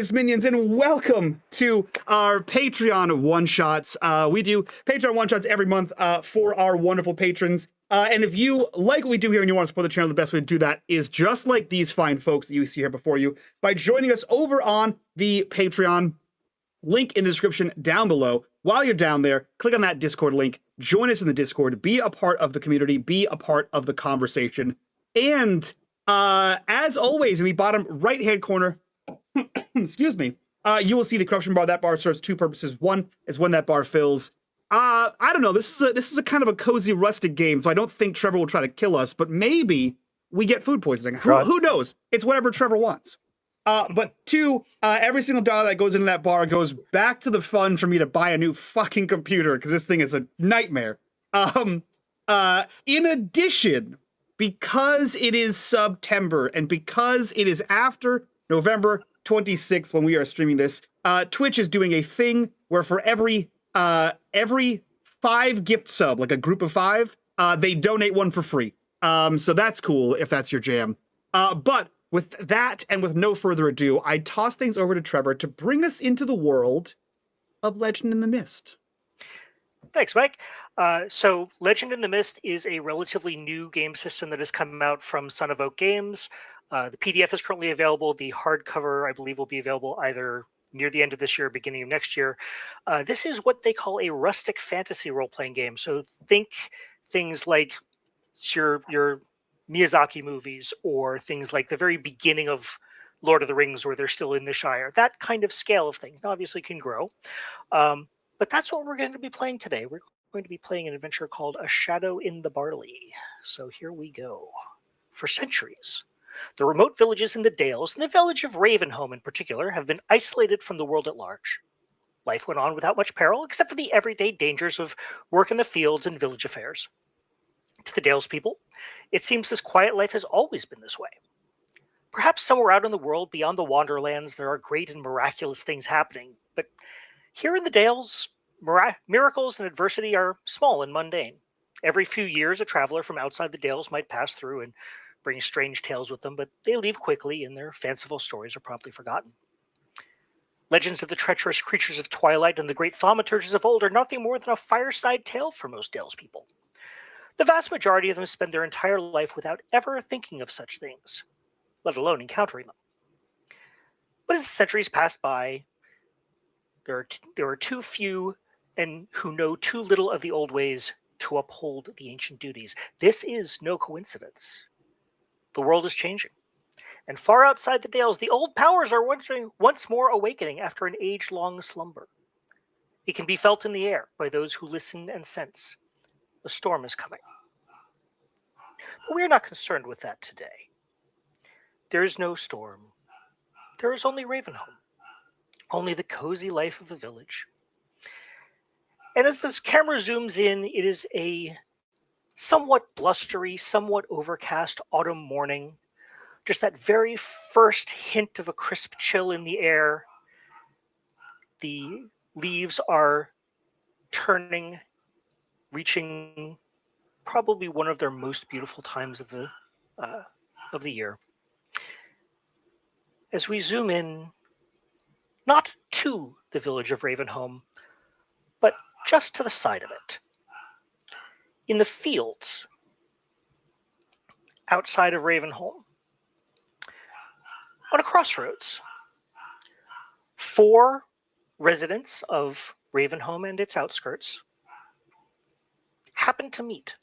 boys, minions, and welcome to our Patreon one-shots. We do Patreon one-shots every month for our wonderful patrons. And if you like what we do here and you want to support the channel, the best way to do that is just like these fine folks that you see here before you, by joining us over on the Patreon. Link in the description down below. While you're down there, click on that Discord link, join us in the Discord, be a part of the community, be a part of the conversation. And as always, in the bottom right-hand corner, excuse me, you will see the corruption bar. That bar serves two purposes. One is when that bar fills. I don't know. This is a kind of a cozy, rustic game, so I don't think Trevor will try to kill us, but maybe we get food poisoning. Who knows? It's whatever Trevor wants. But two, every single dollar that goes into that bar goes back to the fund for me to buy a new fucking computer, because this thing is a nightmare. In addition, because it is September and because it is after November 26th when we are streaming this, Twitch is doing a thing where for every 5 gift sub, like a group of 5, they donate one for free. So that's cool if that's your jam. But with that, and with no further ado, I toss things over to Trevor to bring us into the world of Legend in the Mist. Thanks, Mike. So Legend in the Mist is a relatively new game system that has come out from Son of Oak Games. The PDF is currently available. The hardcover, I believe, will be available either near the end of this year or beginning of next year. This is what they call a rustic fantasy role-playing game. So think things like your Miyazaki movies, or things like the very beginning of Lord of the Rings where they're still in the Shire. That kind of scale of things obviously can grow. But that's what we're going to be playing today. We're going to be playing an adventure called A Shadow in the Barley. So here we go. For centuries, the remote villages in the Dales, and the village of Ravenholm in particular, have been isolated from the world at large. Life went on without much peril, except for the everyday dangers of work in the fields and village affairs. To the Dales people, it seems this quiet life has always been this way. Perhaps somewhere out in the world beyond the Wanderlands there are great and miraculous things happening, but here in the Dales, miracles and adversity are small and mundane. Every few years a traveler from outside the Dales might pass through and bring strange tales with them, but they leave quickly and their fanciful stories are promptly forgotten. Legends of the treacherous creatures of twilight and the great thaumaturges of old are nothing more than a fireside tale for most Dales people. The vast majority of them spend their entire life without ever thinking of such things, let alone encountering them. But as the centuries pass by, there are too few and who know too little of the old ways to uphold the ancient duties. This is no coincidence. The world is changing, and far outside the Dales, the old powers are once more awakening after an age-long slumber. It can be felt in the air by those who listen and sense. The storm is coming. But we are not concerned with that today. There is no storm. There is only Ravenholm. Only the cozy life of the village. And as this camera zooms in, it is a somewhat blustery, somewhat overcast autumn morning. Just that very first hint of a crisp chill in the air. The leaves are turning, reaching probably one of their most beautiful times of the year. As we zoom in, not to the village of Ravenholm, but just to the side of it, in the fields outside of Ravenholm, on a crossroads, 4 residents of Ravenholm and its outskirts happen to meet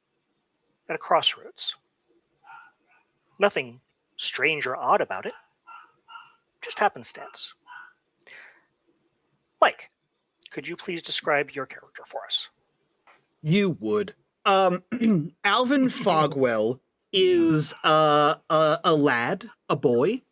at a crossroads. Nothing strange or odd about it, just happenstance. Mike, could you please describe your character for us? You would. Alvin Fogwell is a lad, a boy,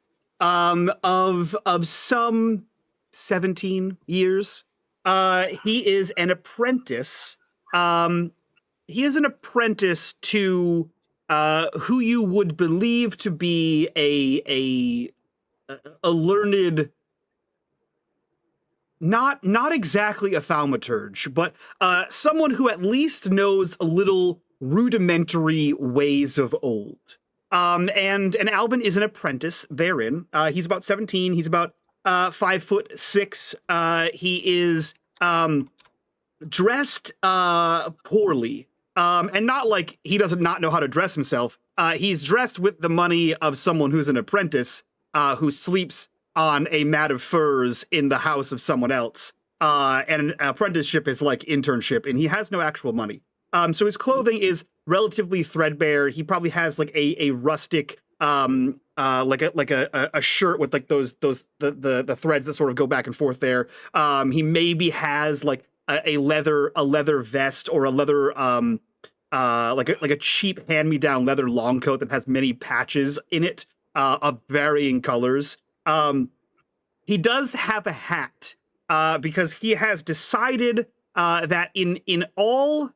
of some 17 years. He is an apprentice. He is an apprentice to who you would believe to be a learned, not exactly a thaumaturge, but someone who at least knows a little rudimentary ways of old. And Alvin is an apprentice therein. He's about 17. He's about 5'6". He is dressed poorly, and not like he doesn't not know how to dress himself. He's dressed with the money of someone who's an apprentice who sleeps on a mat of furs in the house of someone else. And an apprenticeship is like internship, and he has no actual money. So his clothing is relatively threadbare. He probably has like a rustic like a shirt with like the threads that sort of go back and forth there. He maybe has like a leather vest or a leather like a cheap hand-me-down leather long coat that has many patches in it of varying colors. He does have a hat because he has decided that in all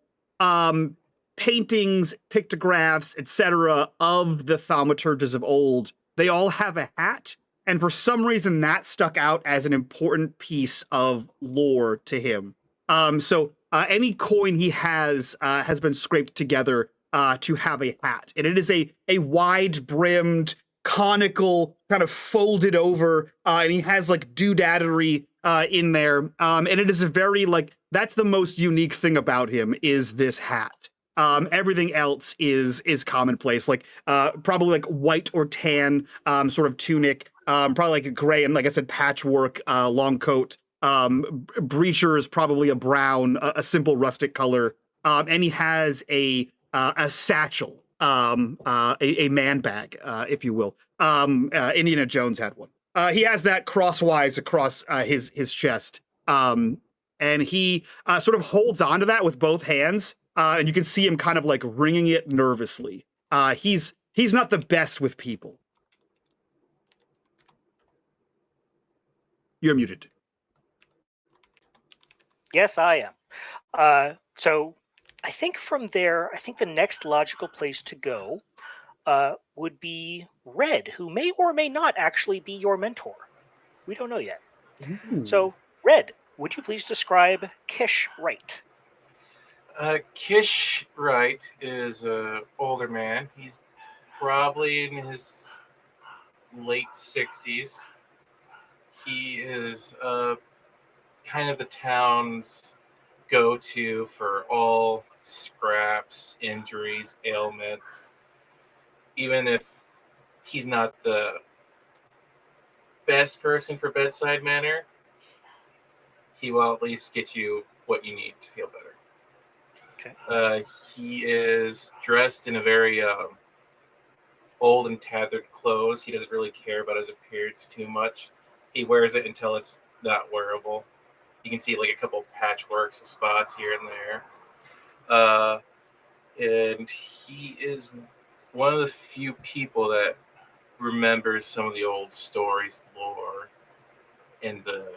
paintings, pictographs, etc. of the thaumaturges of old, they all have a hat, and for some reason that stuck out as an important piece of lore to him. So any coin he has been scraped together to have a hat, and it is a wide-brimmed, conical, kind of folded over, and he has like doodadery in there, and it is a very like that's the most unique thing about him is this hat. Everything else is commonplace, like probably like white or tan sort of tunic, probably like a gray and like I said patchwork long coat. Breecher is probably a brown, a simple rustic color, and he has a satchel, a man bag, if you will. Indiana Jones had one. He has that crosswise across his chest, and he sort of holds onto that with both hands, and you can see him kind of like wringing it nervously. He's not the best with people. You're muted. Yes, I am. So I think from there, I think the next logical place to go would be Red, who may or may not actually be your mentor. We don't know yet. Ooh. So, Red, would you please describe Kish Wright? Kish Wright is an older man. He's probably in his late 60s. He is kind of the town's go-to for all scraps, injuries, ailments. Even if he's not the best person for bedside manner, he will at least get you what you need to feel better. Okay. He is dressed in a very old and tattered clothes. He doesn't really care about his appearance too much. He wears it until it's not wearable. You can see like a couple patchworks of spots here and there. And he is one of the few people that remembers some of the old stories, lore, and the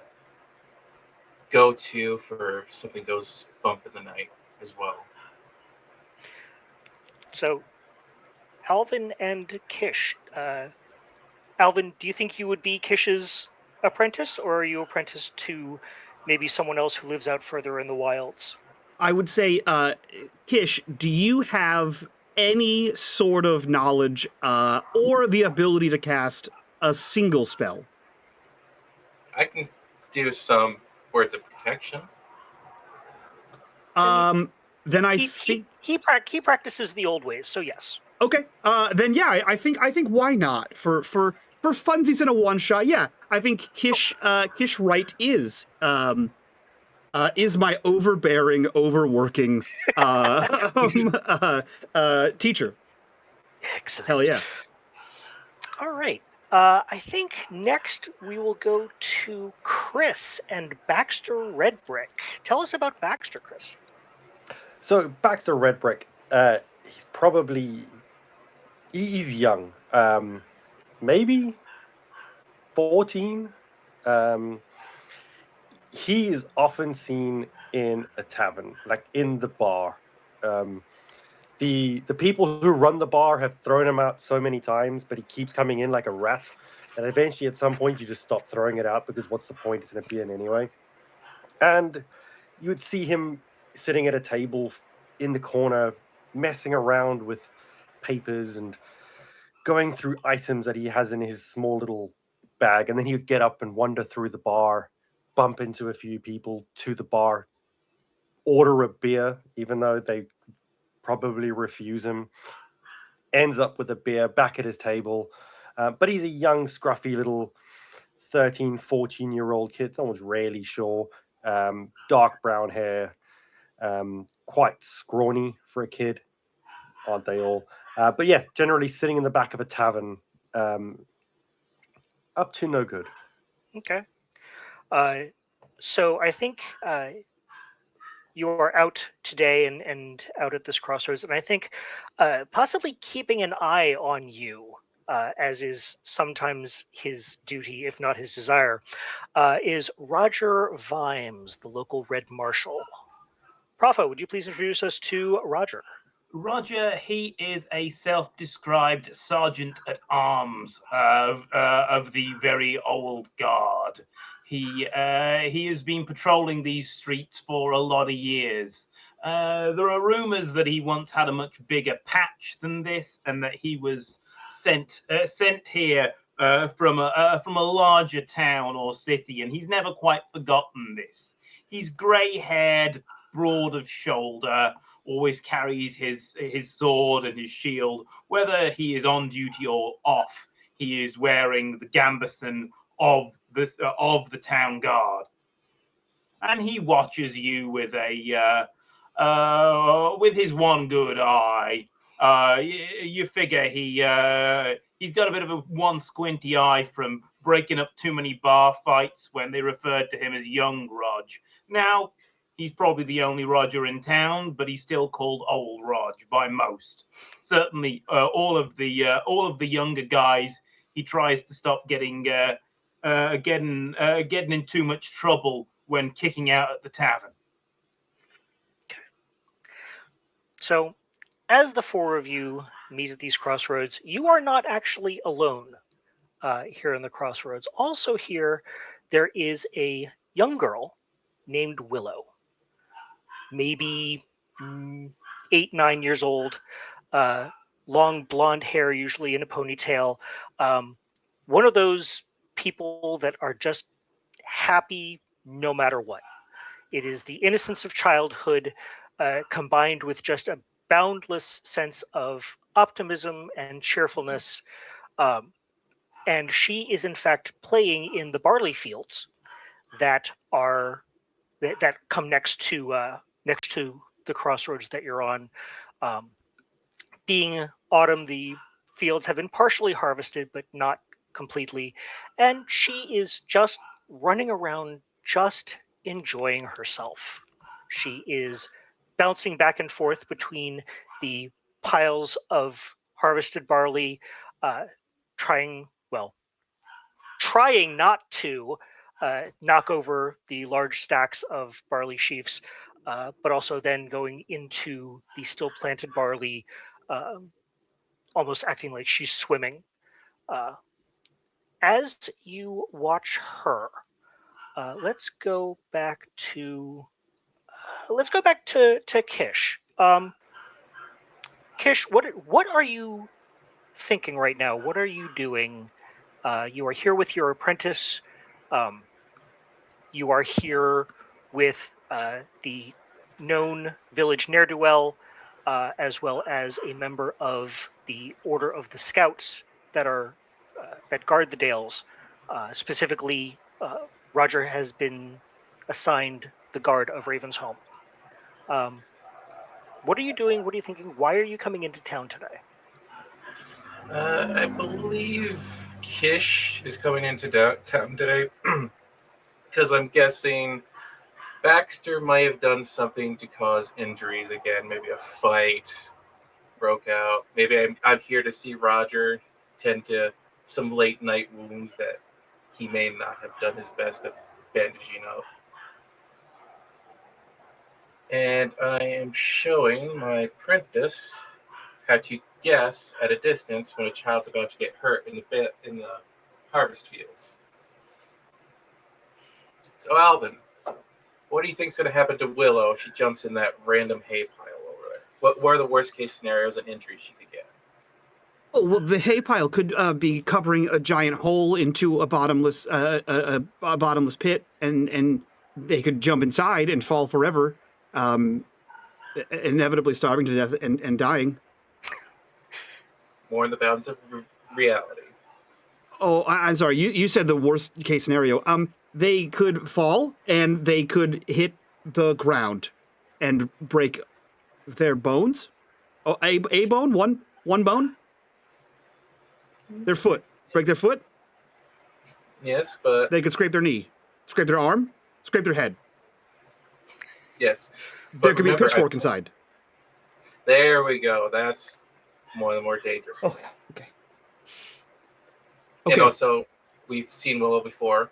go-to for something goes bump in the night as well. So, Alvin and Kish. Alvin, do you think you would be Kish's apprentice, or are you apprenticed to maybe someone else who lives out further in the wilds? I would say, Kish, do you have any sort of knowledge or the ability to cast a single spell? I can do some words of protection. Then I He think he practices the old ways, so yes. okay. Then yeah, I think why not for funsies in a one shot? Yeah, I think Kish Wright is my overbearing, overworking teacher. Excellent. Hell yeah. All right. I think next we will go to Chris and Baxter Redbrick. Tell us about Baxter, Chris. So Baxter Redbrick, he's probably he's young, maybe 14. He is often seen in a tavern, like in the bar. The people who run the bar have thrown him out so many times, but he keeps coming in like a rat. And eventually, at some point, you just stop throwing it out because what's the point? It's in a bin anyway. And you would see him sitting at a table in the corner, messing around with papers and going through items that he has in his small little bag, and then he would get up and wander through the bar, bump into a few people to the bar, order a beer, even though they probably refuse him, ends up with a beer back at his table. But he's a young, scruffy little 13, 14-year-old kid. Someone's really sure. Dark brown hair, quite scrawny for a kid, aren't they all? But yeah, generally sitting in the back of a tavern, up to no good. Okay. So I think you are out today and out at this crossroads, and I think possibly keeping an eye on you, as is sometimes his duty, if not his desire, is Roger Vimes, the local Red Marshal. Profo, would you please introduce us to Roger? Roger, he is a self-described sergeant at arms of the very old guard. He has been patrolling these streets for a lot of years. There are rumors that he once had a much bigger patch than this, and that he was sent here from a larger town or city, and he's never quite forgotten this. He's grey-haired, broad of shoulder, always carries his sword and his shield. Whether he is on duty or off, he is wearing the gambeson of the town guard, and he watches you with his one good eye. You figure he's got a bit of a one squinty eye from breaking up too many bar fights when they referred to him as young Rog. Now, he's probably the only Roger in town, but he's still called Old Rog by most. Certainly, all of the younger guys, he tries to stop getting in too much trouble when kicking out at the tavern. So, as the four of you meet at these crossroads, you are not actually alone here in the crossroads. Also here, there is a young girl named Willow. Maybe 8, 9 years old, long blonde hair, usually in a ponytail. One of those people that are just happy no matter what. It is the innocence of childhood combined with just a boundless sense of optimism and cheerfulness. And she is in fact playing in the barley fields that come next to the crossroads that you're on. Being autumn, the fields have been partially harvested, but not completely. And she is just running around, just enjoying herself. She is bouncing back and forth between the piles of harvested barley, trying not to knock over the large stacks of barley sheaves, but also then going into the still planted barley, almost acting like she's swimming. As you watch her, let's go back to Kish. Kish, what are you thinking right now? What are you doing? You are here with your apprentice. You are here with the known village ne'er-do-well, as well as a member of the Order of the Scouts that guard the Dales. Specifically, Roger has been assigned the guard of Ravensholm. What are you doing? What are you thinking? Why are you coming into town today? I believe Kish is coming into town today because I'm guessing Baxter might have done something to cause injuries again. Maybe a fight broke out. Maybe I'm here to see Roger tend to some late night wounds that he may not have done his best of bandaging up. And I am showing my apprentice how to guess at a distance when a child's about to get hurt in the harvest fields. So Alvin, what do you think's going to happen to Willow if she jumps in that random hay pile over there? What are the worst case scenarios and injuries she could get? Oh, well, the hay pile could be covering a giant hole into a bottomless bottomless pit, and they could jump inside and fall forever, inevitably starving to death and dying. More in the bounds of reality. Oh, I'm sorry. You said the worst case scenario. They could fall and they could hit the ground and break their bones. Oh, a bone, one bone. Their foot, break their foot. Yes, but They could scrape their knee, scrape their arm, scrape their head. yes. There But could be a remember, pitchfork inside. There we go. That's one of the more dangerous Oh, ones. okay. And also, we've seen Willow before.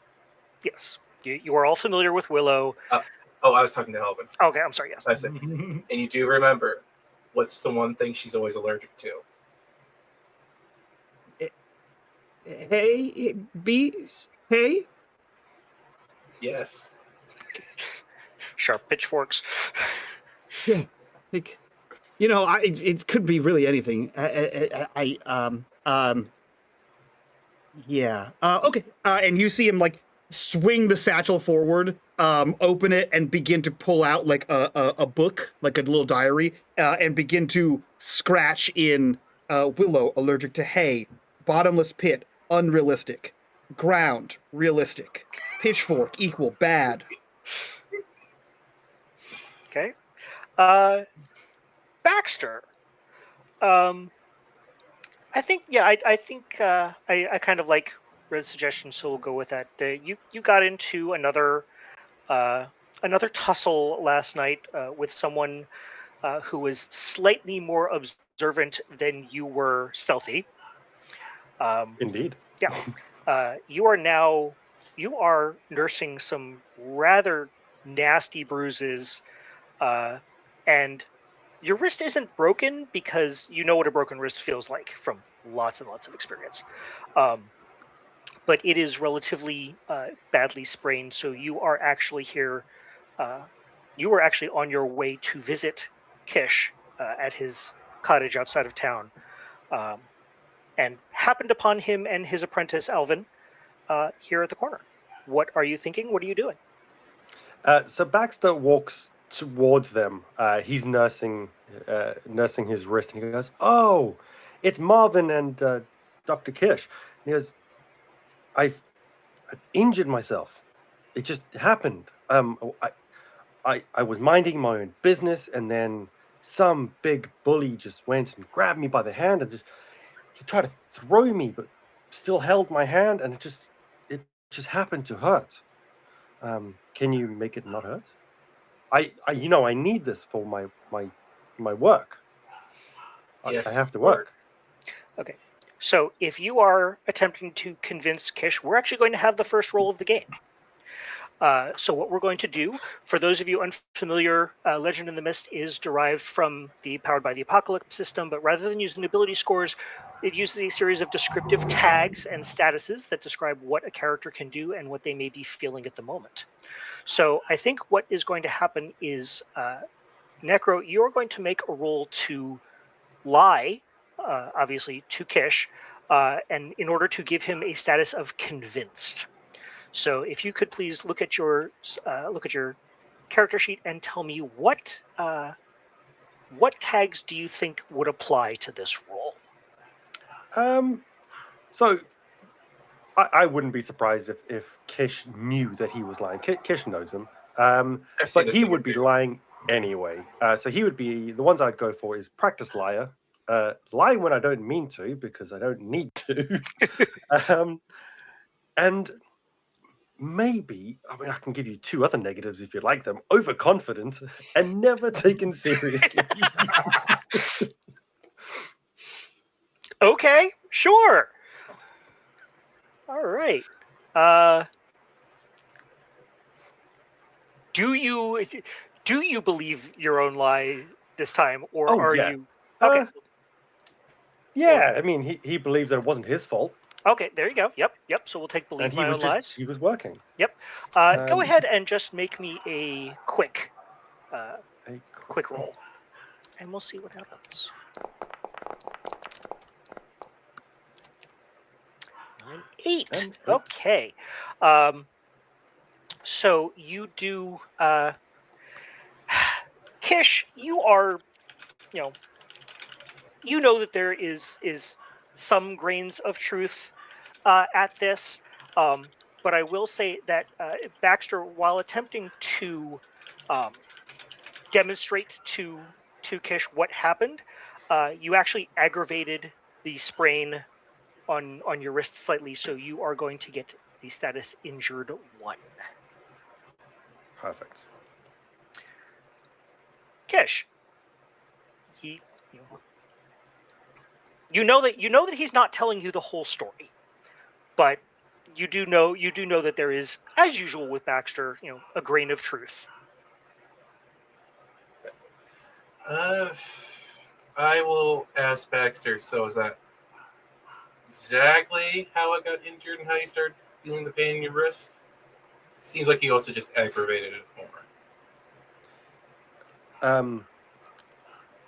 Yes, you are all familiar with Willow. Oh, I was talking to Helvin. Okay, I'm sorry. Yes. I said, and you do remember, what's the one thing she's always allergic to? Hey, bees. Hey. Yes. Sharp pitchforks. Yeah, like, it could be really anything. Yeah. Okay. And you see him like swing the satchel forward, open it, and begin to pull out like a book, like a little diary, and begin to scratch in Willow, allergic to hay, bottomless pit, unrealistic, ground, realistic, pitchfork, equal, bad. Okay. Baxter. I think, yeah, I think I kind of like Red's suggestion, so we'll go with that. You got into another tussle last night with someone who was slightly more observant than you were stealthy. Indeed. Yeah. You are nursing some rather nasty bruises, and your wrist isn't broken because you know what a broken wrist feels like from lots and lots of experience. But it is relatively badly sprained, so you are actually here. You are actually on your way to visit Kish at his cottage outside of town, and happened upon him and his apprentice Alvin here at the corner. What are you thinking? What are you doing? So Baxter walks towards them. He's nursing his wrist, and he goes, "Oh, it's Marvin and Dr. Kish." And he goes, "I've injured myself. It just happened. I was minding my own business, and then some big bully just went and grabbed me by the hand and he tried to throw me, but still held my hand, and it just happened to hurt. Can you make it not hurt? I need this for my work. Yes. I have to work." Okay. So if you are attempting to convince Kish, we're actually going to have the first roll of the game. So what we're going to do, for those of you unfamiliar, Legend in the Mist is derived from the Powered by the Apocalypse system, but rather than using ability scores, it uses a series of descriptive tags and statuses that describe what a character can do and what they may be feeling at the moment. So I think what is going to happen is, Necro, you're going to make a roll to lie, obviously, to Kish, and in order to give him a status of convinced. So if you could please look at your character sheet and tell me what tags do you think would apply to this role? So I wouldn't be surprised if Kish knew that he was lying. Kish knows him, but he would be lying anyway. So he would be, the ones I'd go for is practice liar, lie when I don't mean to because I don't need to, and maybe, I can give you two other negatives if you like them: overconfident and never taken seriously. Okay, sure. All right. Do you believe your own lie this time, or are you? Okay. Yeah, I mean, he believes that it wasn't his fault. Okay, there you go. Yep. So we'll take believe my own lies. He was working. Yep. Go ahead and just make me a quick roll, and we'll see what happens. 8. And 8. Okay. So you do, Kish. You are, you know that there is some grains of truth at this, but I will say that Baxter, while attempting to demonstrate to Kish what happened, you actually aggravated the sprain on your wrist slightly, so you are going to get the status injured 1. Perfect. Kish, he, you know that he's not telling you the whole story, but you do know that there is, as usual with Baxter, a grain of truth. I will ask Baxter. So is that exactly how I got injured and how you started feeling the pain in your wrist? Seems like you also just aggravated it more.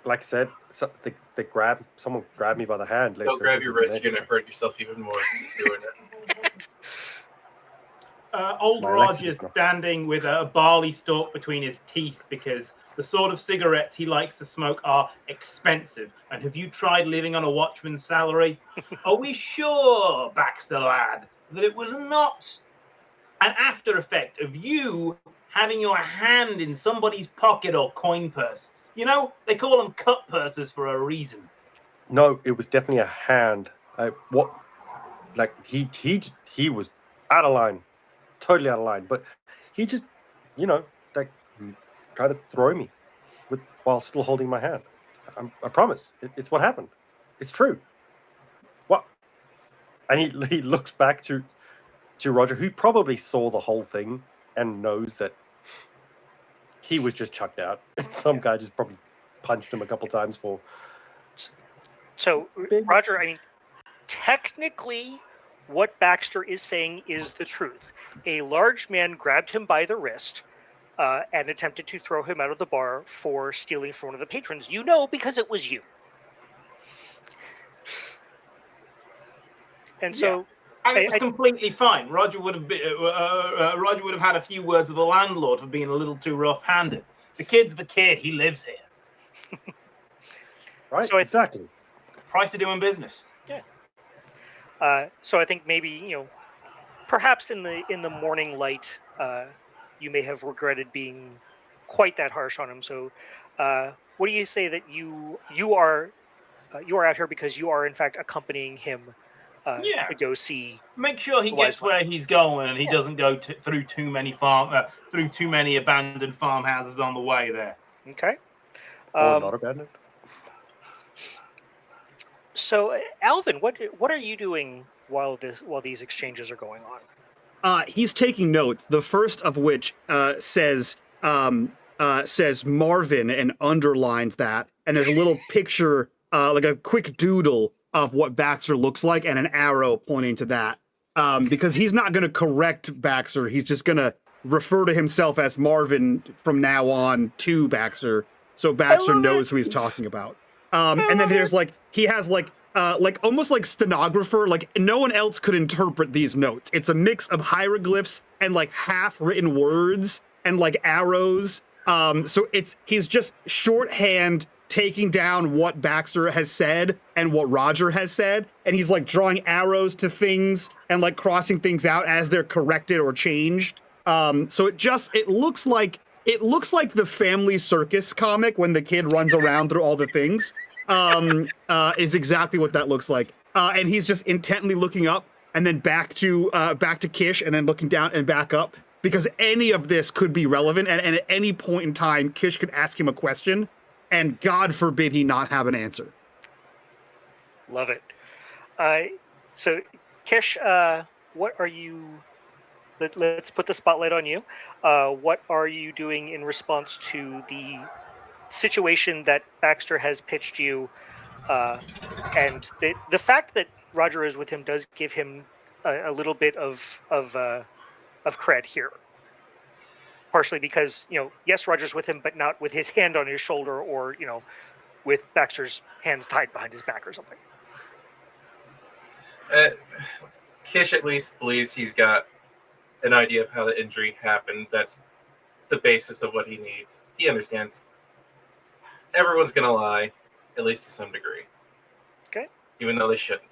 Like I said, someone grabbed me by the hand. Don't grab your wrist. You're gonna hurt yourself even more doing it. Old My legs are Roger's just gone. standing with a barley stalk between his teeth because the sort of cigarettes he likes to smoke are expensive. And have you tried living on a watchman's salary? Are we sure, Baxter lad, that it was not an after effect of you having your hand in somebody's pocket or coin purse? You know, they call them cut purses for a reason. No, it was definitely a hand. He was out of line, totally out of line. But he just, tried to throw me while still holding my hand. I promise, it's what happened. It's true. What? And he looks back to Roger, who probably saw the whole thing and knows that he was just chucked out. Some guy just probably punched him a couple times for. So, Roger, I mean, technically, what Baxter is saying is the truth. A large man grabbed him by the wrist and attempted to throw him out of the bar for stealing from one of the patrons. You know, because it was you. And so, and it was completely fine. Roger would have had a few words with the landlord for being a little too rough-handed. The kid's the kid; he lives here. Right, so exactly. Price of doing business. Yeah. So I think maybe perhaps in the morning light, you may have regretted being quite that harsh on him. So, what do you say that you are out here because you are in fact accompanying him to go see? Make sure he gets where he's going, and he doesn't go through too many abandoned farmhouses on the way there. Okay. Or not abandoned. So, Alvin, what are you doing while these exchanges are going on? He's taking notes. The first of which says Marvin and underlines that, and there's a little picture, like a quick doodle of what Baxter looks like, and an arrow pointing to that. Because he's not going to correct Baxter. He's just going to refer to himself as Marvin from now on to Baxter, so Baxter knows who he's talking about. And then there's he has almost like stenographer, no one else could interpret these notes. It's a mix of hieroglyphs and half written words and arrows. So he's just shorthand taking down what Baxter has said and what Roger has said, and he's drawing arrows to things and crossing things out as they're corrected or changed. So it looks like the Family Circus comic when the kid runs around through all the things. Is exactly what that looks like. And he's just intently looking up and then back to Kish and then looking down and back up, because any of this could be relevant, and at any point in time, Kish could ask him a question, and God forbid he not have an answer. Love it. So, Kish, what are you... Let's put the spotlight on you. What are you doing in response to the situation that Baxter has pitched you, and the fact that Roger is with him does give him a little bit of cred here, partially because yes, Roger's with him, but not with his hand on his shoulder or with Baxter's hands tied behind his back or something. Kish at least believes he's got an idea of how the injury happened. That's the basis of what he needs. He understands everyone's going to lie, at least to some degree. Okay. Even though they shouldn't.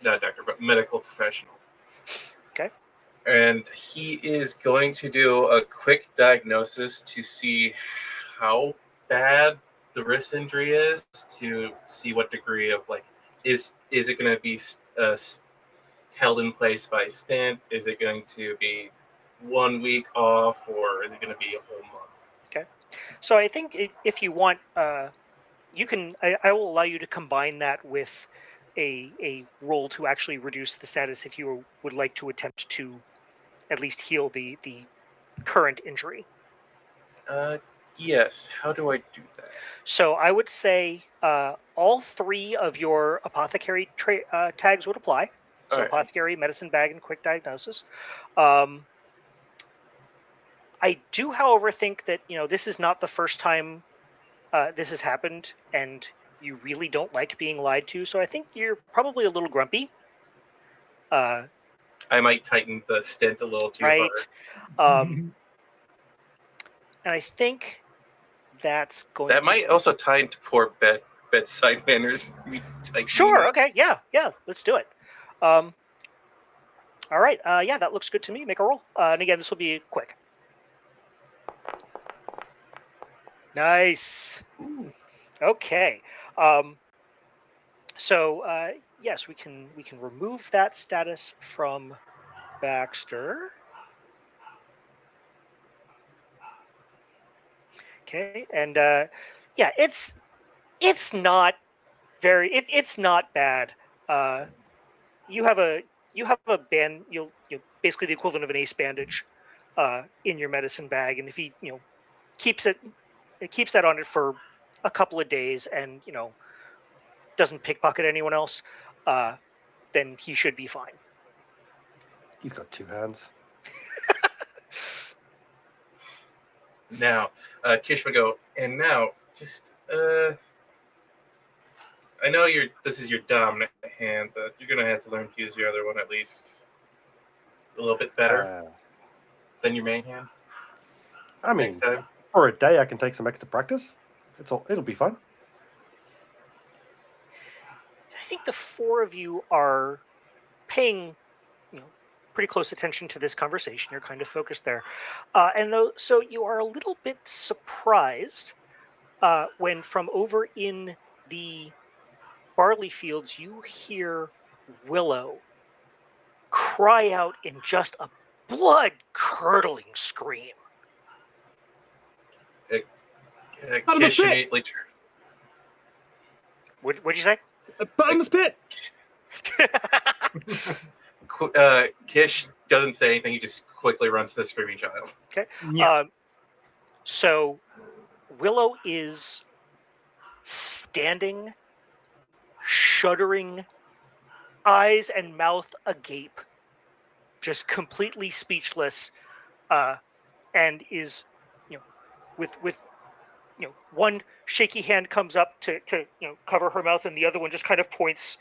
Not doctor, but medical professional. Okay. And he is going to do a quick diagnosis to see how bad the wrist injury is, to see what degree of is it going to be held in place by stent? Is it going to be 1 week off, or is it going to be a whole month? Okay. So I think if you want, you can. I will allow you to combine that with a roll to actually reduce the status if you would like to attempt to at least heal the current injury. Yes. How do I do that? So I would say all 3 of your apothecary tags would apply. So All right. apothecary, medicine bag, and quick diagnosis. I do, however, think that this is not the first time this has happened, and you really don't like being lied to. So I think you're probably a little grumpy. I might tighten the stent a little too Right. hard. And I think that's going That to might also tie into poor bedside manners. Sure. Okay. Yeah. Let's do it. All right. Yeah, that looks good to me. Make a roll. And again, this will be quick. Nice. Okay. So yes, we can remove that status from Baxter. Okay, and yeah, it's not very it's not bad. You have a band. You'll basically the equivalent of an ace bandage in your medicine bag, and if he keeps that on it for a couple of days, and doesn't pickpocket anyone else, then he should be fine. He's got 2 hands. Now, Kish would go, and now, just, I know this is your dominant hand, but you're going to have to learn to use your other one at least a little bit better than your main hand. I mean, next time. For a day, I can take some extra practice. It'll be fun. I think the 4 of you are paying, pretty close attention to this conversation. You're kind of focused there, so you are a little bit surprised when from over in the barley fields you hear Willow cry out in just a blood-curdling scream. Kish immediately turned. What'd you say? Bottomless pit. Kish doesn't say anything. He just quickly runs to the screaming child. Okay. Yeah. So Willow is standing, shuddering, eyes and mouth agape, just completely speechless, and is, with one shaky hand comes up to cover her mouth, and the other one just kind of points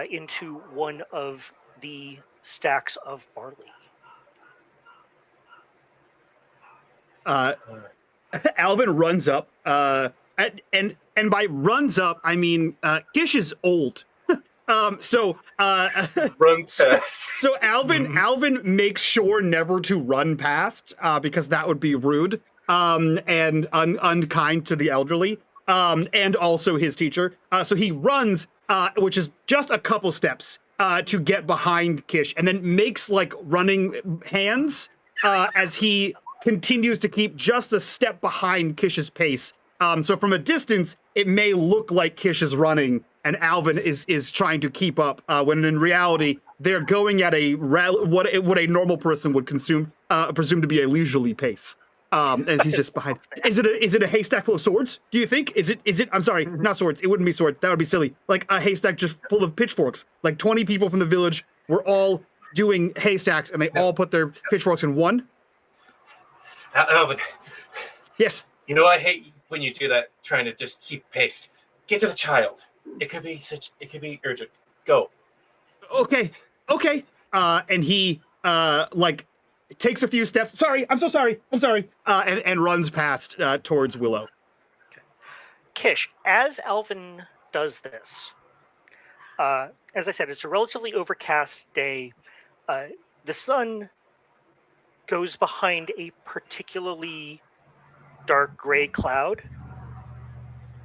into one of the stacks of barley. Albin runs up, and by runs up, I mean Gish is old. Run past. So Alvin makes sure never to run past, because that would be rude, and unkind to the elderly, and also his teacher. So he runs, which is just a couple steps, to get behind Kish, and then makes running hands as he continues to keep just a step behind Kish's pace. So from a distance, it may look like Kish is running and Alvin is trying to keep up, when in reality they're going at what a normal person would presume to be a leisurely pace. As he's just behind. Is it a haystack full of swords? Do you think? Is it? I'm sorry, not swords. It wouldn't be swords. That would be silly. Like a haystack just full of pitchforks. Like 20 people from the village were all doing haystacks, and they all put their pitchforks in one. Alvin. Yes. I hate when you do that, trying to just keep pace. Get to the child. It could be urgent. Go. Okay, okay. And he like takes a few steps. Sorry, I'm so sorry. I'm sorry. And runs past towards Willow. Kish, as Alvin does this, as I said, it's a relatively overcast day. The sun goes behind a particularly dark gray cloud,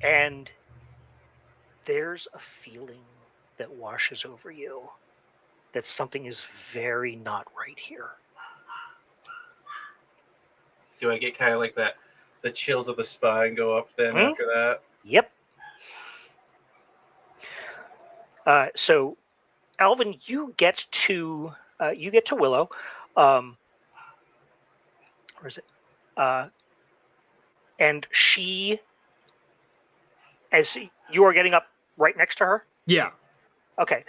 and there's a feeling that washes over you that something is very not right here. Do I get kind of like that, the chills of the spine go up then after that? Yep. So, Alvin, you get to Willow. Where is it? And she, as you are getting up right next to her. Yeah. Okay.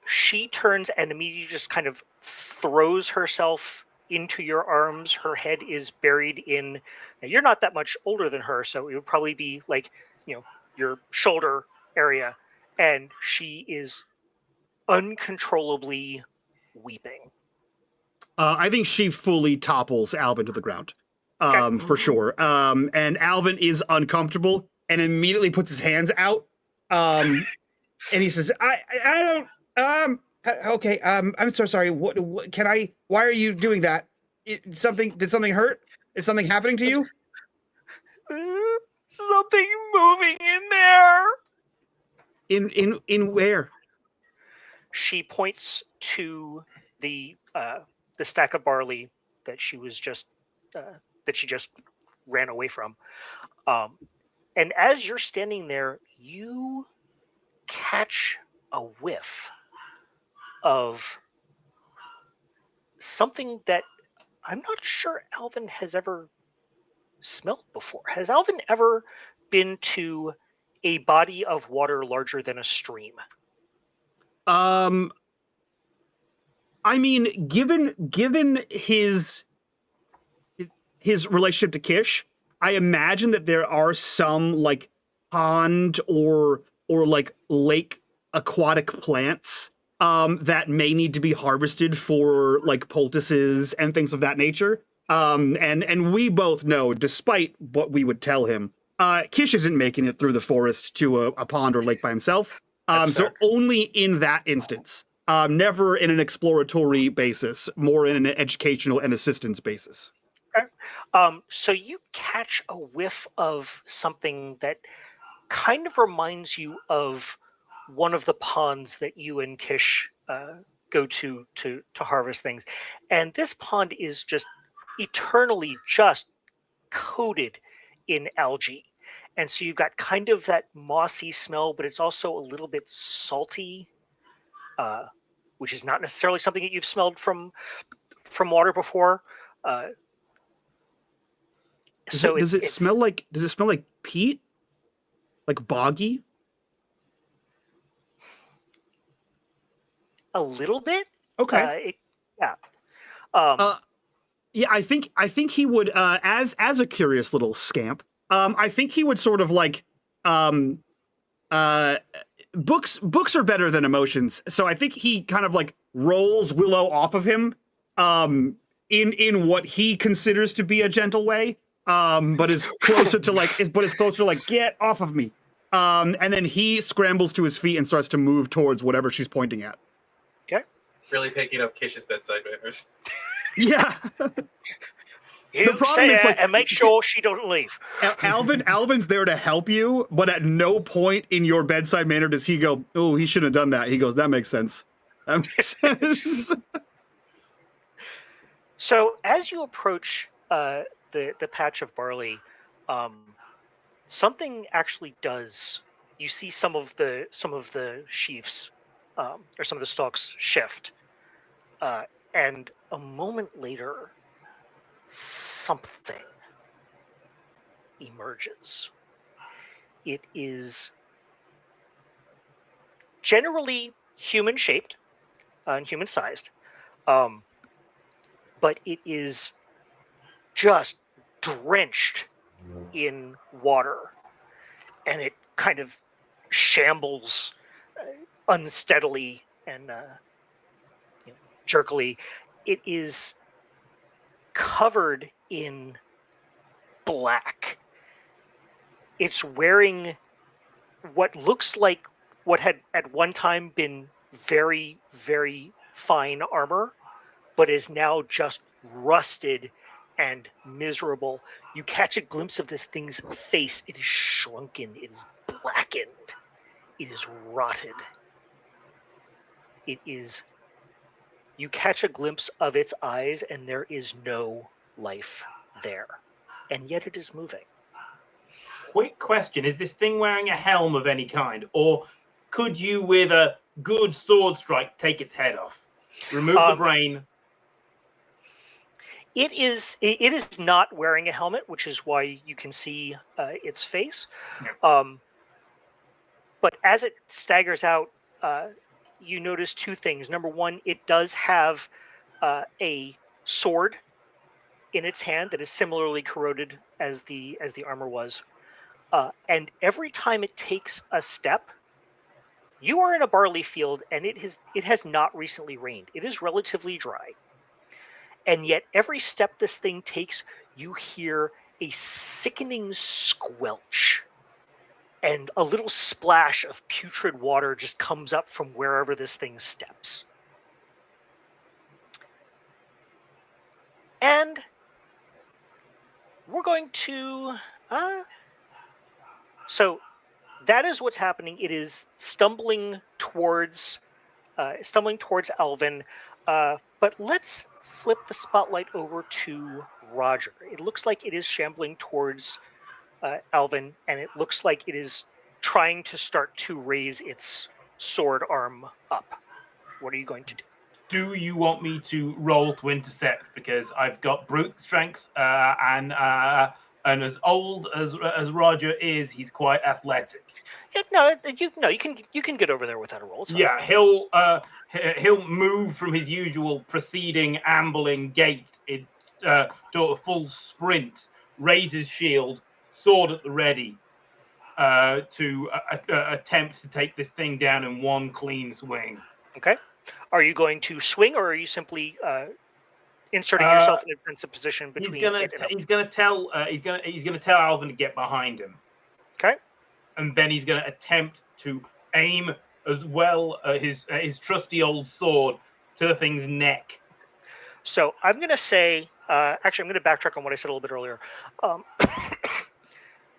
She turns and immediately just kind of throws herself into your arms. Her head is buried in. Now, you're not that much older than her, so it would probably be like, your shoulder area, and she is uncontrollably weeping. I think she fully topples Alvin to the ground, for sure. And Alvin is uncomfortable and immediately puts his hands out. And he says, I don't, okay, I'm so sorry. What can I, why are you doing that? Did something hurt? Is something happening to you? Something moving in there. In where? She points to the stack of barley that she just ran away from. And as you're standing there, you catch a whiff of something that I'm not sure Alvin has ever smelled before. Has Alvin ever been to a body of water larger than a stream? I mean, given his relationship to Kish, I imagine that there are some like pond or like lake aquatic plants that may need to be harvested for like poultices and things of that nature. And we both know, despite what we would tell him, Kish isn't making it through the forest to a pond or lake by himself. So only in that instance. Never in an exploratory basis, more in an educational and assistance basis. Okay. So you catch a whiff of something that kind of reminds you of one of the ponds that you and Kish go to harvest things. And this pond is just eternally just coated in algae. And so you've got kind of that mossy smell, but it's also a little bit salty. Which is not necessarily something that you've smelled from water before. Does it smell like peat? Like boggy? A little bit. Okay. Yeah. Yeah, I think he would, as a curious little scamp, I think he would sort of like, books are better than emotions, so I think he kind of like rolls Willow off of him, in what he considers to be a gentle way, but is closer to like, get off of me, and then he scrambles to his feet and starts to move towards whatever she's pointing at. Okay. Really picking up Kish's bedside manners. Yeah. You stay there and make sure she doesn't leave. Alvin's there to help you, but at no point in your bedside manner does he go, "Oh, he shouldn't have done that." He goes, "That makes sense." That makes sense. So as you approach the patch of barley, something actually does. You see some of the sheaves, or some of the stalks shift, and a moment later, something emerges. It is generally human-shaped and human-sized, but it is just drenched in water, and it kind of shambles unsteadily and jerkily, it is covered in black. It's wearing what looks like what had at one time been very, very fine armor, but is now just rusted and miserable. You catch a glimpse of this thing's face. It is shrunken. It is blackened. It is rotted. It is. You catch a glimpse of its eyes, and there is no life there. And yet it is moving. Quick question: is this thing wearing a helm of any kind, or could you, with a good sword strike, take its head off? Remove the brain. It is not wearing a helmet, which is why you can see its face. Yeah. But as it staggers out, you notice two things. Number one, it does have a sword in its hand that is similarly corroded as the armor was. And every time it takes a step, you are in a barley field, and it has not recently rained. It is relatively dry. And yet every step this thing takes, you hear a sickening squelch. And a little splash of putrid water just comes up from wherever this thing steps. And we're going to... So that is what's happening. It is stumbling towards Alvin. But let's flip the spotlight over to Roger. It looks like it is shambling towards Alvin, and it looks like it is trying to start to raise its sword arm up. What are you going to do? Do you want me to roll to intercept? Because I've got brute strength, and as old as Roger is, he's quite athletic. Yeah, you can get over there without a roll. Yeah, he'll move from his usual proceeding ambling gait to a full sprint, raise his shield, sword at the ready, to attempt to take this thing down in one clean swing. Okay. Are you going to swing, or are you simply inserting yourself in a defensive position between? He's gonna tell Alvin to get behind him. Okay. And then he's gonna attempt to aim as well his trusty old sword to the thing's neck. So I'm gonna say, actually, I'm gonna backtrack on what I said a little bit earlier.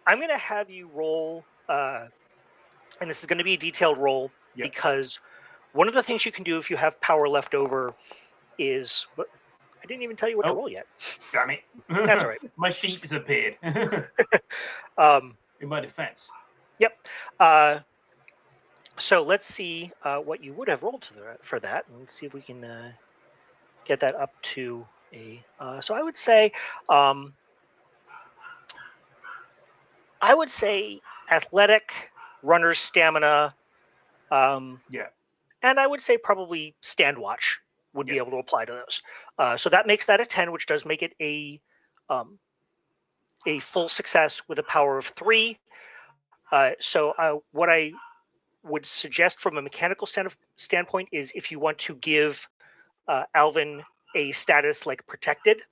I'm gonna have you roll, and this is gonna be a detailed roll, because one of the things you can do if you have power left over is, but I didn't even tell you what to roll yet. Damn it! That's all right. My sheep has appeared. In my defense. Yep. So let's see what you would have rolled for that, and see if we can get that up to a. So I would say athletic, runner's stamina. And I would say probably stand watch would be able to apply to those. So that makes that a 10, which does make it a full success with a power of 3. So what I would suggest from a mechanical standpoint is if you want to give Alvin a status like protected,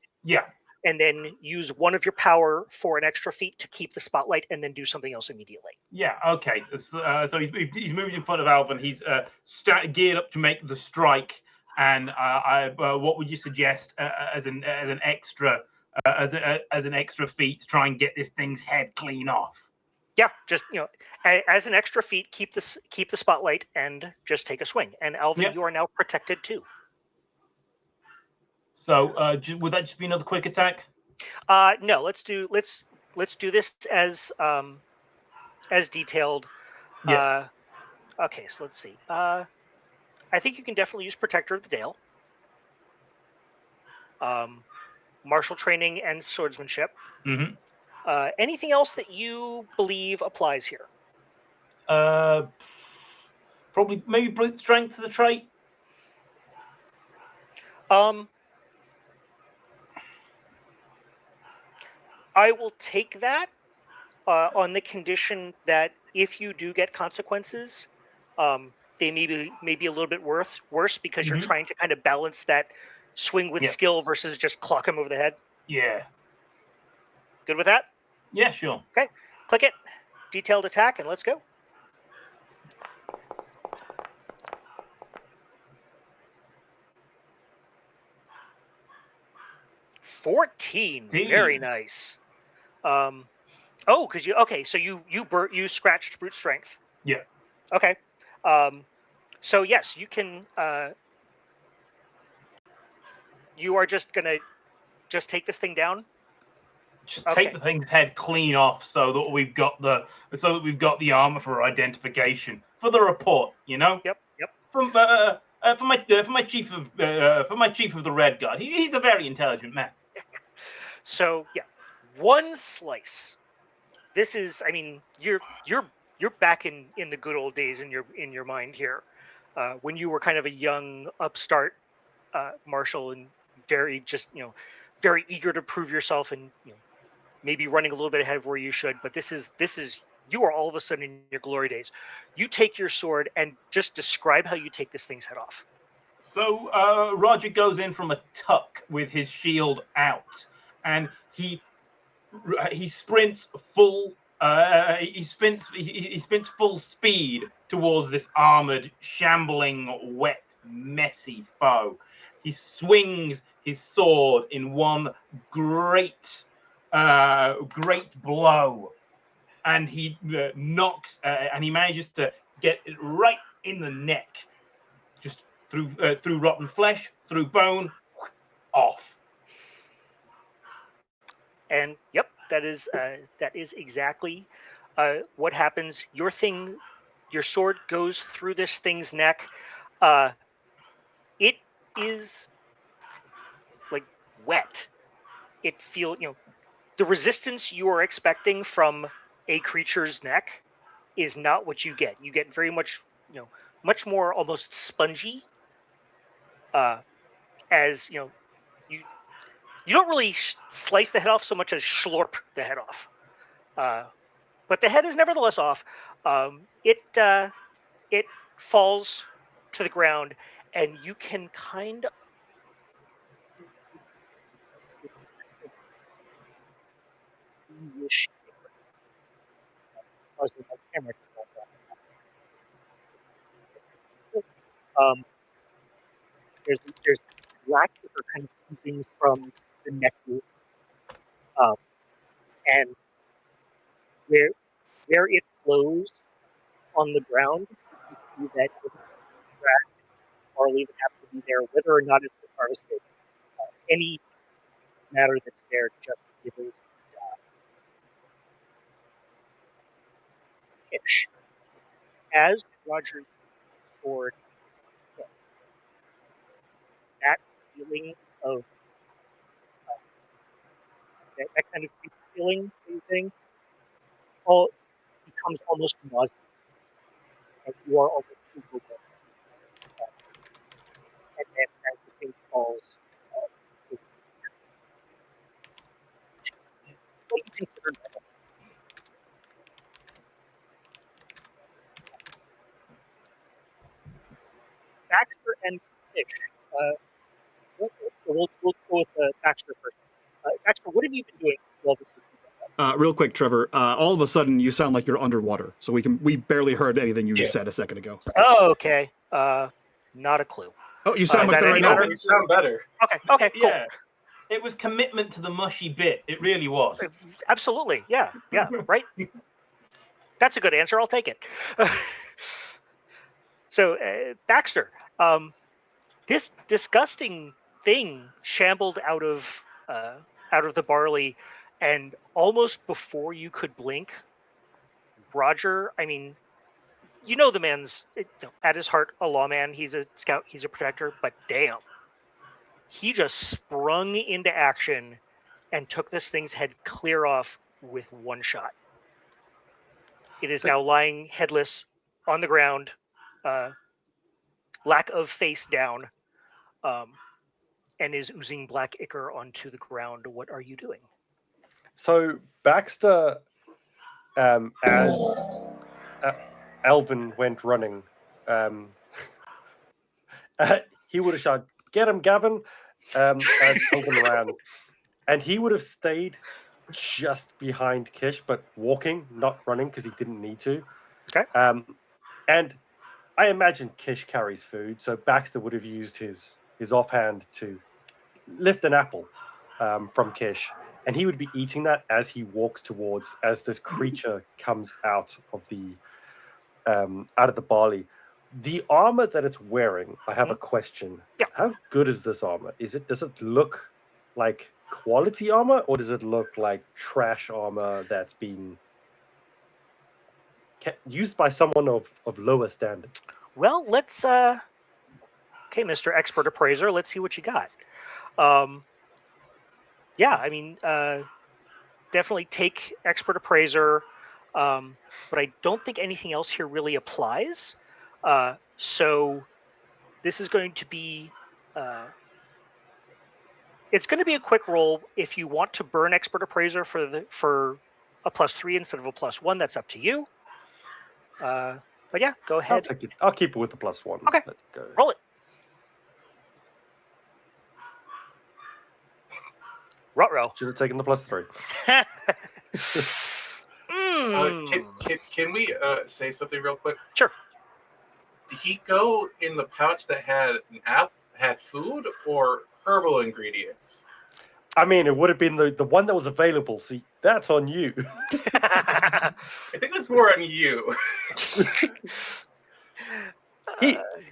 and then use one of your power for an extra feat to keep the spotlight, and then do something else immediately. Yeah, okay. So he's moving in front of Alvin. He's geared up to make the strike. And what would you suggest as an extra as an extra feat to try and get this thing's head clean off? Yeah, just as an extra feat, keep the spotlight and just take a swing. And Alvin, you are now protected too. So would that just be another quick attack? No, let's do this as detailed. Yeah. Okay, so let's see. I think you can definitely use Protector of the Dale, martial training, and swordsmanship. Mm-hmm. Anything else that you believe applies here? Probably maybe brute strength as a trait. I will take that on the condition that if you do get consequences, they may be a little bit worse because you're Mhm. trying to kind of balance that swing with Yeah. skill versus just clock him over the head. Yeah. Good with that? Yeah, sure. Click it. Detailed attack, and let's go. $14. Very nice. Because so you scratched brute strength. Yeah. Okay. So yes, you can. You are just gonna take this thing down. Just take the thing's head clean off so that we've got the armor for identification for the report. You know. Yep. For my chief of the Red Guard. He's a very intelligent man. So yeah, one slice. This is, I mean, you're back in the good old days in your mind here, when you were kind of a young upstart marshal and very very eager to prove yourself and maybe running a little bit ahead of where you should. But this is you are all of a sudden in your glory days. You take your sword and just describe how you take this thing's head off. So Roger goes in from a tuck with his shield out, and he sprints full. He sprints full speed towards this armored, shambling, wet, messy foe. He swings his sword in one great blow, and he knocks and he manages to get it right in the neck, just through rotten flesh, through bone, off. And yep, that is exactly what happens. Your sword goes through this thing's neck. It is like wet. It the resistance you are expecting from a creature's neck is not what you get. You get very much much more almost spongy. As you don't really slice the head off so much as schlorp the head off. But the head is nevertheless off. It falls to the ground, and you can kind of there's black that are kind of oozing from the neck wound, and where it flows on the ground, you can see that grass and barley would have to be there, whether or not it's been harvested. Any matter that's there just withers and dies. Pitch. As Roger's sword, that feeling of that kind of feeling thing, all becomes almost nauseous, and you are almost overwhelmed. And then as the thing falls, what do you consider normal? Baxter and Fish. We'll go with Baxter first. Baxter, what have you been doing while this is going on? Real quick, Trevor. All of a sudden, you sound like you're underwater, so we barely heard anything you said a second ago. Oh, okay. Not a clue. Oh, you sound much better right now. You sound better. Okay, cool. Yeah, it was commitment to the mushy bit. It really was. Absolutely. Yeah, right. That's a good answer. I'll take it. So, Baxter, this disgusting thing shambled out of the barley, and almost before you could blink, Roger, I mean, the man's at his heart a lawman. He's a scout. He's a protector. But damn, he just sprung into action and took this thing's head clear off with one shot. It is now lying headless on the ground, lack of face down, and is oozing black ichor onto the ground. What are you doing? So Baxter, as Alvin went running, um, he would have shouted, "Get him, Gavin!" As Duncan ran, and he would have stayed just behind Kish, but walking, not running, because he didn't need to. Okay. And I imagine Kish carries food, so Baxter would have used his offhand to lift an apple from Kish, and he would be eating that as he walks towards, as this creature comes out of the barley. The armor that it's wearing, I have a question. Yeah. How good is this armor? Does it look like quality armor, or does it look like trash armor that's been used by someone of lower standard? Well, let's okay, Mr. Expert Appraiser, let's see what you got. Yeah, I mean, definitely take Expert Appraiser, but I don't think anything else here really applies. So this is going to be it's going to be a quick roll. If you want to burn Expert Appraiser for a +3 instead of a +1, that's up to you. But yeah, go ahead. I'll keep it with the +1. Okay. Let's go. Roll it. Ruh-roh. Should have taken the +3. Can we say something real quick? Sure. Did he go in the pouch that had an app, had food, or herbal ingredients? I mean, it would have been the one that was available. See, that's on you. I think that's more on you.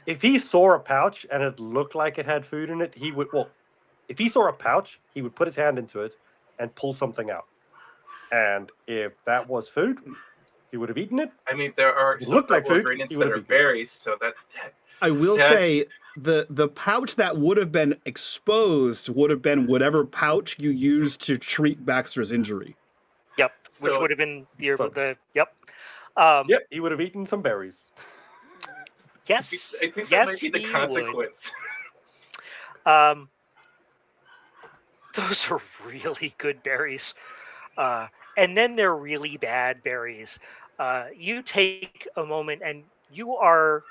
If he saw a pouch and it looked like it had food in it, he would. Well, if he saw a pouch, he would put his hand into it and pull something out. And if that was food, he would have eaten it. I mean, there are some looked like herbal food, ingredients he that would are have eaten it. berries, so that I will That's- say the pouch that would have been exposed would have been whatever pouch you used to treat Baxter's injury. Yep. So- Which would have been the yep. Yep, he would have eaten some berries. Yes. I think that yes, might be the he would. consequence. Those are really good berries. And then they're really bad berries. You take a moment and you are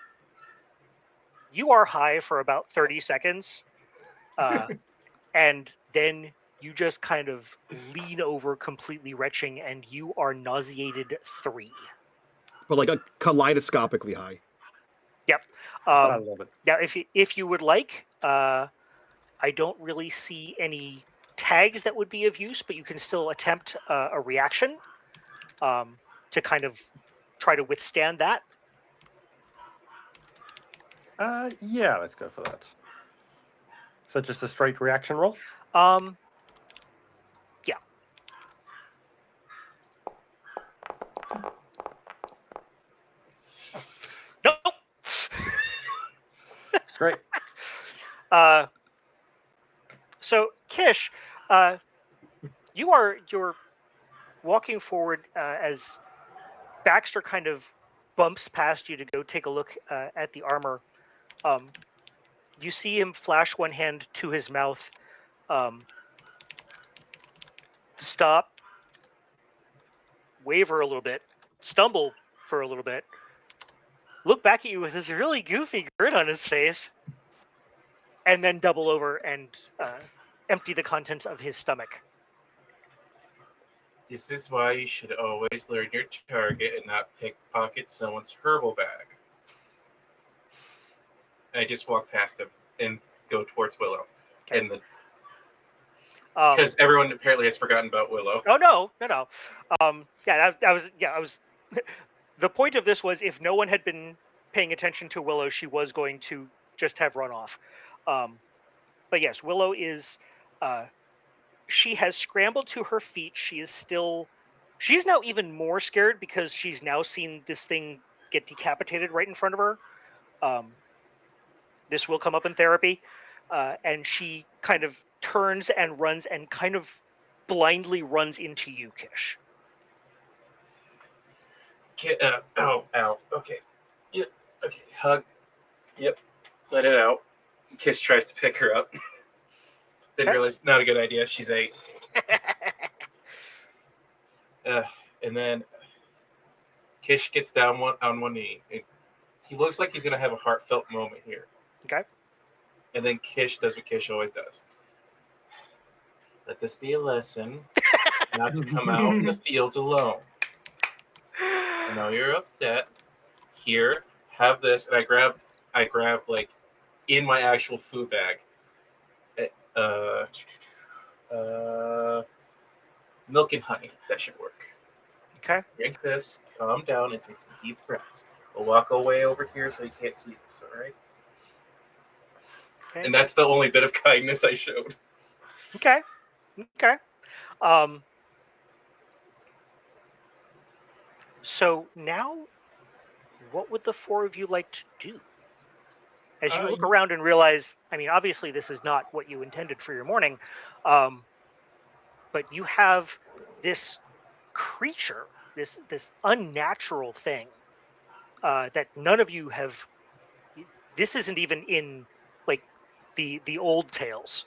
high for about 30 seconds. And then you just kind of lean over completely retching and you are nauseated 3. But like a kaleidoscopically high. Yep. I love it. Now, if you would like, I don't really see any tags that would be of use, but you can still attempt a reaction to kind of try to withstand that. Yeah, let's go for that. So just a straight reaction roll? Yeah. Nope. Great. So Kish, you're walking forward as Baxter kind of bumps past you to go take a look at the armor. You see him flash one hand to his mouth, stop, waver a little bit, stumble for a little bit, look back at you with this really goofy grin on his face, and then double over and empty the contents of his stomach. This is why you should always learn your target and not pickpocket someone's herbal bag. I just walk past him and go towards Willow. Okay. And because everyone apparently has forgotten about Willow. Oh no. Yeah, I was. The point of this was if no one had been paying attention to Willow, she was going to just have run off. But yes, Willow is. She has scrambled to her feet. She's now even more scared because she's now seen this thing get decapitated right in front of her. This will come up in therapy. And she kind of turns and runs and kind of blindly runs into you, Kish. Ow. Okay. Yep. Okay. Hug. Yep. Let it out. Kiss tries to pick her up. Didn't realize, not a good idea. She's 8. And then Kish gets down on one knee and He looks like he's gonna have a heartfelt moment here. Okay. And then Kish does what Kish always does. Let this be a lesson not to come out in the fields alone. I know you're upset. Here, have this, and I grab like in my actual food bag. Milk and honey. That should work. Okay. Drink this, calm down, and take some deep breaths. We'll walk away over here so you can't see this, all right? Okay. And that's the only bit of kindness I showed. Okay. Okay. So now, what would the four of you like to do? As you look around and realize, I mean, obviously this is not what you intended for your morning, but you have this creature, this unnatural thing that none of you have. This isn't even in like the old tales.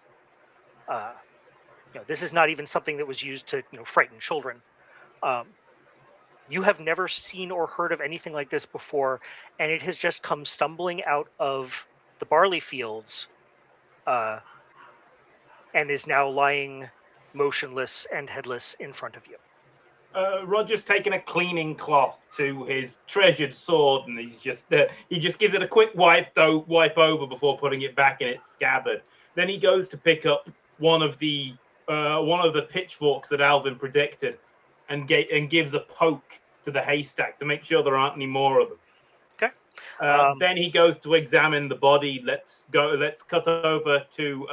This is not even something that was used to frighten children. You have never seen or heard of anything like this before, and it has just come stumbling out of the barley fields and is now lying motionless and headless in front of you. Roger's taken a cleaning cloth to his treasured sword, and he just gives it a quick wipe over before putting it back in its scabbard. Then he goes to pick up one of the pitchforks that Alvin predicted, and gives a poke to the haystack to make sure there aren't any more of them. Okay. Then he goes to examine the body. Let's cut over to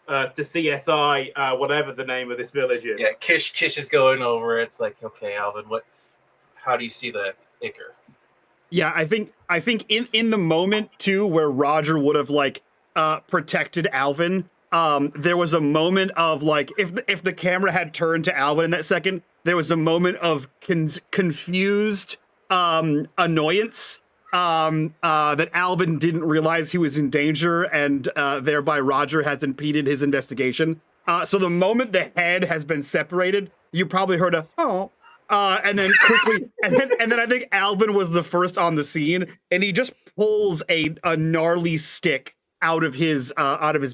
CSI, whatever the name of this village is. Yeah, Kish is going over. It's like, okay, Alvin, how do you see the ichor? Yeah, I think in the moment too where Roger would have like protected Alvin, there was a moment of like if the camera had turned to Alvin in that second, there was a moment of confused annoyance that Alvin didn't realize he was in danger, and thereby Roger has impeded his investigation. So the moment the head has been separated, you probably heard a oh. And then quickly, and then I think Alvin was the first on the scene, and he just pulls a gnarly stick out of his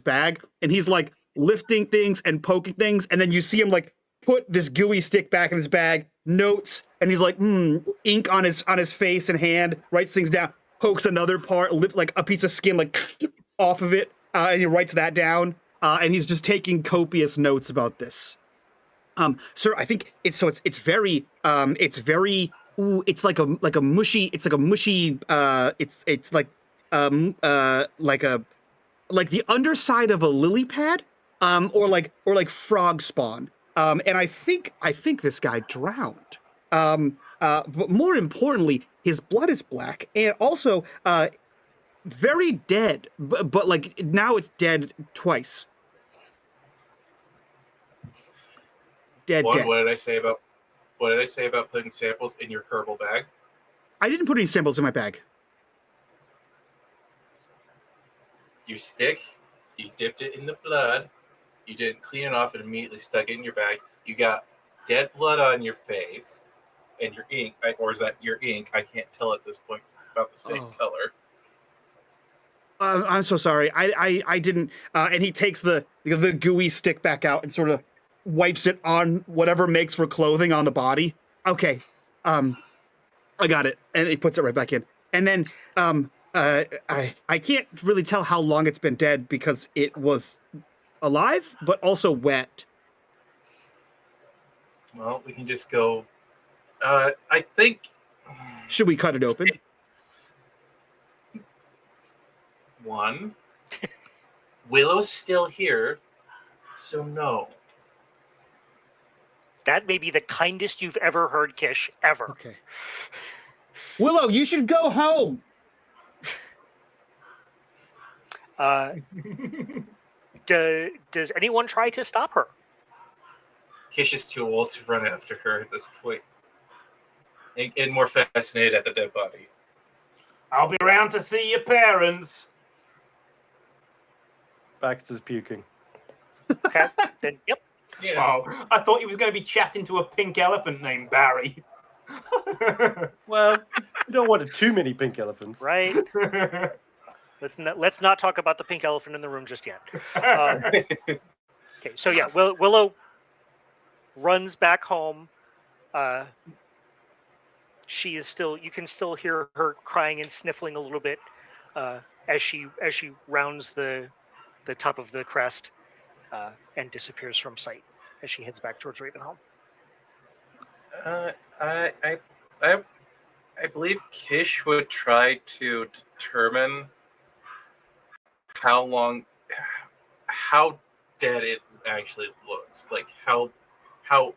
bag, and he's like lifting things and poking things, and then you see him like put this gooey stick back in his bag, notes, and he's like ink on his face and hand, writes things down, pokes another part, lifts like a piece of skin like off of it, and he writes that down, and he's just taking copious notes about this. Sir, I think it's very it's like a mushy, like the underside of a lily pad, or like frog spawn. And I think this guy drowned. But more importantly, his blood is black and also very dead, but like now it's dead twice. Dead. What did I say about putting samples in your herbal bag? I didn't put any samples in my bag. Your stick, you dipped it in the blood, you didn't clean it off and immediately stuck it in your bag. You got dead blood on your face and your ink, or is that your ink? I can't tell at this point. It's about the same color. I'm so sorry. I didn't. And he takes the gooey stick back out and sort of wipes it on whatever makes for clothing on the body. Okay, I got it, and he puts it right back in. And then I can't really tell how long it's been dead because it was alive, but also wet. Well, we can just go. I think. Should we cut it open? One. Willow's still here, so no. That may be the kindest you've ever heard, Kish, ever. Okay. Willow, you should go home. Does anyone try to stop her? Kish is too old to run after her at this point. And more fascinated at the dead body. I'll be around to see your parents. Baxter's puking. Okay, then, yep. Yeah. Oh, I thought he was going to be chatting to a pink elephant named Barry. Well, you don't want too many pink elephants. Right? Let's not talk about the pink elephant in the room just yet. Okay, so yeah, Willow runs back home. She is still. You can still hear her crying and sniffling a little bit as she rounds the top of the crest and disappears from sight as she heads back towards Ravenholm. I believe Kish would try to determine how dead it actually looks. Like how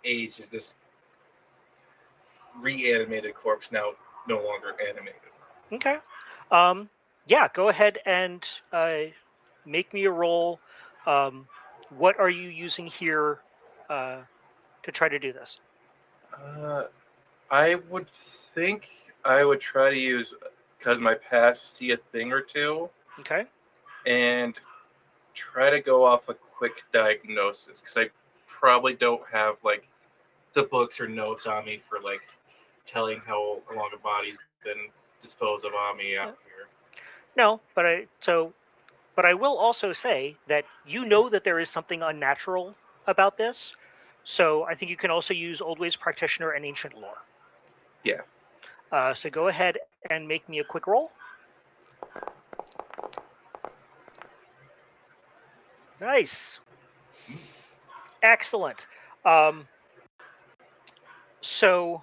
aged is this reanimated corpse now no longer animated? Okay. Yeah, go ahead and make me a roll. What are you using here to try to do this? I would think I would try to use, because my past see a thing or two, Okay. and try to go off a quick diagnosis, because I probably don't have like the books or notes on me for like telling how long a body's been disposed of on me out here. No, but I will also say that you know that there is something unnatural about this. So I think you can also use Old Ways Practitioner and Ancient Lore. Yeah. So go ahead and make me a quick roll. Nice. Excellent. So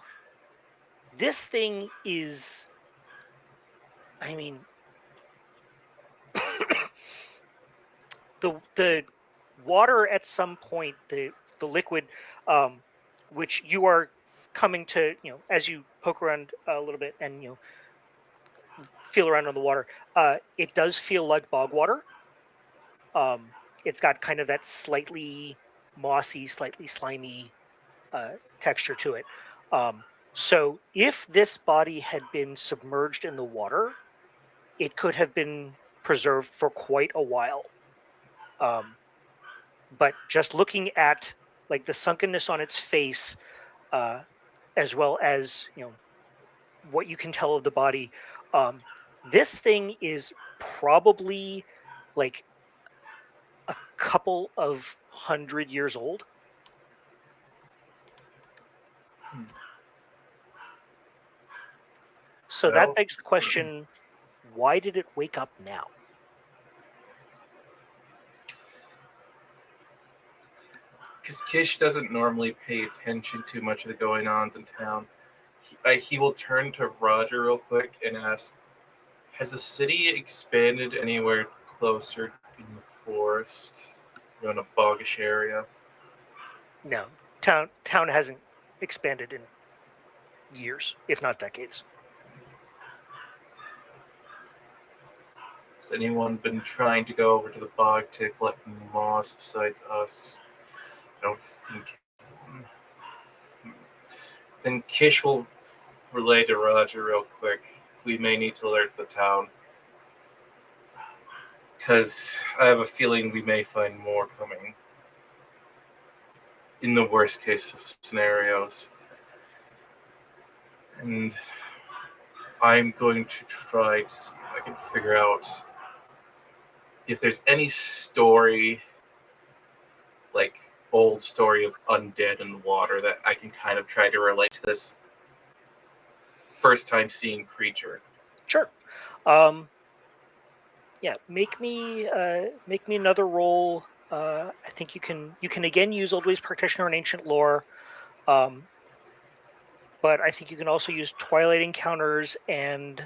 this thing is, I mean, the water at some point, the liquid, which you are coming to, as you poke around a little bit and feel around on the water, it does feel like bog water. It's got kind of that slightly mossy, slightly slimy texture to it. So if this body had been submerged in the water, it could have been preserved for quite a while. But just looking at like the sunkenness on its face, as well as what you can tell of the body, this thing is probably like a couple of 100 years old. So that begs the question, why did it wake up now? Because Kish doesn't normally pay attention too much to the going-ons in town. He will turn to Roger real quick and ask, has the city expanded anywhere closer in the forest, in a boggish area? No, town hasn't expanded in years, if not decades. Has anyone been trying to go over to the bog to collect moss besides us? I don't think. Then Kish will relay to Roger real quick. We may need to alert the town. Because I have a feeling we may find more coming. In the worst case of scenarios. And I'm going to try to see if I can figure out if there's any story, like old story of undead in the water, that I can kind of try to relate to this first time seeing creature. Sure. Yeah, make me another roll. I think you can again use Old Ways Practitioner and Ancient Lore, but I think you can also use Twilight Encounters and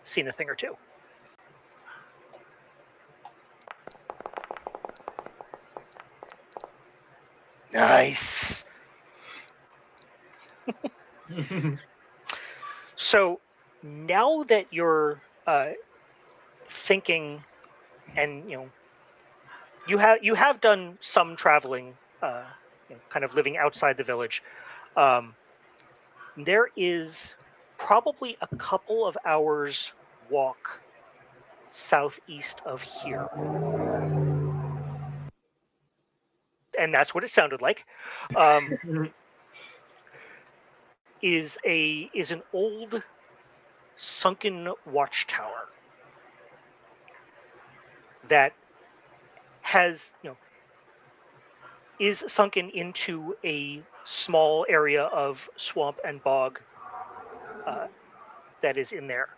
Seen a Thing or Two. Nice. So now that you're thinking, and you have done some traveling, kind of living outside the village. There is probably a couple of hours walk southeast of here. And that's what it sounded like. is an old sunken watchtower that has, is sunken into a small area of swamp and bog that is in there.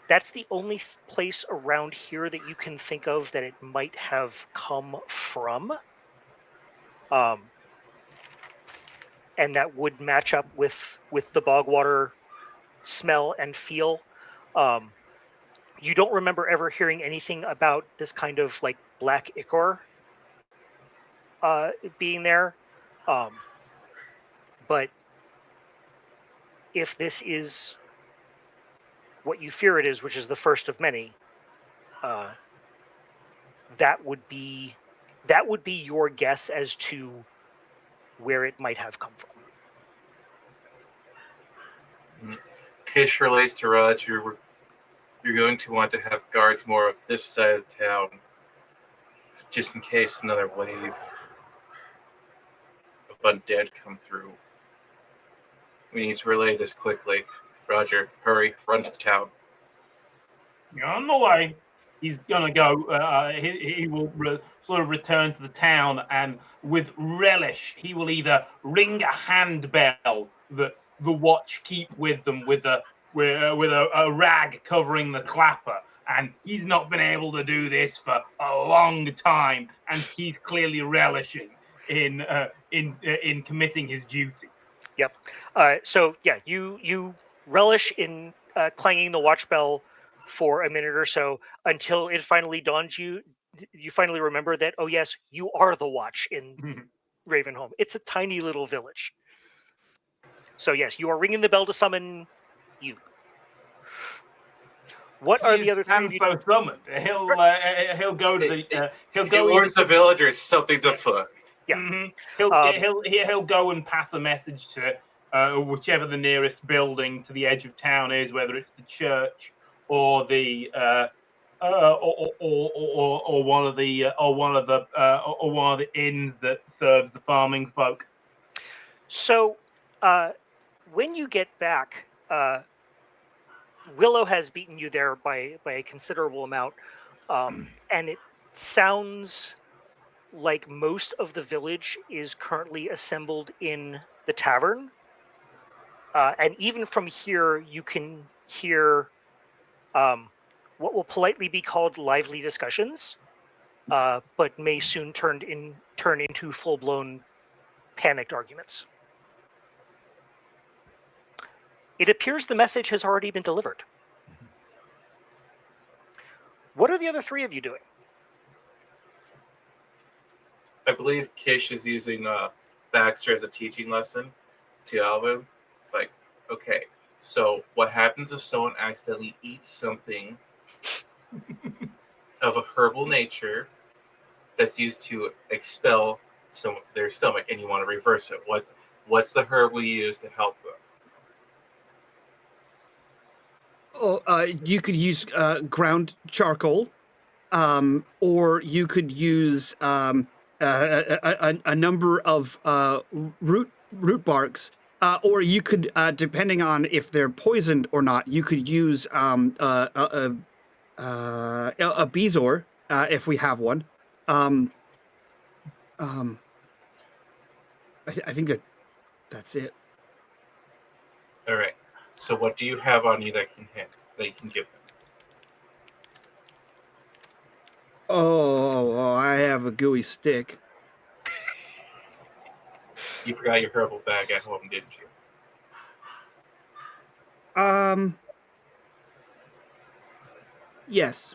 That's the only place around here that you can think of that it might have come from. And that would match up with the bog water smell and feel. You don't remember ever hearing anything about this kind of like black ichor being there. But if this is what you fear it is, which is the first of many, that would be your guess as to where it might have come from. Kish relates to Raj. You're going to want to have guards more of this side of town, just in case another wave of undead come through. We need to relay this quickly. Roger, hurry, run to the town. You're on the way. He's gonna go. He will sort of return to the town, and with relish, he will either ring a handbell that the watch keep with them with a rag covering the clapper, and he's not been able to do this for a long time, and he's clearly relishing in committing his duty. Yep. So yeah, you relish in clanging the watch bell for a minute or so until it finally dawns you finally remember that, oh yes, you are the watch in Ravenholm. It's a tiny little village. So yes, you are ringing the bell to summon you. What are the other three of you? So summoned. He'll go to the he'll go. It warns the villagers something's afoot. Yeah. Mm-hmm. He'll go and pass a message to whichever the nearest building to the edge of town is, whether it's the church or the or one of the inns that serves the farming folk. So, when you get back, Willow has beaten you there by a considerable amount, and it sounds like most of the village is currently assembled in the tavern. And even from here, you can hear what will politely be called lively discussions, but may soon turn into full-blown panicked arguments. It appears the message has already been delivered. What are the other three of you doing? I believe Kish is using Baxter as a teaching lesson to Alvin. It's like, okay, so what happens if someone accidentally eats something of a herbal nature that's used to expel their stomach, and you want to reverse it? What's the herb we use to help them? Oh, you could use ground charcoal, or you could use a number of root barks, or you could, depending on if they're poisoned or not, you could use a bezoar if we have one. I think that's it. All right. So what do you have on you that you can give them? Oh, I have a gooey stick. You forgot your herbal bag at home, didn't you? Yes.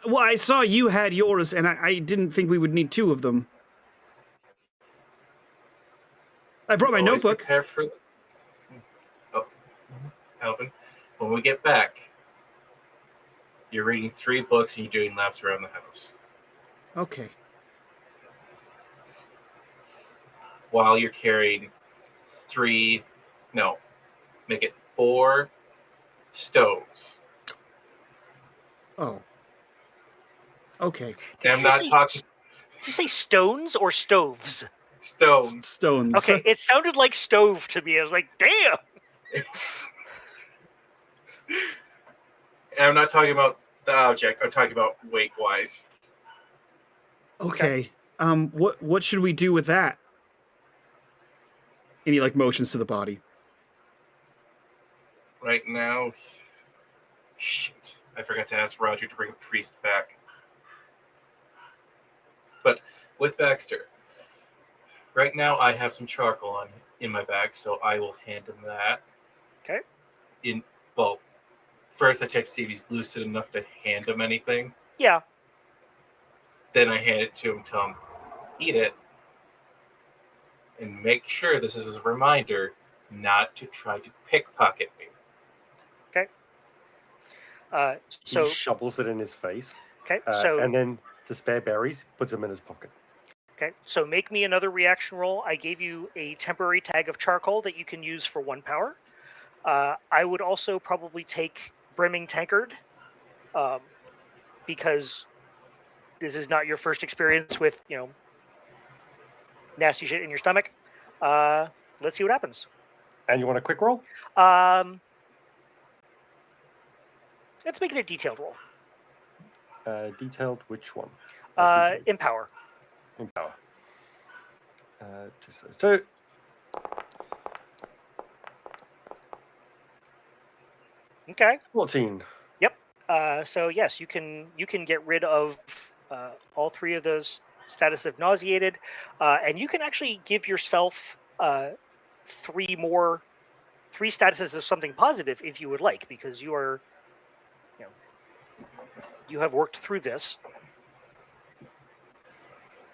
Well, I saw you had yours, and I didn't think we would need two of them. I brought my Always notebook. Prepare for... Oh, Alvin, when we get back, you're reading 3 books and you're doing laps around the house. Okay. While you're carrying 4 stoves. Oh. Okay. And I'm not talking... Did you say stones or stoves? Stone. Stones. Okay, it sounded like stove to me. I was like, damn. And I'm not talking about the object. I'm talking about weight-wise. Okay. What should we do with that? And he like motions to the body. Right now, shit. I forgot to ask Roger to bring a priest back. But with Baxter, right now I have some charcoal in my bag, so I will hand him that. Okay. Well, first I check to see if he's lucid enough to hand him anything. Yeah. Then I hand it to him, tell him, eat it, and make sure this is a reminder not to try to pickpocket me. So he shovels it in his face, okay. and then the spare berries, puts them in his pocket. Okay, so make me another reaction roll. I gave you a temporary tag of charcoal that you can use for 1 power. I would also probably take Brimming Tankard, because this is not your first experience with, nasty shit in your stomach. Let's see what happens. And you want a quick roll? Let's make it a detailed roll. Detailed, which one? Empower. Empower. Just those two. Okay. 14. So yes, you can get rid of all 3 of those status of nauseated, and you can actually give yourself 3 statuses of something positive if you would like, because you are, you have worked through this.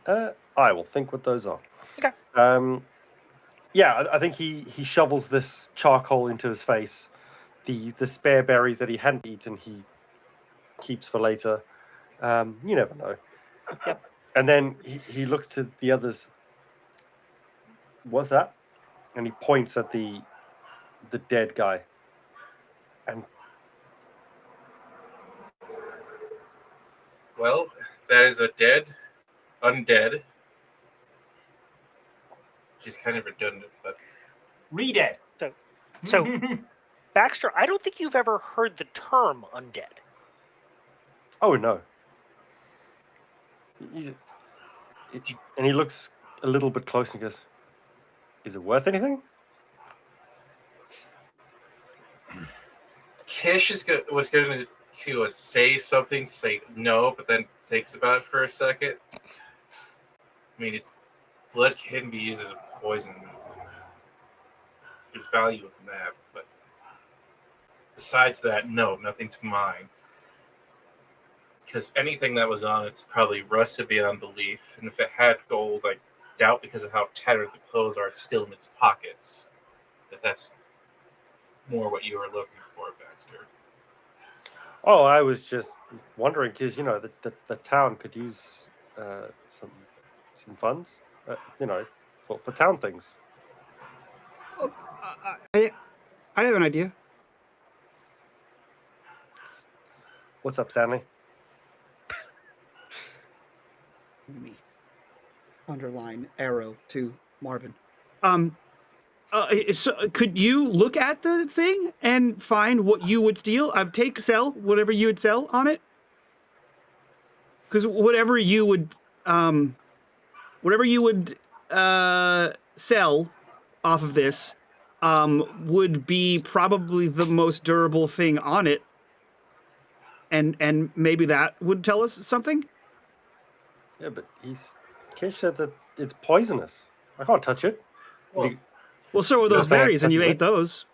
I will think what those are. Okay. Yeah, I think he shovels this charcoal into his face. The spare berries that he hadn't eaten, he keeps for later. You never know. Yep. And then he looks to the others. What's that? And he points at the dead guy. And Well, that is a undead. Which is kind of redundant, but Read it. So Baxter, I don't think you've ever heard the term undead. oh no. And he looks a little bit close and goes, "Is it worth anything?" Kish was going to say something, to say no, but then thinks about it for a second. I mean, blood can be used as a poison. There's value in that, but besides that, no, nothing to mine. Because anything that was on it's probably rusted beyond belief, and if it had gold, I doubt, because of how tattered the clothes are, it's still in its pockets. If that's more what you were looking for, Baxter. Oh, I was just wondering because the town could use some funds, for town things. I have an idea. What's up, Stanley? Me. Underline arrow to Marvin. So could you look at the thing and find what you would steal? Sell whatever you would sell on it. Because whatever you would sell off of this would be probably the most durable thing on it, and maybe that would tell us something. Yeah, but Kish said that it's poisonous. I can't touch it. Well, so were those No, berries, and you touching ate those.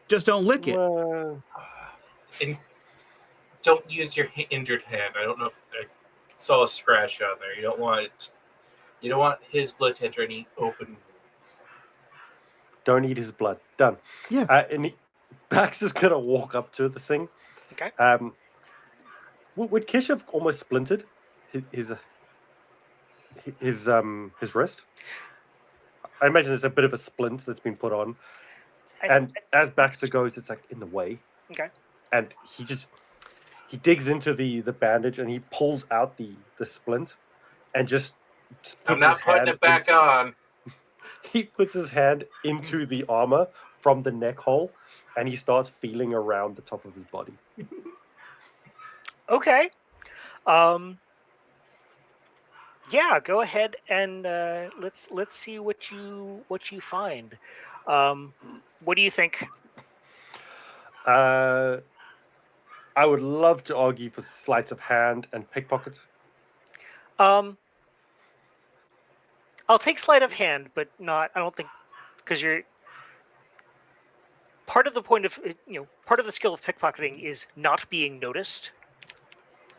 Just don't lick it. And don't use your injured hand. I don't know if I saw a scratch on there. You don't want his blood to enter any open wounds. Don't eat his blood. Done. Yeah. And Baxter's gonna walk up to the thing. Okay. Would Kish have almost splintered his wrist? I imagine there's a bit of a splint that's been put on. And as Baxter goes, it's like in the way. Okay. And he digs into the bandage and he pulls out the splint and just I'm puts not his putting hand it back into- on. He puts his hand into the armor from the neck hole, and he starts feeling around the top of his body. Okay. Yeah, go ahead and let's see what you find. What do you think? I would love to argue for sleight of hand and pickpocket. I'll take sleight of hand, but not. I don't think because you're part of the point of part of the skill of pickpocketing is not being noticed,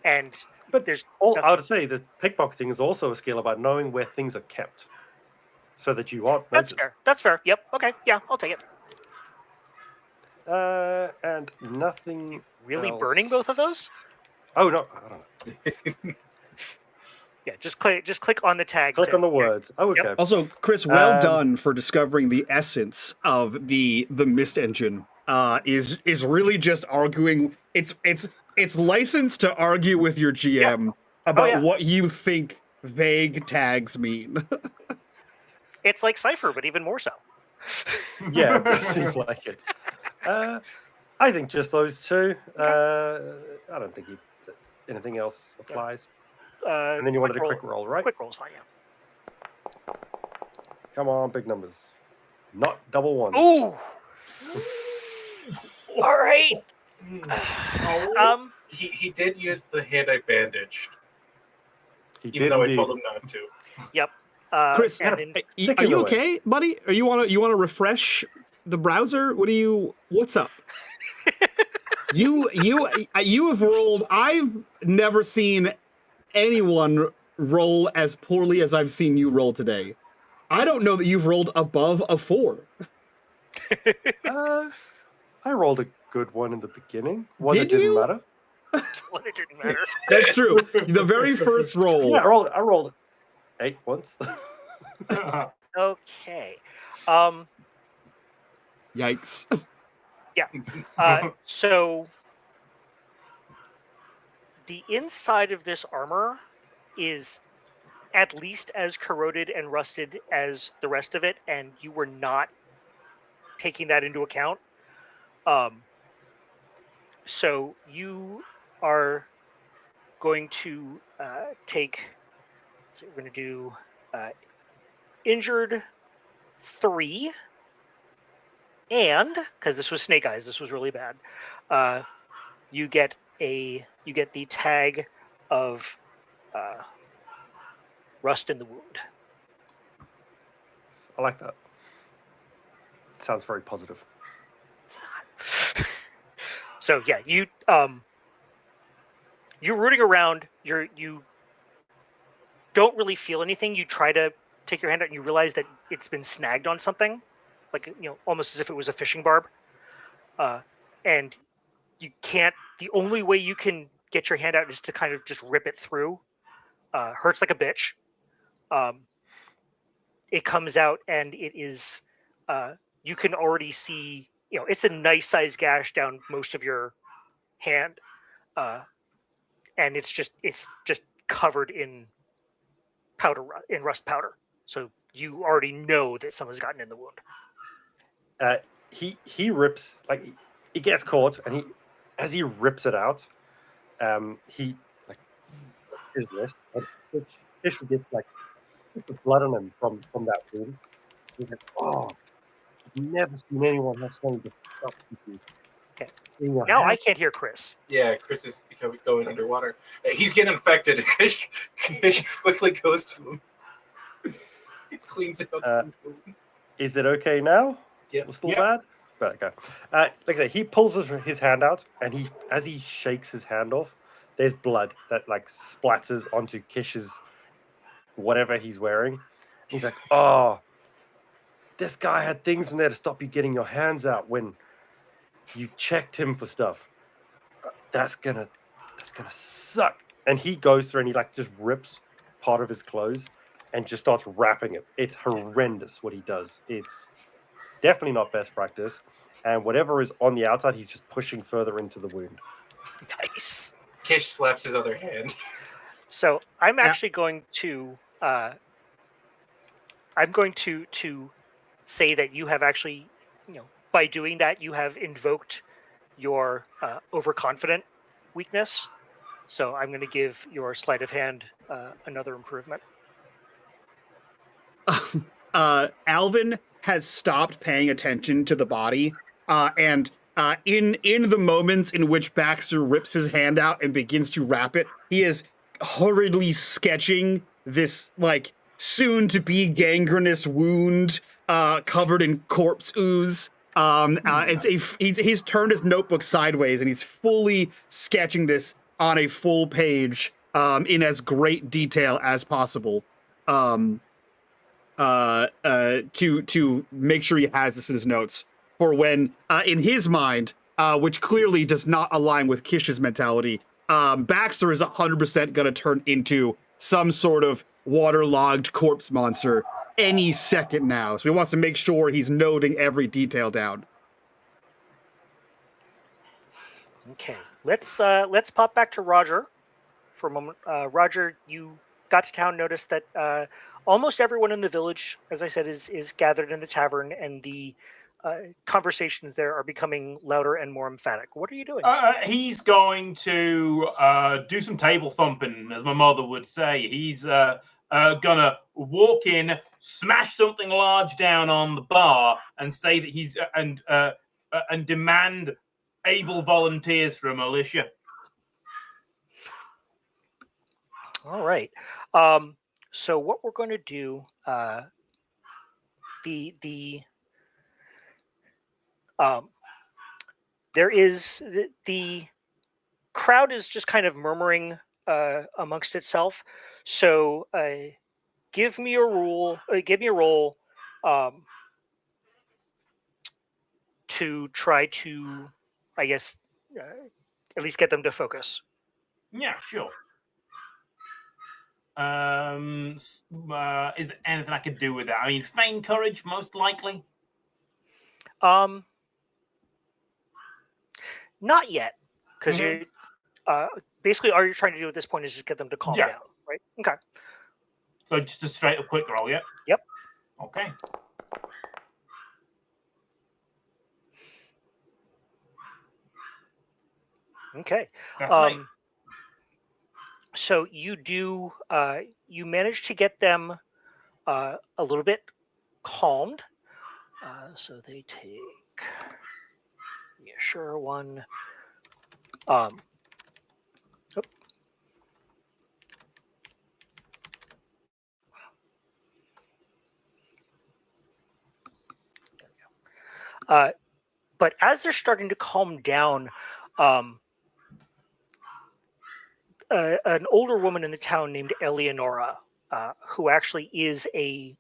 and But there's I would say that pickpocketing is also a skill about knowing where things are kept, so that you aren't that's noticed. fair. That's fair. Yep. Okay. Yeah, I'll take it. And nothing. Really else. burning both of those? Oh no, I don't know. Yeah, just click on the tag. Click on the words. Oh, okay. Yep. Also, Chris, well Um, done for discovering the essence of the mist engine. Is really just arguing. It's licensed to argue with your GM about yeah. what you think vague tags mean. It's like Cypher, but even more so. Yeah, it does seem like it. I think just those two. I don't think anything else applies. And then you wanted a quick roll, right? Quick roll's fine, yeah. Come on, big numbers. Not double ones. Ooh. All right. He did use the hand I bandaged, He even did though indeed. I told him not to. Yep. Chris, and are you okay, buddy? Or you want to refresh the browser? What's up? you have rolled. I've never seen anyone roll as poorly as I've seen you roll today. I don't know that you've rolled above a 4. I rolled a good one in the beginning. One Did that didn't you? matter. well, it didn't matter. That's true. The very first roll. Yeah, I rolled 8 once. Okay. Yikes. So the inside of this armor is at least as corroded and rusted as the rest of it, and you were not taking that into account. So you are going to take. So we're going to do injured 3, and because this was Snake Eyes, this was really bad. You get the tag of rust in the wound. I like that. Sounds very positive. It's not. So yeah, you're rooting around. You don't really feel anything. You try to take your hand out, and you realize that it's been snagged on something, like almost as if it was a fishing barb. And you can't. The only way you can get your hand out is to kind of just rip it through. Hurts like a bitch. It comes out, and it is. You can already see. It's a nice sized gash down most of your hand, and it's just covered in powder, in rust powder. So you already know that someone's gotten in the wound. He rips, like, he gets caught, and as he rips it out, he like his wrist, and Fish gets like the blood on him from that wound. He's like, oh, I've never seen anyone have something to stop you. Okay. In your Now hand. I can't hear Chris. Yeah, Chris is going underwater. He's getting infected. Fish quickly goes to him. It cleans it up. Is it okay now? Yep. Still bad? Right, okay. Like I say, he pulls his hand out, and as he shakes his hand off, there's blood that like splatters onto Kish's whatever he's wearing. He's like, oh, this guy had things in there to stop you getting your hands out when you checked him for stuff. That's gonna suck. And he goes through and he like just rips part of his clothes and just starts wrapping it. It's horrendous what he does. It's definitely not best practice. And whatever is on the outside, he's just pushing further into the wound. Nice. Kish slaps his other hand. So I'm Yeah. actually going to to say that you have actually, by doing that, you have invoked your overconfident weakness. So I'm going to give your sleight of hand another improvement. Alvin has stopped paying attention to the body, and in the moments in which Baxter rips his hand out and begins to wrap it, he is hurriedly sketching this like soon to be gangrenous wound covered in corpse ooze. He's turned his notebook sideways and he's fully sketching this on a full page in as great detail as possible. To make sure he has this in his notes for when, in his mind, which clearly does not align with Kish's mentality, Baxter is 100% going to turn into some sort of waterlogged corpse monster any second now. So he wants to make sure he's noting every detail down. Okay, let's pop back to Roger for a moment. Roger, you got to town, noticed that almost everyone in the village, as I said, is gathered in the tavern, and the conversations there are becoming louder and more emphatic. What are you doing? He's going to do some table thumping, as my mother would say. He's gonna walk in, smash something large down on the bar, and say that he's and demand able volunteers for a militia. All right. So what we're going to do, there is the crowd is just kind of murmuring amongst itself. So give me a roll to try to, I guess, at least get them to focus. Yeah, sure. Is there anything I could do with that? I mean, feign courage, most likely. Not yet, because you basically all you're trying to do at this point is just get them to calm down, right? Okay. So just a straight up quick roll, yeah? Yep. Okay. Okay. So you do you manage to get them a little bit calmed. So they take sure one. But as they're starting to calm down, an older woman in the town named Eleonora, who actually is a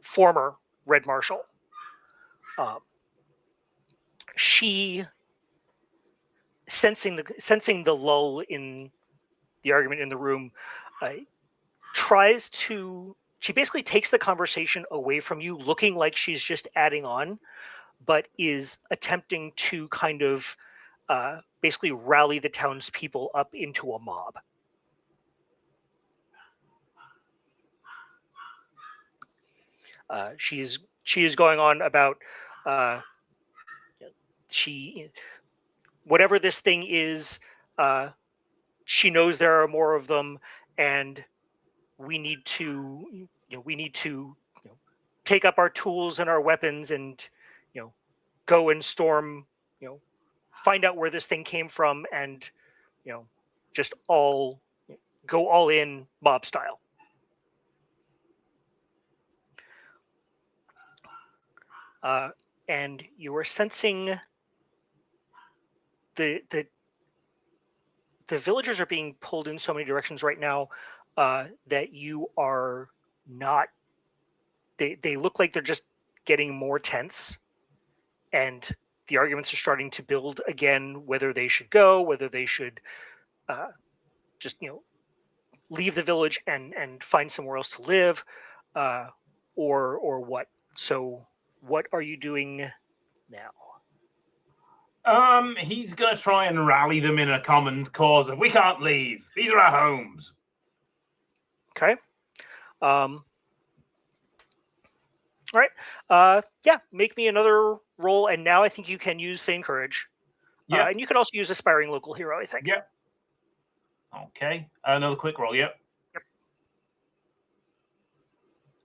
former Red Marshal, she sensing the lull in the argument in the room, she basically takes the conversation away from you, looking like she's just adding on, but is attempting to kind of basically rally the townspeople up into a mob. She is going on about whatever this thing is, she knows there are more of them, and we need to take up our tools and our weapons and go and storm, find out where this thing came from, and just all go all in mob style. And you are sensing the villagers are being pulled in so many directions right now that you are not. They look like they're just getting more tense, and the arguments are starting to build again. Whether they should go, whether they should just leave the village and find somewhere else to live, or what. So, what are you doing now? He's gonna try and rally them in a common cause of we can't leave. These are our homes. Okay. All right. Yeah. Make me another roll, and now I think you can use Feign Courage. Yeah. And you can also use Aspiring Local Hero, I think. Yep. Okay. Another quick roll. Yep. Yep.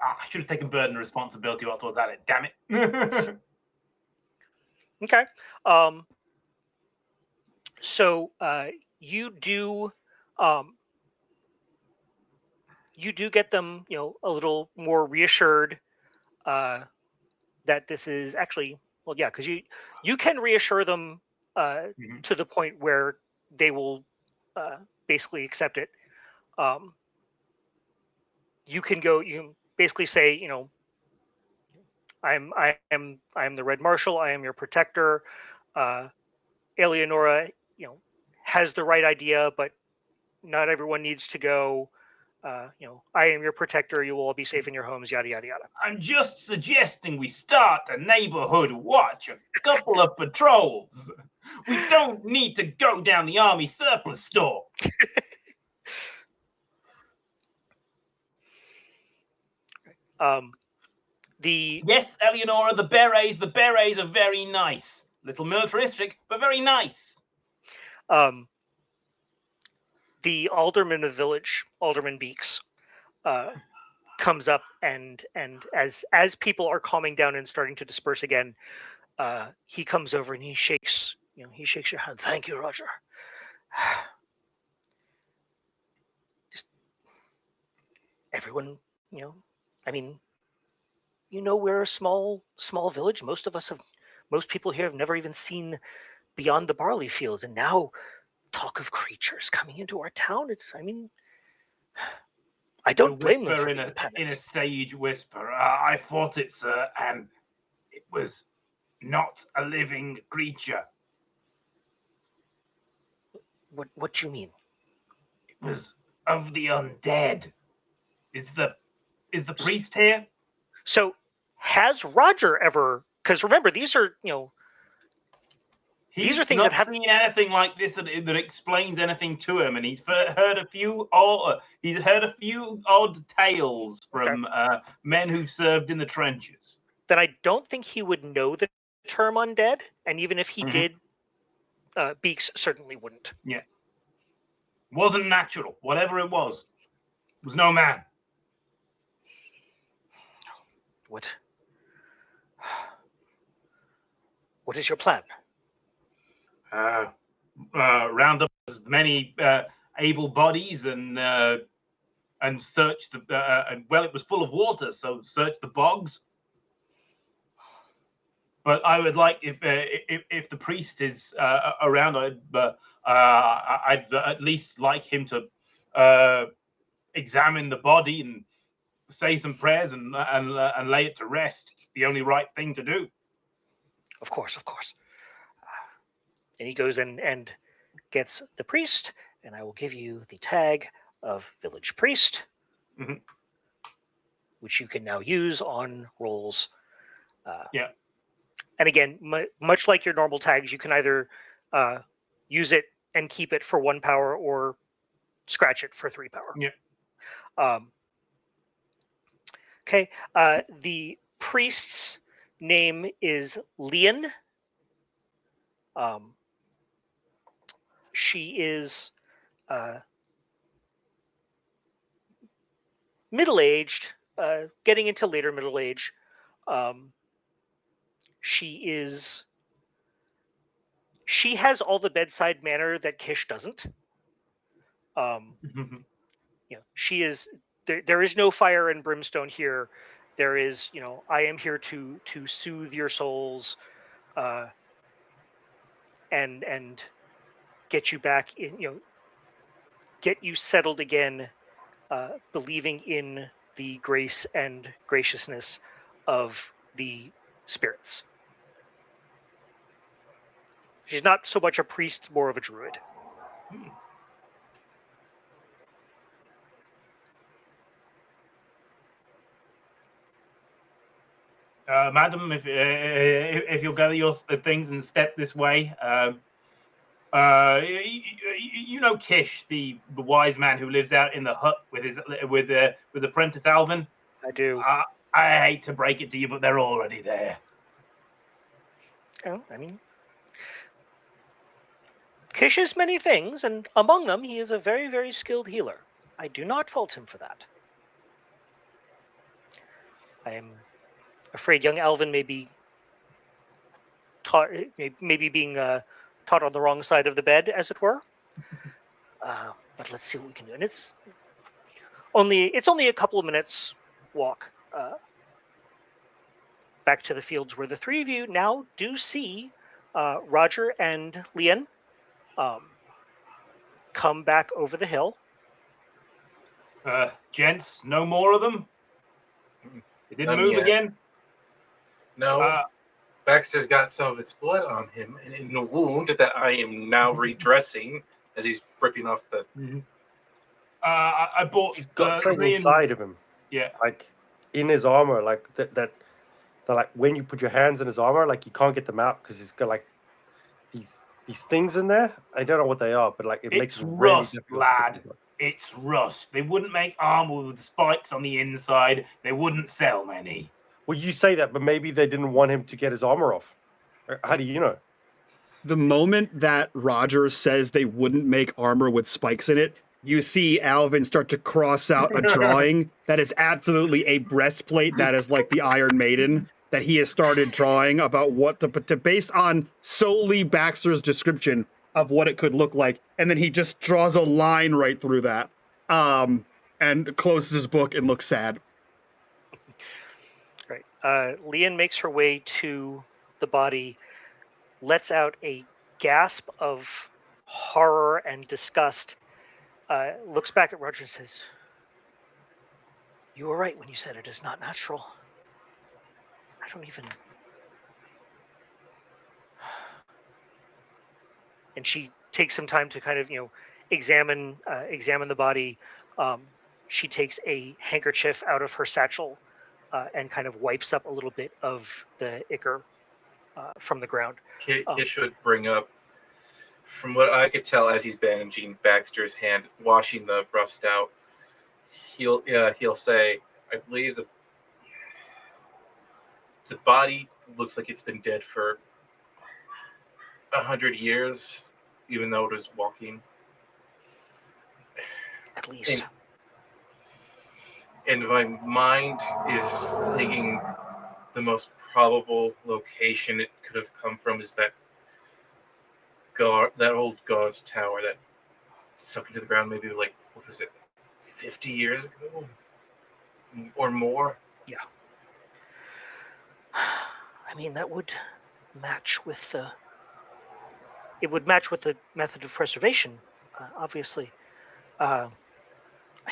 I should have taken burden of responsibility whilst I was at it. Damn it. Okay. So you do get them, a little more reassured that this is actually, well, yeah, because you can reassure them Mhm. to the point where they will basically accept it. You can basically say, I am the Red Marshal. I am your protector. Eleonora, has the right idea, but not everyone needs to go. I am your protector. You will all be safe in your homes. Yada yada yada. I'm just suggesting we start a neighborhood watch, a couple of patrols. We don't need to go down the army surplus store. The Yes, Eleonora, the berets are very nice. Little militaristic, but very nice. the alderman of the village, Alderman Beeks, comes up and as people are calming down and starting to disperse again, he comes over and he shakes your hand. Thank you, Roger. Just everyone, I mean, we're a small village. Most people here have never even seen beyond the barley fields, and now talk of creatures coming into our town. I don't blame them for being in a panicked. stage whisper. I fought it, sir, and it was not a living creature. What do you mean? It was of the undead. Is the priest here? So has Roger ever? Because remember, these are He's these are things not that have seen anything like this that explains anything to him, and he's heard a few odd tales from men who served in the trenches. Then I don't think he would know the term undead, and even if he did, Beeks certainly wouldn't. Yeah, wasn't natural. Whatever it was no man. What is your plan? Round up as many able bodies and search the. Well, it was full of water, so search the bogs. But I would like if the priest is around, I'd at least like him to examine the body and say some prayers and lay it to rest. It's the only right thing to do. Of course. And he goes and gets the priest, and I will give you the tag of village priest, which you can now use on rolls. Yeah. And again, much like your normal tags, you can either use it and keep it for 1 power or scratch it for 3 power. Yeah. Okay. The priest's name is Leon. She is middle-aged, getting into later middle age. She has all the bedside manner that Kish doesn't. She is there is no fire and brimstone here. There is, I am here to soothe your souls, and get you back in, get you settled again, believing in the grace and graciousness of the spirits. She's not so much a priest, more of a druid. Madam, if you'll gather your things and step this way. You know Kish, the wise man who lives out in the hut with apprentice Alvin. I do. I hate to break it to you, but they're already there. Oh, I mean, Kish is many things, and among them, he is a very, very skilled healer. I do not fault him for that. I am afraid young Alvin may be taught, maybe being taught on the wrong side of the bed, as it were. But let's see what we can do. And it's only a couple of minutes walk back to the fields where the three of you now do see Roger and Leon come back over the hill. Gents, no more of them? It didn't move yet. again? No. Baxter's got some of its blood on him and in a wound that I am now redressing as he's ripping off the... I bought... He's got something inside of him. Yeah. Like, in his armor, like, that like, when you put your hands in his armor, like, you can't get them out because he's got, like, these things in there. I don't know what they are, but, like, it makes it really rust, difficult. lad. It's rust. They wouldn't make armor with spikes on the inside. They wouldn't sell many. Well, you say that, but maybe they didn't want him to get his armor off. How do you know? The moment that Roger says they wouldn't make armor with spikes in it, you see Alvin start to cross out a drawing that is absolutely a breastplate that is like the Iron Maiden that he has started drawing about what to based on solely Baxter's description of what it could look like. And then he just draws a line right through that and closes his book and looks sad. Right. Leon makes her way to the body, lets out a gasp of horror and disgust, looks back at Roger and says, "You were right when you said it is not natural. I don't even..." And she takes some time to kind of, examine the body. She takes a handkerchief out of her satchel and kind of wipes up a little bit of the ichor from the ground. Kish would bring up, from what I could tell as he's bandaging Baxter's hand, washing the rust out, he'll say, "I believe the body looks like it's been dead for 100 years, even though it was walking. At least." And my mind is thinking the most probable location it could have come from is that old guard's tower that sunk into the ground maybe like, what was it, 50 years ago or more? Yeah. I mean, that would match with the... It would match with the method of preservation, obviously. I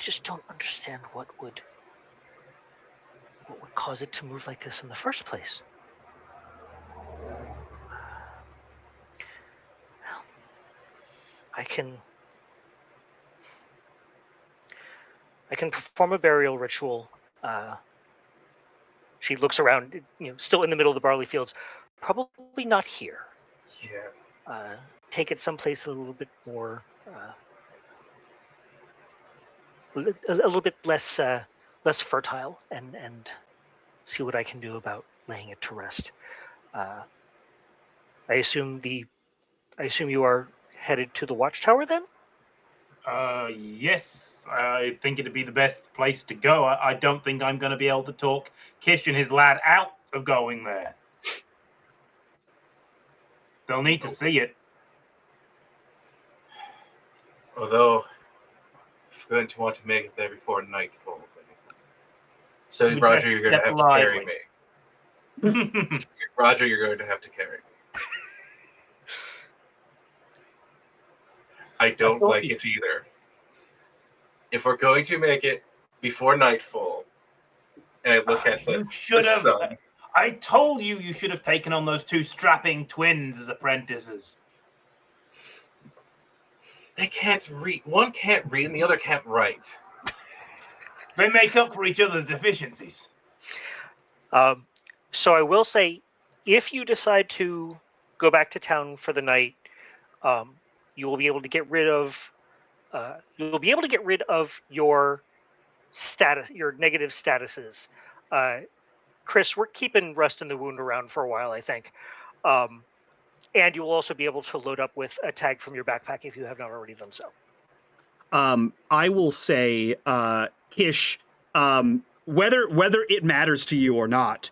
just don't understand what would cause it to move like this in the first place. Well, I can perform a burial ritual. She looks around, still in the middle of the barley fields. Probably not here. Yeah. Take it someplace a little bit more, a little bit less fertile, and see what I can do about laying it to rest. I assume you are headed to the watchtower then? Yes. I think it'd be the best place to go. I don't think I'm going to be able to talk Kish and his lad out of going there. They'll need to see it. Although, if we're going to want to make it there before nightfall. So, Roger, you're going to have to carry me. Roger, you're going to have to carry me. I don't like it either. If we're going to make it before nightfall, and I look at the sun... I told you should have taken on those two strapping twins as apprentices. They can't read. One can't read and the other can't write. They make up for each other's deficiencies. So I will say, if you decide to go back to town for the night, you will be able to get rid of your status, your negative statuses. Chris, we're keeping Rust in the Wound around for a while, I think. And you will also be able to load up with a tag from your backpack if you have not already done so. I will say, Kish, whether it matters to you or not,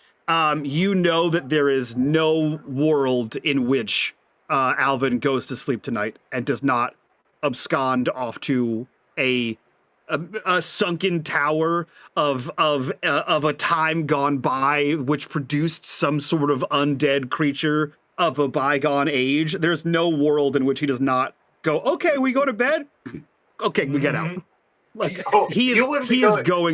you know that there is no world in which Alvin goes to sleep tonight and does not abscond off to a sunken tower of a time gone by, which produced some sort of undead creature of a bygone age. There's no world in which he does not go, okay, we go to bed. Okay, we get out. Like he is going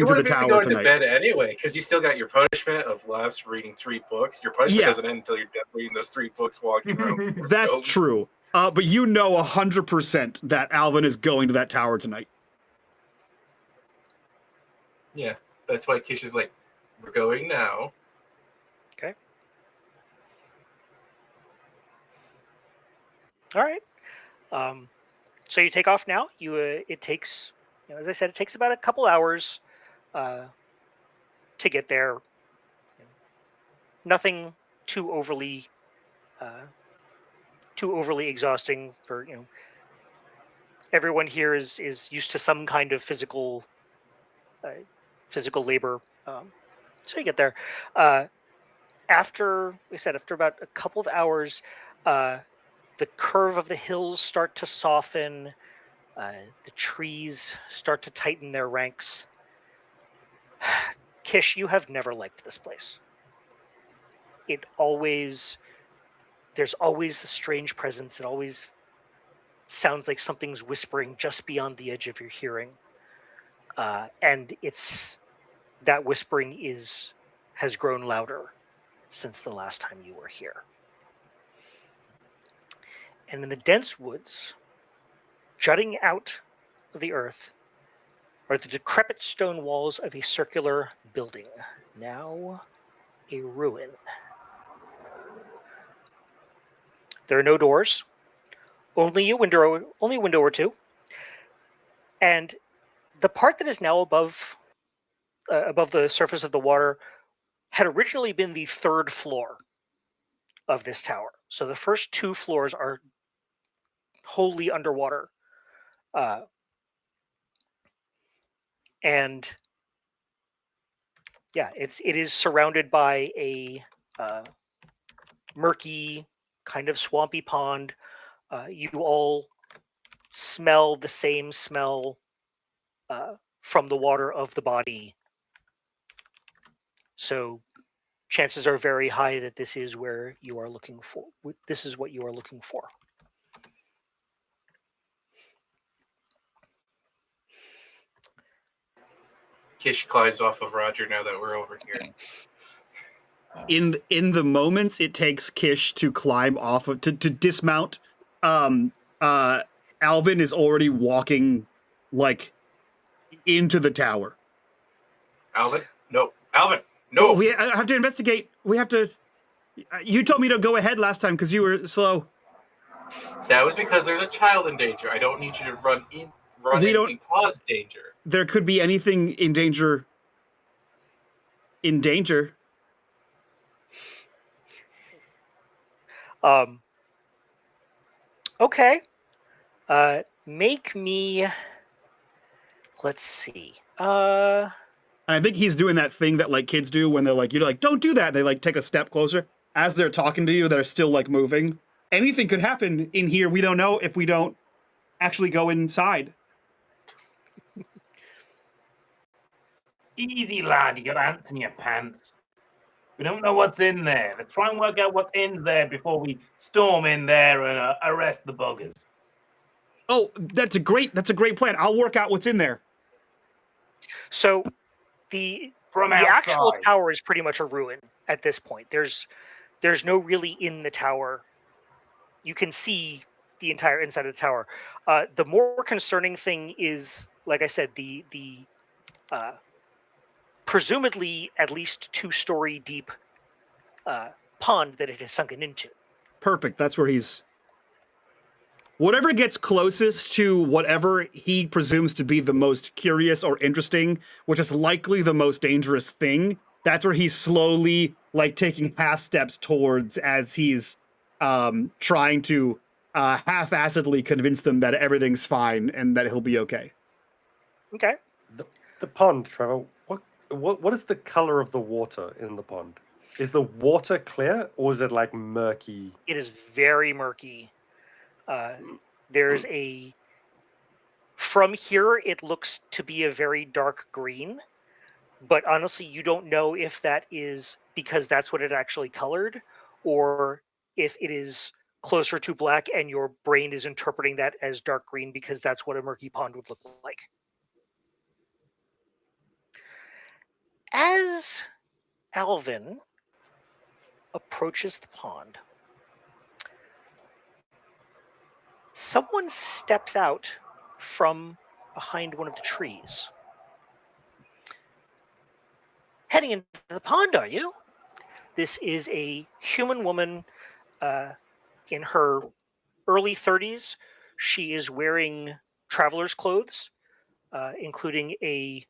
to the tower going tonight. to bed anyway, because you still got your punishment of laughs reading 3 books. Your punishment doesn't end until you're done reading those 3 books walking around. That's true. But you know 100% that Alvin is going to that tower tonight. Yeah, that's why Kish is like, we're going now. Okay. All right. So you take off now. It takes, as I said, it takes about a couple hours to get there. Nothing too overly exhausting for everyone here is used to some kind of physical labor. So you get there. After about a couple of hours, the curve of the hills start to soften. The trees start to tighten their ranks. Kish, you have never liked this place. There's always a strange presence. It always sounds like something's whispering just beyond the edge of your hearing. And that whispering has grown louder since the last time you were here. And in the dense woods, jutting out of the earth, are the decrepit stone walls of a circular building, now a ruin. There are no doors, only a window or two, and the part that is now above the surface of the water had originally been the 3rd floor of this tower. So the first 2 floors are wholly underwater. And yeah, it is surrounded by a murky, kind of swampy pond. You all smell the same smell from the water of the body. So chances are very high that this is where you are looking for. This is what you are looking for. Kish climbs off of Roger now that we're over here. In the moments it takes Kish to climb off of to dismount, Alvin is already walking like into the tower. Alvin, no. Alvin, no. We have to investigate. We have to. You told me to go ahead last time because you were slow. That was because there's a child in danger. I don't need you to run in and cause danger. There could be anything in danger. In danger. Okay. Make me. Let's see. And I think he's doing that thing that like kids do when they're like, you're like, don't do that. They like take a step closer as they're talking to you. They're still like moving. Anything could happen in here. We don't know if we don't actually go inside. Easy, lad. You got ants in your pants. We don't know what's in there. Let's try and work out what's in there before we storm in there and arrest the buggers. Oh, that's a great plan. I'll work out what's in there. So the actual tower is pretty much a ruin at this point. There's no really in the tower. You can see the entire inside of the tower. The more concerning thing is, like I said, the presumably at least 2-story deep pond that it has sunken into. Perfect. That's where he's. Whatever gets closest to whatever he presumes to be the most curious or interesting, which is likely the most dangerous thing, that's where he's slowly like taking half steps towards as he's trying to half-assedly convince them that everything's fine and that he'll be okay. Okay. The pond, Trevor. What is the color of the water in the pond? Is the water clear or is it like murky? It is very murky. There's a. From here, it looks to be a very dark green, but honestly, you don't know if that is because that's what it actually colored, or if it is closer to black and your brain is interpreting that as dark green because that's what a murky pond would look like. As Alvin approaches the pond, someone steps out from behind one of the trees. Heading into the pond, are you? This is a human woman in her early 30s. She is wearing traveler's clothes, including a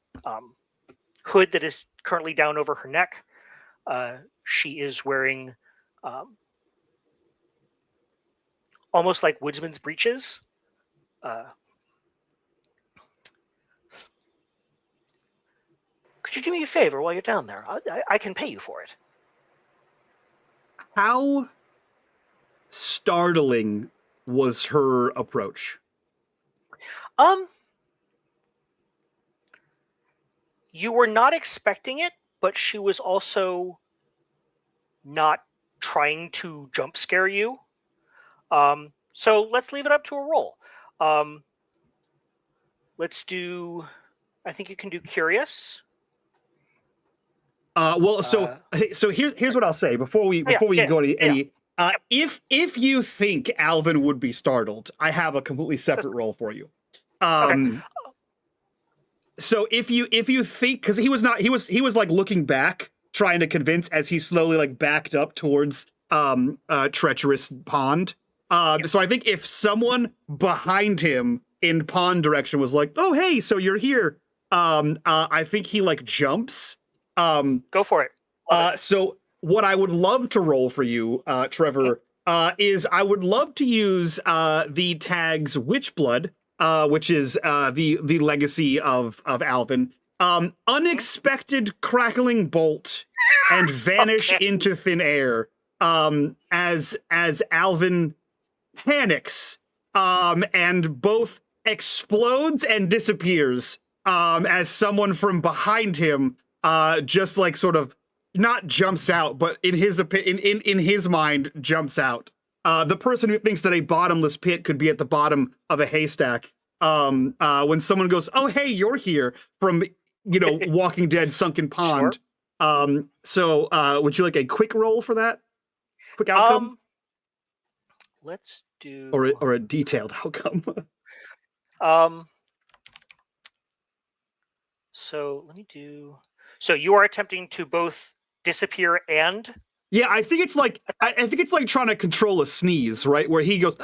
hood that is currently down over her neck. She is wearing almost like woodsman's breeches. Could you do me a favor while you're down there? I can pay you for it. How startling was her approach? You were not expecting it, but she was also not trying to jump scare you. So let's leave it up to a roll. Let's do. I think you can do curious. So here's what I'll say before we go to any. If you think Alvin would be startled, I have a completely separate role for you. Okay. So if you think, because he was like looking back, trying to convince as he slowly like backed up towards treacherous pond. So I think if someone behind him in pond direction was like, "Oh hey, so you're here," I think he like jumps. Go for it. So what I would love to roll for you, Trevor, is I would love to use the tags Witchblood, which is the legacy of Alvin. Unexpected crackling bolt and vanish into thin air. As Alvin panics, and both explodes and disappears, as someone from behind him just like sort of not jumps out, but in his mind jumps out. The person who thinks that a bottomless pit could be at the bottom of a haystack, when someone goes, "Oh hey, you're here," from Walking Dead Sunken Pond. Sure. So would you like a quick roll for that? Quick outcome? Let's do or a detailed outcome. So let me do. So you are attempting to both disappear and. Yeah, I think it's like trying to control a sneeze, right? Where he goes,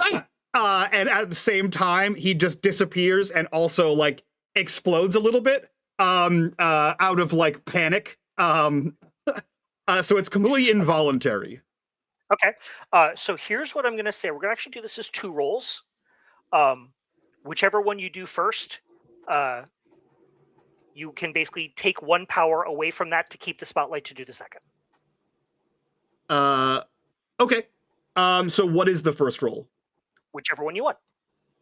and at the same time he just disappears and also like explodes a little bit, out of like panic. So it's completely involuntary. Okay. So here's what I'm going to say. We're going to actually do this as 2 rolls. Whichever one you do first, you can basically take 1 power away from that to keep the spotlight to do the second. Okay. So what is the first roll? Whichever one you want.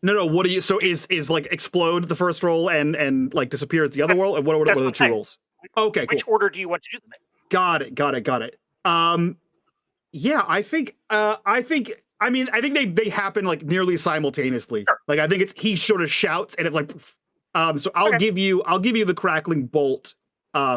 No. What do you? So is like explode the first roll and like disappear at the other roll? And what are the 2 rolls? Okay. Which order do you want to do them in? Got it. Yeah, I think they happen like nearly simultaneously. Sure. Like I think he sort of shouts and it's like, so I'll give you the crackling bolt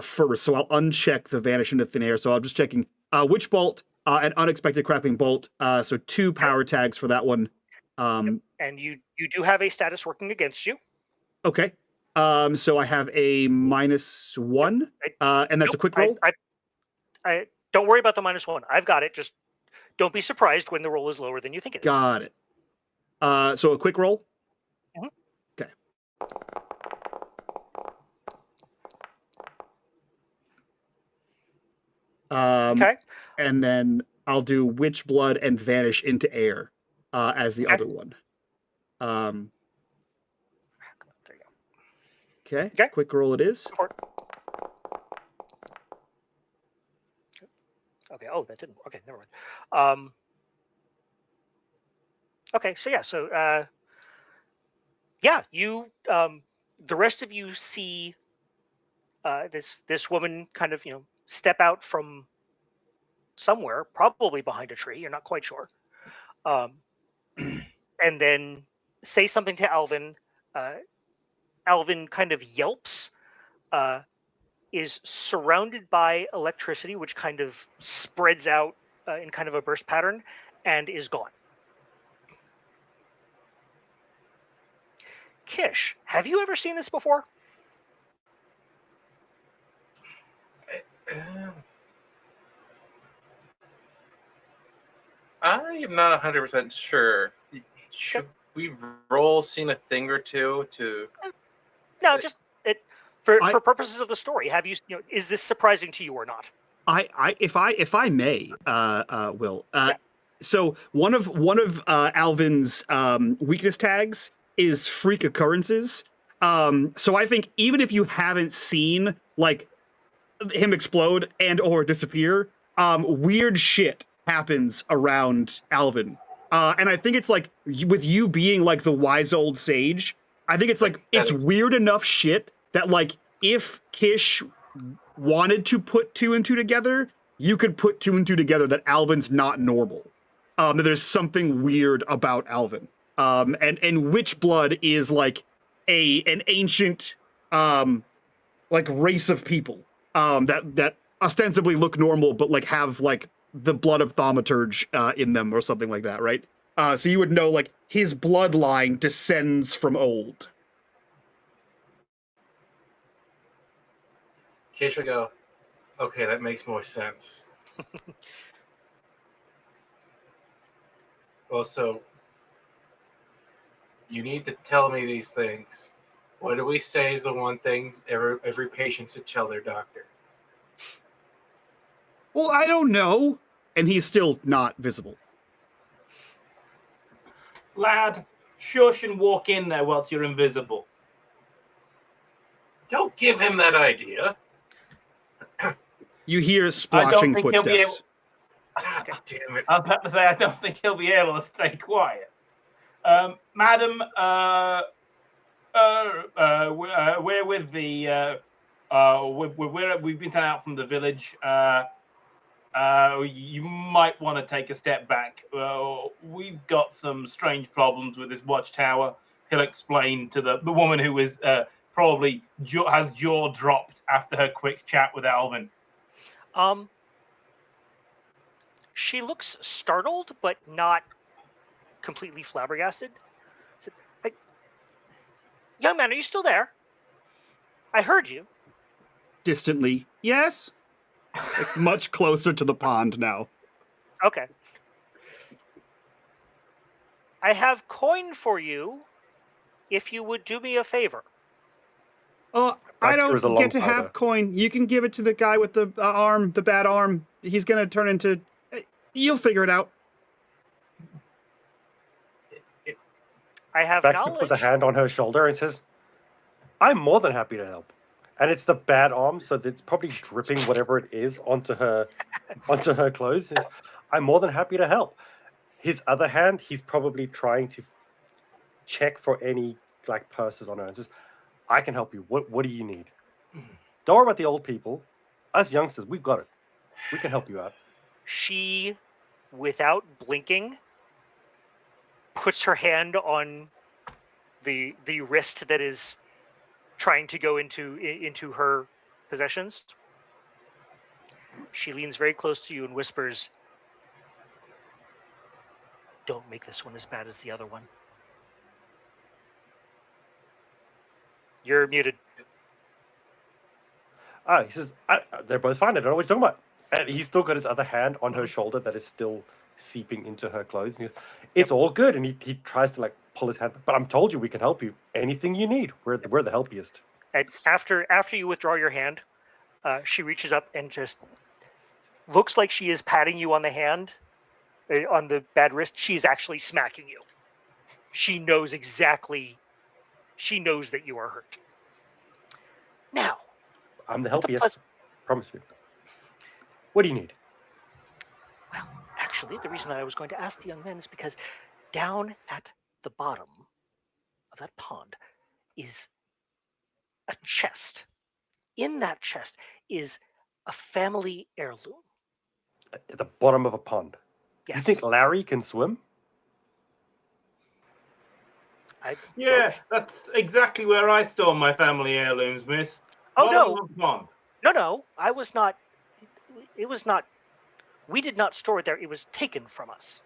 first. So I'll uncheck the vanish into thin air. So I'm just checking which bolt and unexpected crackling bolt. So 2 power tags for that one. And you do have a status working against you. Okay. So I have a -1, and that's a quick roll. Don't worry about the -1. I've got it. Just don't be surprised when the roll is lower than you think it is. Got it. So a quick roll? Mhm. Okay. Okay. And then I'll do Witch Blood and Vanish into Air as the Okay. other one. There you go. Okay. Okay. Quick roll it is. Go for it. Okay. Oh, that didn't. Okay, never mind. Okay. So yeah. So yeah, you. The rest of you see this woman kind of step out from somewhere, probably behind a tree. You're not quite sure. And then say something to Alvin. Alvin kind of yelps. Is surrounded by electricity, which kind of spreads out in kind of a burst pattern, and is gone. Kish, have you ever seen this before? I am not 100% sure. Should we roll seen a thing or two to? No, just it for purposes of the story. Have you? Is this surprising to you or not? If I may, Will. Yeah. So one of Alvin's weakness tags is freak occurrences. So I think even if you haven't seen like him explode and or disappear, weird shit happens around Alvin. And I think it's like with you being like the wise old sage, I think it's like it's weird enough shit that like if Kish wanted to put 2 and 2 together, you could put 2 and 2 together that Alvin's not normal. That there's something weird about Alvin. And Witch Blood is like an ancient like race of people that ostensibly look normal but like have like the blood of thaumaturge in them or something like that, right? So you would know like his bloodline descends from old. Kish would go, okay, that makes more sense. Also, you need to tell me these things. What do we say is the one thing every patient should tell their doctor? Well, I don't know. And he's still not visible. Lad, shush and walk in there whilst you're invisible. Don't give him that idea. You hear splashing think he'll be footsteps. God damn it. I was about to say, I don't think he'll be able to stay quiet. Madam, we're with the... we've been sent out from the village. You might want to take a step back. We've got some strange problems with this watchtower. He'll explain to the woman who is probably has jaw dropped after her quick chat with Alvin. She looks startled, but not completely flabbergasted. So, like, young man, are you still there? I heard you. Distantly, yes. Like, much closer to the pond now. Okay. I have coin for you if you would do me a favor. Oh, I Baxter is don't get to alongside have her. coin. You can give it to the guy with the arm, the bad arm. He's gonna turn into... You'll figure it out. I have Baxter knowledge. puts a hand on her shoulder and says, I'm more than happy to help. And it's the bad arm, so it's probably dripping whatever it is onto her clothes. I'm more than happy to help. His other hand, he's probably trying to check for any like purses on her. And says, I can help you. What do you need? Don't worry about the old people. Us youngsters, we've got it. We can help you out. She, without blinking, puts her hand on the wrist that is trying to go into her possessions. She leans very close to you and whispers, "Don't make this one as bad as the other one." You're muted. He says, they're both fine. I don't know what you're talking about. And he's still got his other hand on her shoulder that is still seeping into her clothes. And he goes, it's all good. And he tries to like pull his hand, but I'm told you we can help you. Anything you need. We're the helpiest. And after you withdraw your hand, she reaches up and just looks like she is patting you on the hand, on the bad wrist. She's actually smacking you. She knows exactly. She knows that you are hurt. Now, I'm the helpiest. Promise you. What do you need? Well, actually, the reason that I was going to ask the young man is because down at the bottom of that pond is a chest. In that chest is a family heirloom. At the bottom of a pond. Yes. You think Larry can swim? Yeah, that's exactly where I store my family heirlooms, miss. Oh, Bottom no. of the pond. No, I was not. It was not. We did not store it there. It was taken from us.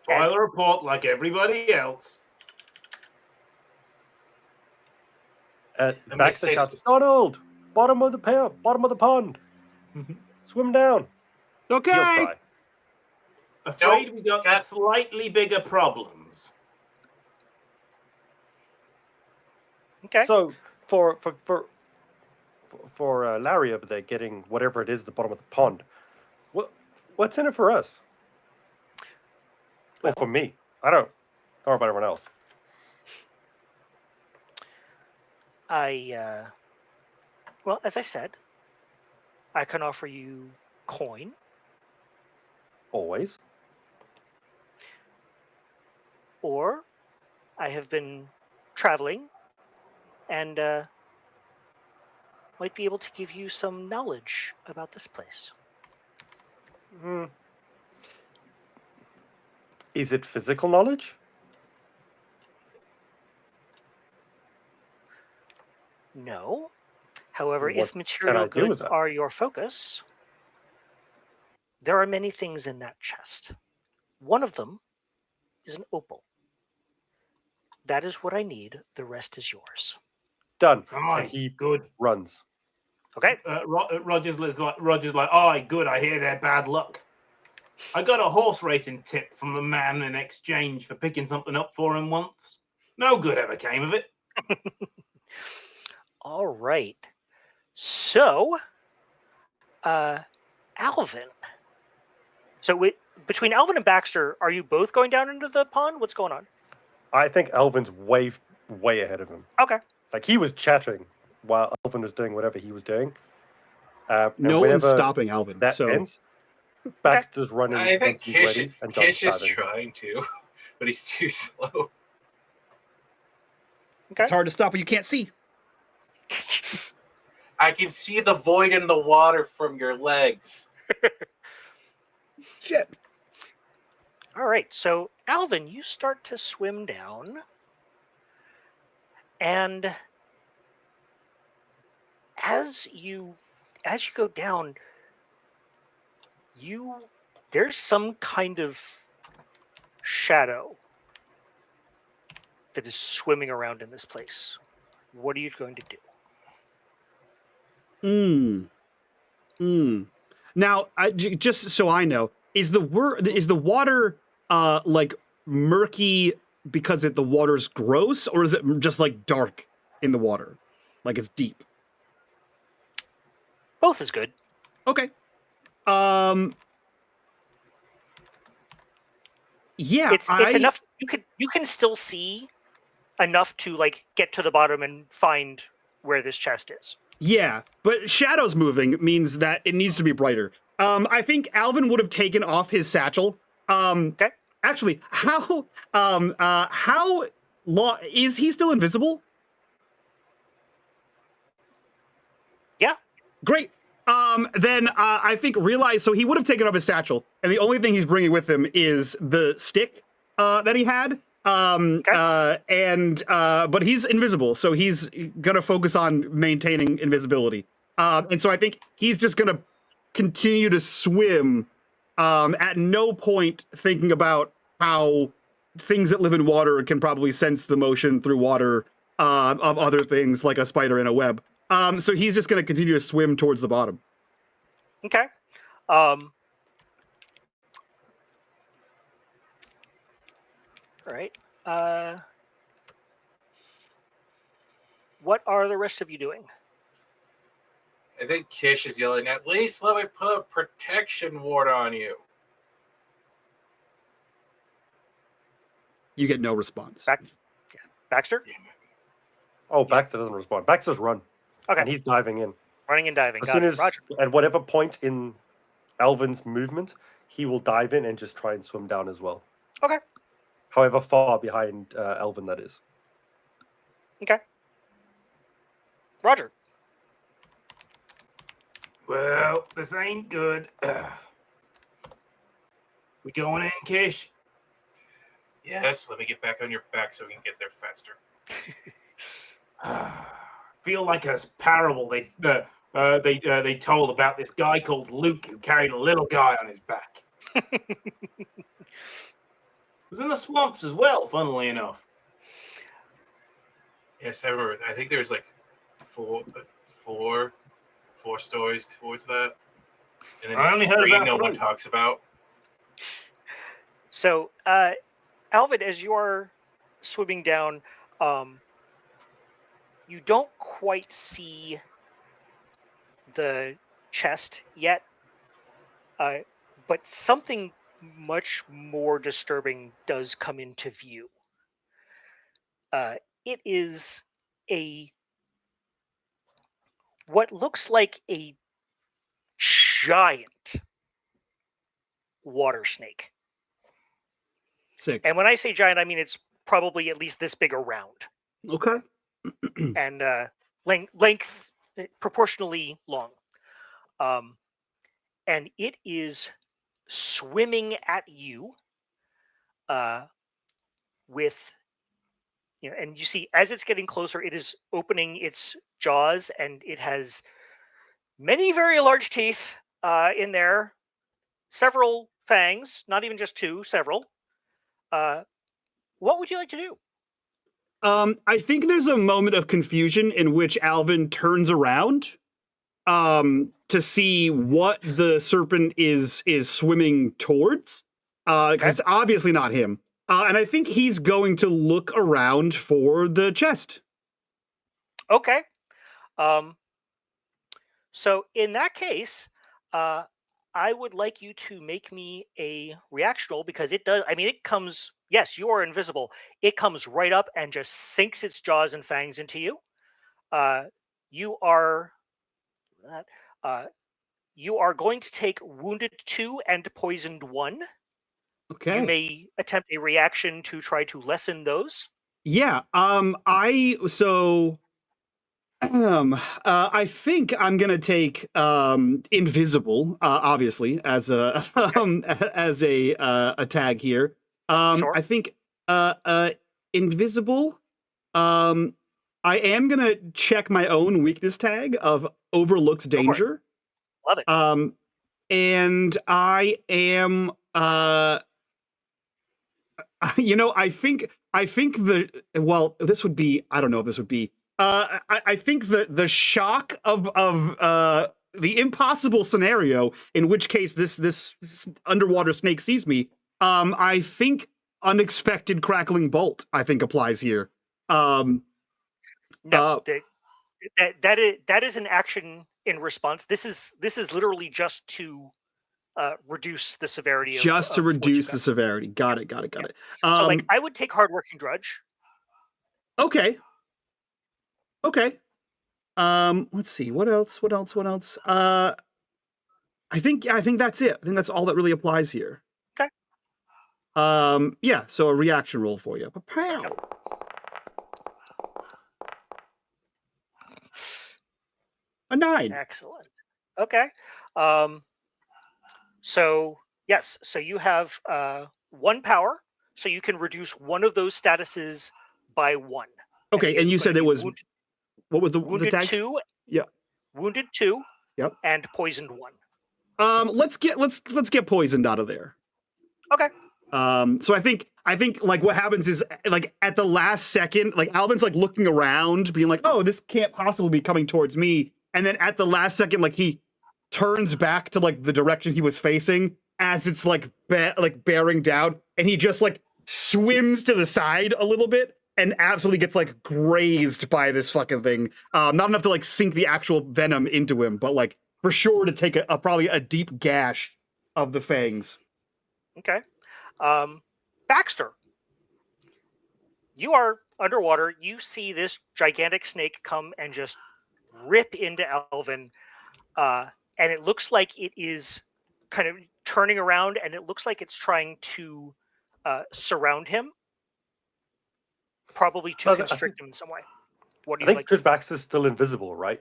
File a report like everybody else. Baxter shouts, Donald! Bottom of the pond. Swim down. Okay. He'll try. Afraid we got slightly bigger problems. Okay. So for Larry over there getting whatever it is at the bottom of the pond, what's in it for us? Well, for me, I don't know about everyone else. Well, as I said, I can offer you coin. Always. Or I have been traveling and might be able to give you some knowledge about this place. Is it physical knowledge? No. However, What if can material I do with goods that? are your focus, there are many things in that chest. One of them is an opal. That is what I need. The rest is yours. Done. Aye, And he good. runs. Okay? Roger's like, aye, good. I hear they're bad luck. I got a horse racing tip from a man in exchange for picking something up for him once. No good ever came of it. All right. So, Alvin. So between Alvin and Baxter, are you both going down into the pond? What's going on? I think Elvin's way ahead of him. Okay. Like he was chattering while Elvin was doing whatever he was doing. No one's stopping Alvin. That So ends. Baxter's running. I think once he's ready, and John's Kish is starting. trying to, but he's too slow. Okay. it's hard to stop when you can't see. I can see the void in the water from your legs. Shit. All right. So, Alvin, you start to swim down. And as you go down, there's some kind of shadow that is swimming around in this place. What are you going to do? Now, just so I know, is the water like murky because the water's gross, or is it just like dark in the water, like it's deep? Both is good. Okay. Yeah, It's enough. You can still see enough to like get to the bottom and find where this chest is. Yeah, but shadows moving means that it needs to be brighter. I think Alvin would have taken off his satchel. Okay. Actually, how long is he still invisible? Yeah. Great. Then I think realize so he would have taken off his satchel, and the only thing he's bringing with him is the stick that he had. But he's invisible, so he's gonna focus on maintaining invisibility. And so I think he's just gonna continue to swim, at no point thinking about how things that live in water can probably sense the motion through water of other things like a spider in a web. So he's just gonna continue to swim towards the bottom. Okay. All right. What are the rest of you doing? I think Kish is yelling, at least let me put a protection ward on you. You get no response. Baxter? Damn it. Oh, Baxter doesn't respond. Baxter's run. Okay. And he's diving in. Running and diving. As Got soon it. as, Roger. at whatever point in Alvin's movement, he will dive in and just try and swim down as well. Okay. However far behind Alvin that is. Okay. Roger. Well, this ain't good. We going in, Kish? Yes, let me get back on your back so we can get there faster. Feel like a parable they told about this guy called Luke who carried a little guy on his back. Was in the swamps as well, funnily enough. Yes, I remember. I think there's like four stories towards that. And then I only heard three about no one 3. talks about. So, Alvin, as you are swimming down, you don't quite see the chest yet, but something much more disturbing does come into view. It is what looks like a giant water snake. Sick. And when I say giant, I mean it's probably at least this big around. Okay. And length proportionally long. And it is swimming at you with, and you see as it's getting closer, it is opening its jaws, and it has many very large teeth in there, several fangs, not even just 2, several. What would you like to do? I think there's a moment of confusion in which Alvin turns around to see what the serpent is swimming towards, because it's obviously not him. And I think he's going to look around for the chest. Okay. So in that case, I would like you to make me a reaction roll, because it does. I mean, it comes. Yes, you are invisible. It comes right up and just sinks its jaws and fangs into you. You are going to take wounded 2 and poisoned 1. Okay. You may attempt a reaction to try to lessen those. Yeah. I think I'm gonna take invisible, obviously, as a as a tag here. Sure. I think invisible. I am gonna check my own weakness tag of overlooks danger. Love it. And I am I think this would be, I don't know if this would be, I think the shock of the impossible scenario in which case this underwater snake sees me, I think unexpected crackling bolt, I think, applies here. No, that is an action in response. This is literally just to reduce the severity of just to reduce the got. severity. Got it. So, like, I would take hardworking drudge. Okay. Let's see. What else? I think that's it. I think that's all that really applies here. Okay. Yeah, so a reaction roll for you. Pow. A 9. Excellent. Okay. So yes, so you have 1 power, so you can reduce one of those statuses by 1. Okay, and you said it was what was the wounded tags? 2? Yeah. Wounded 2. Yep. And poisoned 1. Let's get poisoned out of there. Okay. So I think like what happens is, like, at the last second, like, Alvin's like looking around, being like, oh, this can't possibly be coming towards me. And then at the last second, like, he turns back to like the direction he was facing as it's like bearing down, and he just like swims to the side a little bit and absolutely gets like grazed by this fucking thing. Not enough to like sink the actual venom into him, but like for sure to take probably a deep gash of the fangs. Okay. Baxter, you are underwater. You see this gigantic snake come and just rip into Elvin, and it looks like it is kind of turning around, and it looks like it's trying to surround him, probably to constrict him in some way. What do I you think like? because Baxter's still invisible, right?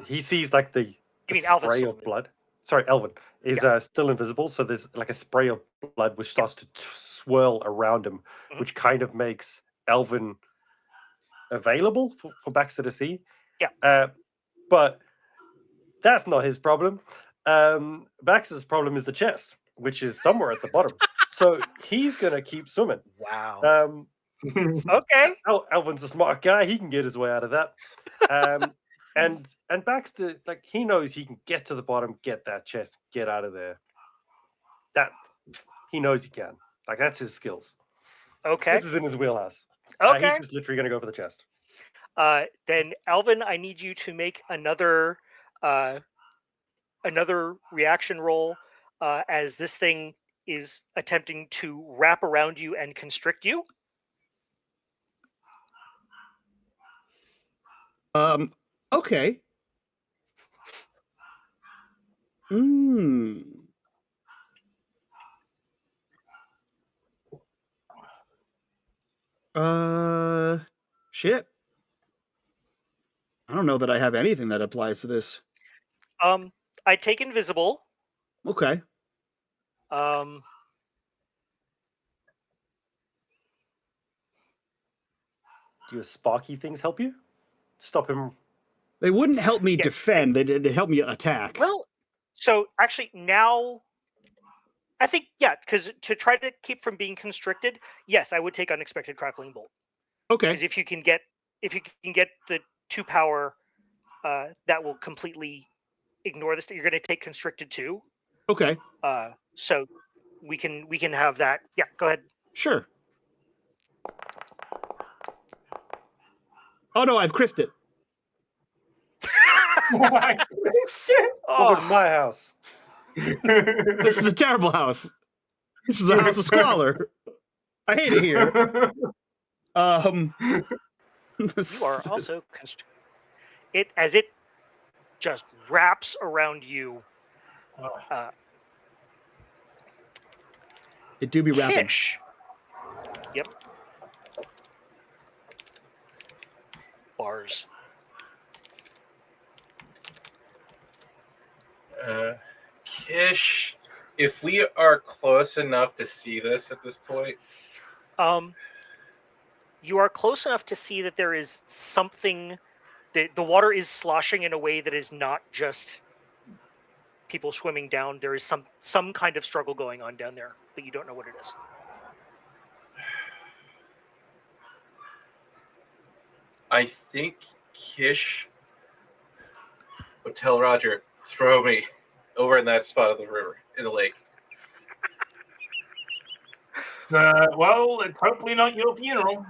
He sees like the mean Alvin's spray still of blood. Sorry, Elvin is still invisible, so there's like a spray of blood which starts to swirl around him, which kind of makes Elvin available for Baxter to see. Yeah. But that's not his problem. Baxter's problem is the chest, which is somewhere at the bottom. So he's gonna keep swimming. Wow. Okay. Elvin's a smart guy. He can get his way out of that. And Baxter, like, he knows he can get to the bottom, get that chest, get out of there. That he knows he can. Like, that's his skills. Okay. This is in his wheelhouse. Okay. He's just literally gonna go for the chest. Then Alvin, I need you to make another reaction roll as this thing is attempting to wrap around you and constrict you. Okay. Shit. I don't know that I have anything that applies to this. I take invisible. Okay. Do your sparky things help you? Stop him. They wouldn't help me defend. They'd help me attack. Well, so actually now, I think, because to try to keep from being constricted, yes, I would take Unexpected Crackling Bolt. Okay. Because if you can get the 2 power, that will completely ignore this. You're going to take Constricted too. Okay. So we can have that. Yeah, go ahead. Sure. Oh no, I've crissed it. Over my house. This is a terrible house. This is a house of squalor. I hate it here. You are also it just wraps around you. It do be wrapping. Kish. Yep. Bars. Kish, if we are close enough to see this at this point, you are close enough to see that there is something. The water is sloshing in a way that is not just people swimming down. There is some kind of struggle going on down there, but you don't know what it is. I think Kish would tell Roger, throw me over in that spot of the river, in the lake. Well, it's hopefully not your funeral.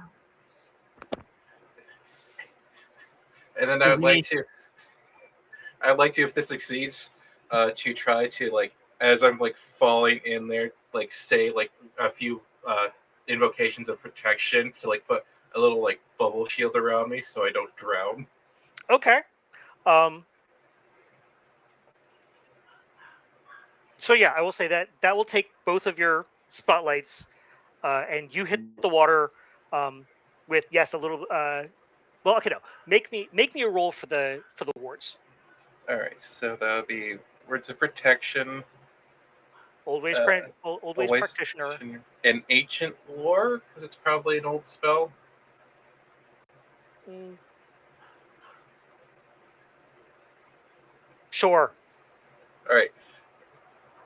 And then I'd like to, if this succeeds, to try to, like, as I'm like falling in there, like say like a few invocations of protection to like put a little like bubble shield around me so I don't drown. Okay. So yeah, I will say that will take both of your spotlights, and you hit the water with a little. Well, okay, no. Make me a roll for the wards. All right, so that would be words of protection. Old ways practitioner. An ancient lore, because it's probably an old spell. Sure. All right.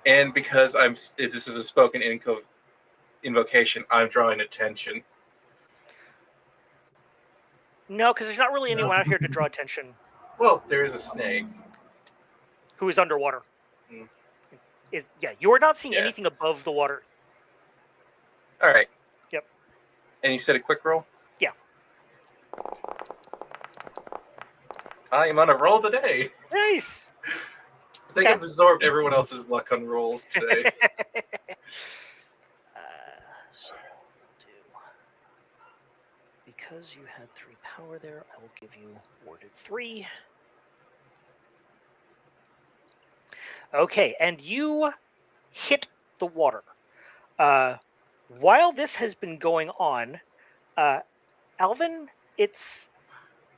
And because if this is a spoken invocation, I'm drawing attention. No, because there's not really anyone out here to draw attention. Well, there is a snake. who is underwater. Hmm. Yeah, you are not seeing Yeah. anything above the water. All right. Yep. And you said a quick roll? Yeah. I am on a roll today. Nice. I think I've absorbed everyone else's luck on rolls today. So do, because you had 3 power there, I will give you warded 3. Okay, and you hit the water. While this has been going on, Alvin,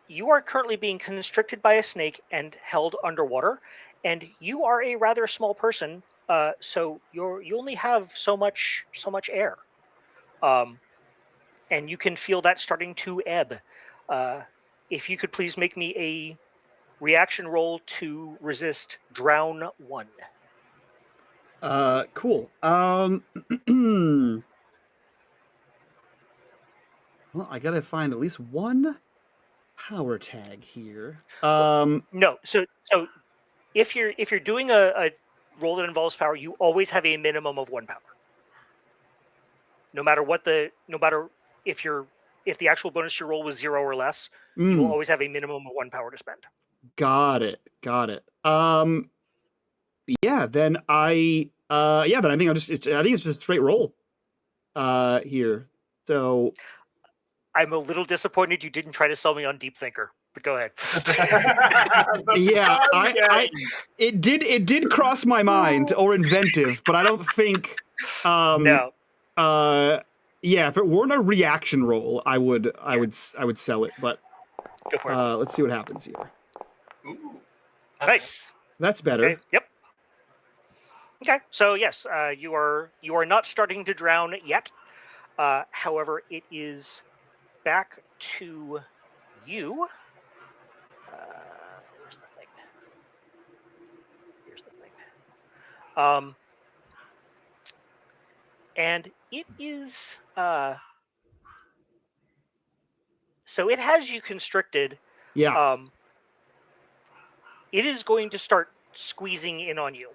you are currently being constricted by a snake and held underwater, and you are a rather small person, so you only have so much air, and you can feel that starting to ebb. If you could please make me a reaction roll to resist drown 1. Cool. Well, I gotta find at least one power tag here. No, so if you're doing a roll that involves power, you always have a minimum of 1 power. No matter if the actual bonus to your roll was 0 or less, you will always have a minimum of 1 power to spend. Got it. Yeah, then I think I think it's just a straight roll. Here. So I'm a little disappointed you didn't try to sell me on Deep Thinker, but go ahead. yeah, it did cross my mind, or inventive, but I don't think No. yeah, if it weren't a reaction roll, I would sell it, but Go for it. let's see what happens here. Ooh. Nice. That's better. Okay. Yep. Okay. So yes, you are not starting to drown yet. However, it is back to you. Where's the thing? Here's the thing. And it is so it has you constricted. Yeah. It is going to start squeezing in on you.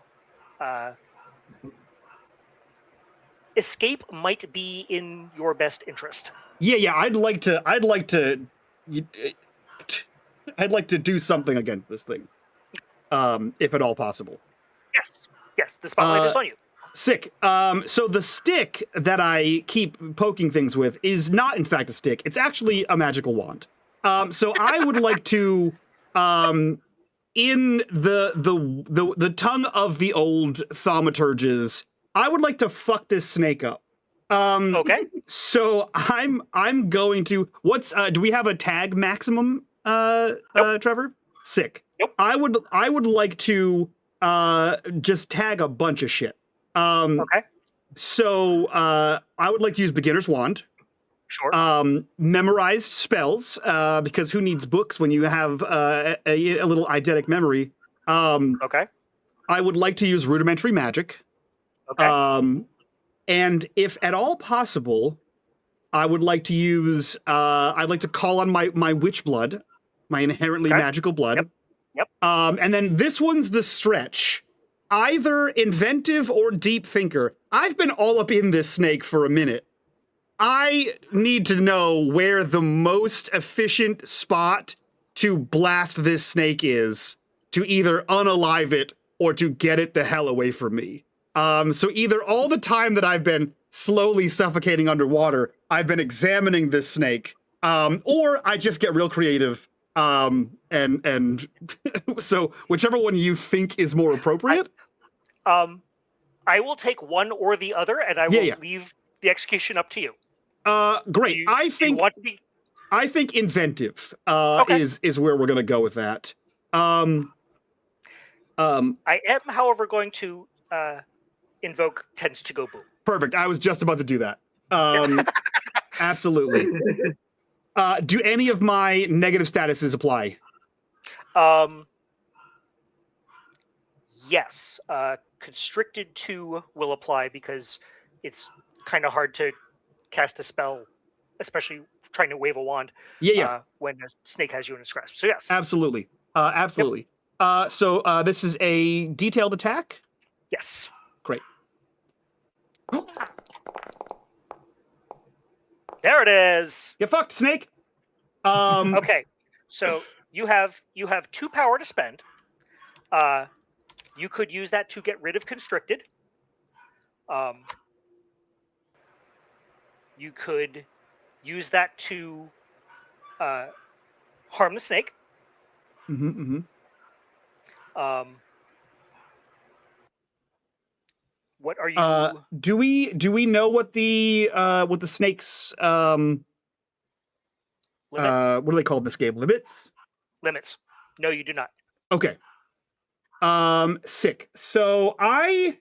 Escape might be in your best interest. Yeah, I'd like to do something against this thing. If at all possible. Yes, the spotlight is on you. Sick. So the stick that I keep poking things with is not in fact a stick. It's actually a magical wand. So I would like to in the tongue of the old thaumaturges, I would like to fuck this snake up. Okay. So I'm going to do we have a tag maximum, Nope. Trevor? Sick. Nope. I would like to just tag a bunch of shit. Okay. So I would like to use beginner's wand. Sure. Memorized spells, because who needs books when you have a little eidetic memory? Okay. I would like to use rudimentary magic. Okay. And if at all possible, I would like to use I'd like to call on my witch blood, my inherently magical blood. Yep. And then this one's the stretch. Either inventive or deep thinker. I've been all up in this snake for a minute. I need to know where the most efficient spot to blast this snake is to either unalive it or to get it the hell away from me. So either all the time that I've been slowly suffocating underwater, I've been examining this snake, or I just get real creative. And so whichever one you think is more appropriate. I will take one or the other, and I will leave the execution up to you. Great. I think inventive is where we're gonna go with that. I am, however, going to invoke tends to go boom. Perfect. I was just about to do that. Absolutely. Do any of my negative statuses apply? Yes. Constricted 2 will apply because it's kind of hard to cast a spell, especially trying to wave a wand. Yeah. When a snake has you in its grasp. So yes. Absolutely. Absolutely. So this is a detailed attack. Yes. Great. There it is. Get fucked, snake. Okay. So you have 2 power to spend. You could use that to get rid of constricted. You could use that to harm the snake. What are you? Do we know what the snake's Limit? what do they call this game? Limits? Limits. No, you do not. Okay. Sick. So I'm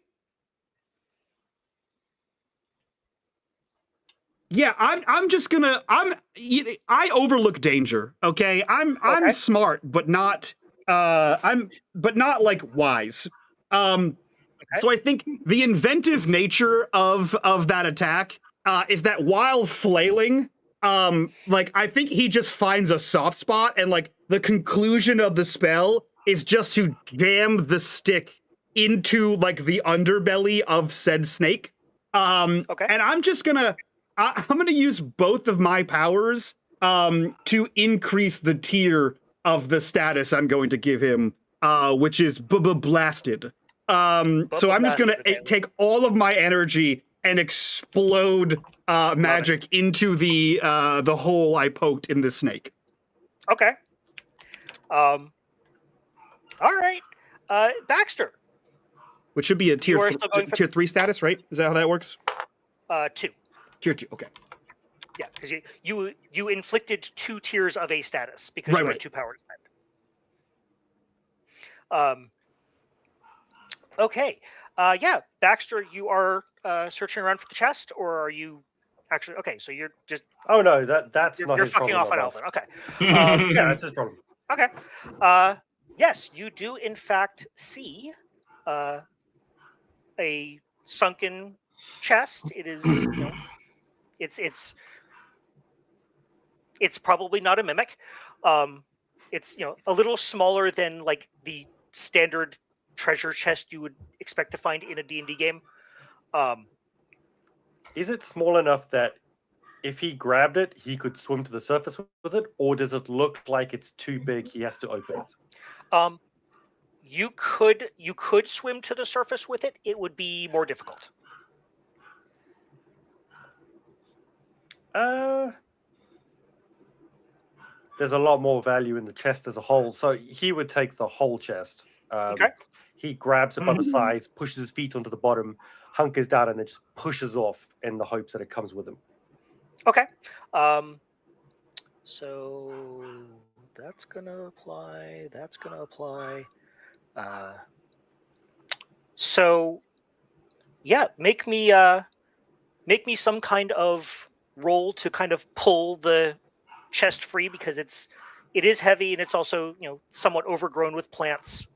just gonna I overlook danger. Okay, I'm smart, but not not like wise. So I think the inventive nature of that attack is that while flailing, like I think he just finds a soft spot, and like the conclusion of the spell is just to jam the stick into like the underbelly of said snake. And I'm just gonna I'm gonna use both of my powers to increase the tier of the status I'm going to give him, which is blasted. So I'm just gonna take all of my energy and explode magic into the hole I poked in the snake. Okay. All right. Baxter. Which should be a tier 3 status, right? Is that how that works? 2. Tier 2. Okay. Yeah, because you inflicted 2 tiers of a status because you had 2 power to spend. Okay. Yeah, Baxter, you are searching around for the chest, or are you actually okay? So you're just. Oh no, that's not. You're his fucking problem, off on Elvin. Okay. Yeah, that's his problem. Okay. Yes, you do in fact see a sunken chest. It is. It's probably not a mimic. It's a little smaller than like the standard treasure chest you would expect to find in a D&D game. Is it small enough that if he grabbed it, he could swim to the surface with it, or does it look like it's too big? He has to open it. You could swim to the surface with it. It would be more difficult. There's a lot more value in the chest as a whole, so he would take the whole chest. Okay. He grabs it by the sides, pushes his feet onto the bottom, hunkers down, and then just pushes off in the hopes that it comes with him. Okay. So that's gonna apply. That's gonna apply. So yeah, make me some kind of roll to kind of pull the chest free, because it is heavy and it's also somewhat overgrown with plants.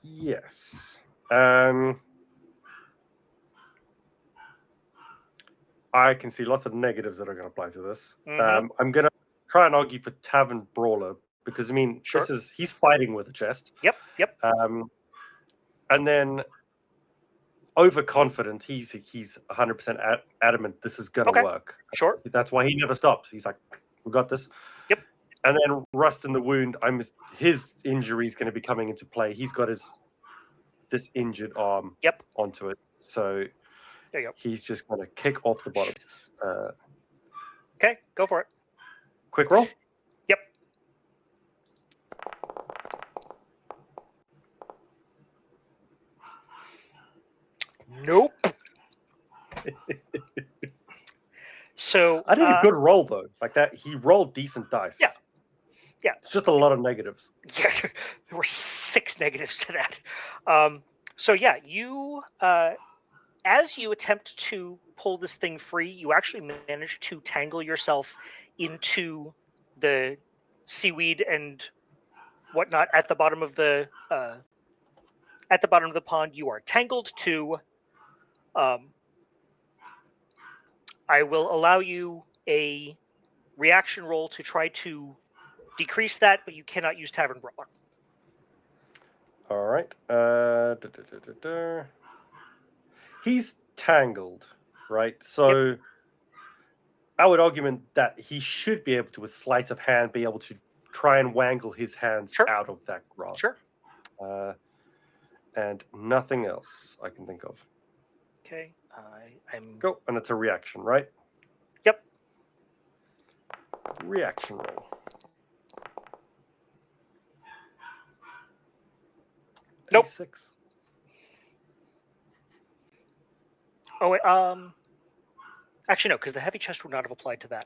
Yes. I can see lots of negatives that are going to apply to this. I'm going to try and argue for Tavern Brawler, because I mean, he's fighting with a chest. Yep. And then overconfident, he's 100% adamant this is going to work. Sure. That's why he never stops. He's like, we got this. Yep. And then Rust in the Wound, his injury is going to be coming into play. He's got this injured arm onto it. So there you go. He's just going to kick off the bottom. Okay, go for it. Quick roll? Yep. Nope. So I did a good roll though. Like that, he rolled decent dice. Yeah. It's just a lot of negatives. Yeah, there were 6 negatives to that. So yeah, you as you attempt to pull this thing free, you actually manage to tangle yourself into the seaweed and whatnot at the bottom of the pond. You are tangled to. I will allow you a reaction roll to try to decrease that, but you cannot use Tavern Brawler. All right. He's tangled, right? So I would argument that he should be able to, with sleight of hand, be able to try and wangle his hands out of that grasp. Sure. And nothing else I can think of. Okay. I'm. Go, and it's a reaction, right? Yep. Reaction roll. Nope. D6. Oh wait. Actually, no, because the heavy chest would not have applied to that.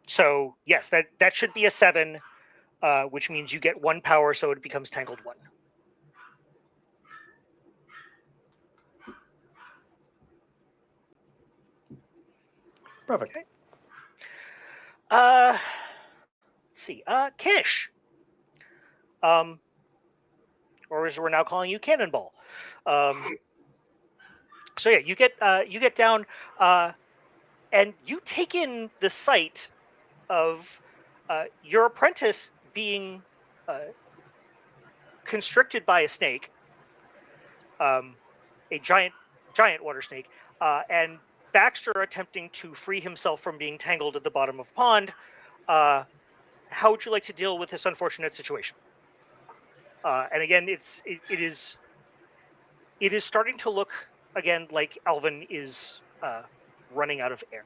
So yes, that should be a 7, which means you get 1 power, so it becomes Tangled 1. Perfect. Okay. Let's see. Kish. Or as we're now calling you, Cannonball. So yeah, you get down, and you take in the sight of your apprentice being constricted by a snake, a giant water snake, and Baxter attempting to free himself from being tangled at the bottom of a pond. How would you like to deal with this unfortunate situation? And again, it is starting to look again like Alvin is running out of air.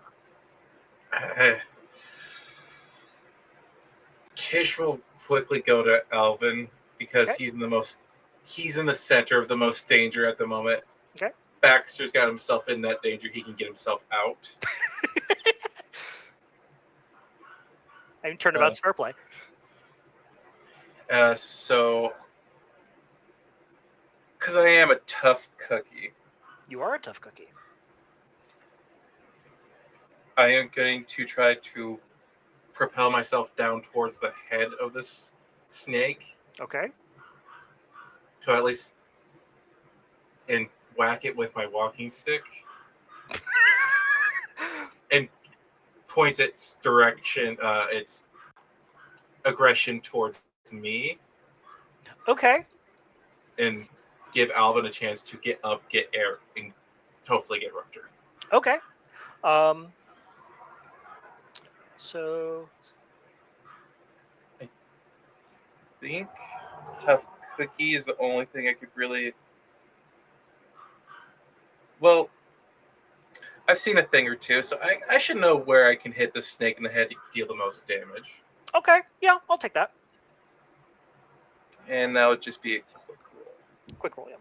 Kish will quickly go to Alvin because he's in the center of the most danger at the moment. Okay. Baxter's got himself in that danger. He can get himself out. I mean, turnabout's fair play. So, because I am a tough cookie, You are a tough cookie. I am going to try to propel myself down towards the head of this snake. Okay. To at least and whack it with my walking stick. And points its direction, its aggression towards me. Okay. And give Alvin a chance to get up, get air, and hopefully get rupture. Okay. So I think tough cookie is the only thing I could really. Well, I've seen a thing or two, so I should know where I can hit the snake in the head to deal the most damage. okay, yeah, I'll take that. And that would just be a quick roll. Quick roll, yeah.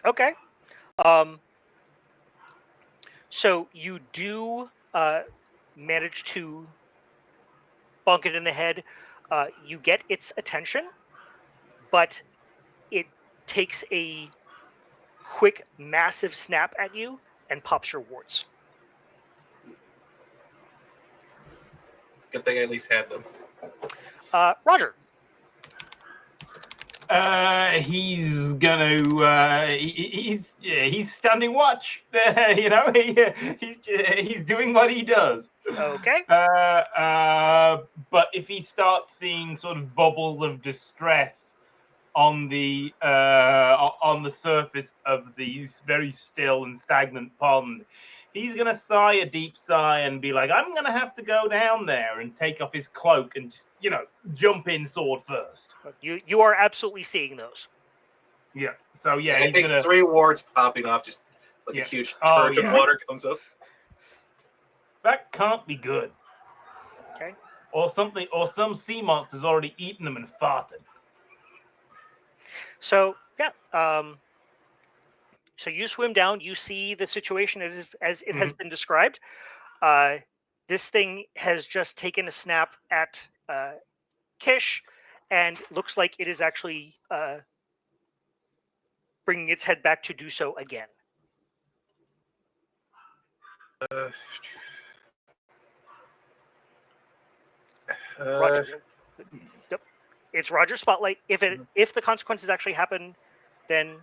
Okay. So you do manage to bunk it in the head. You get its attention, but it takes a quick, massive snap at you and pops your warts. Good thing I at least had them. Roger. He's gonna. He's standing watch. You know, he's doing what he does. Okay. But if he starts seeing sort of bubbles of distress on the surface of these very still and stagnant pond, he's gonna sigh a deep sigh and be like, "I'm gonna have to go down there," and take off his cloak and just, jump in sword first. You are absolutely seeing those. Yeah. So yeah, I he's think gonna. 3 wards popping off, just like a huge torrent of water comes up. That can't be good. Okay. Or something, or some sea monster's already eaten them and farted. So yeah. So you swim down. You see the situation as it has been described. This thing has just taken a snap at Kish, and looks like it is actually bringing its head back to do so again. Roger. Yep. It's Roger's spotlight. If the consequences actually happen, then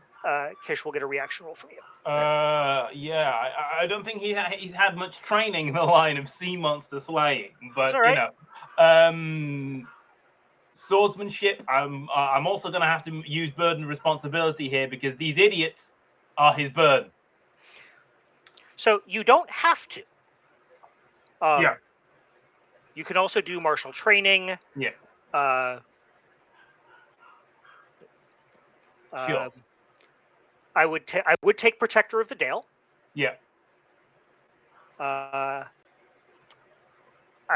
Kish will get a reaction roll from you. Yeah, I don't think he's had much training in the line of sea monster slaying, but all right. Swordsmanship. I'm also going to have to use burden responsibility here because these idiots are his burden. So you don't have to. Yeah. You can also do martial training. Yeah. Sure. I would take Protector of the Dale. Yeah. I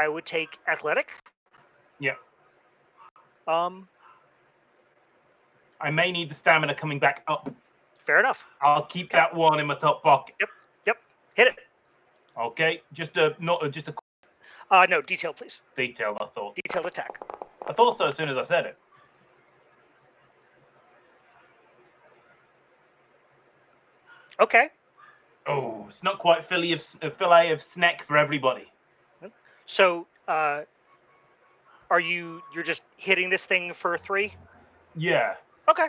would take Athletic. Yeah. I may need the stamina coming back up. Fair enough. I'll keep that one in my top pocket. Yep. Hit it. Okay. Just a no, detail, please. Detailed, I thought. Detailed attack. I thought so as soon as I said it. Okay. Oh, it's not quite fillet of snack for everybody. So, you're just hitting this thing for 3? Yeah. Okay.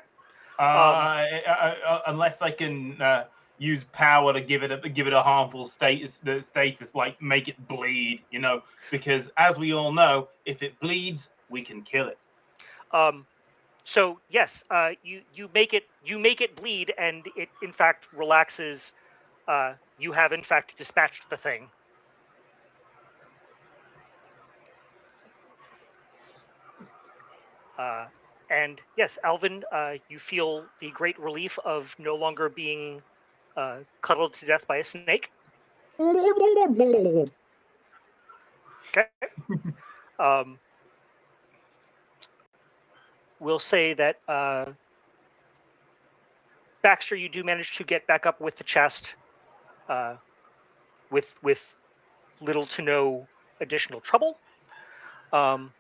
Unless I can use power to give it a harmful status, like make it bleed, because as we all know, if it bleeds, we can kill it. So yes, you make it bleed, and it in fact relaxes. You have in fact dispatched the thing. And yes, Alvin, you feel the great relief of no longer being cuddled to death by a snake. Okay. We'll say that Baxter, you do manage to get back up with the chest, with little to no additional trouble, and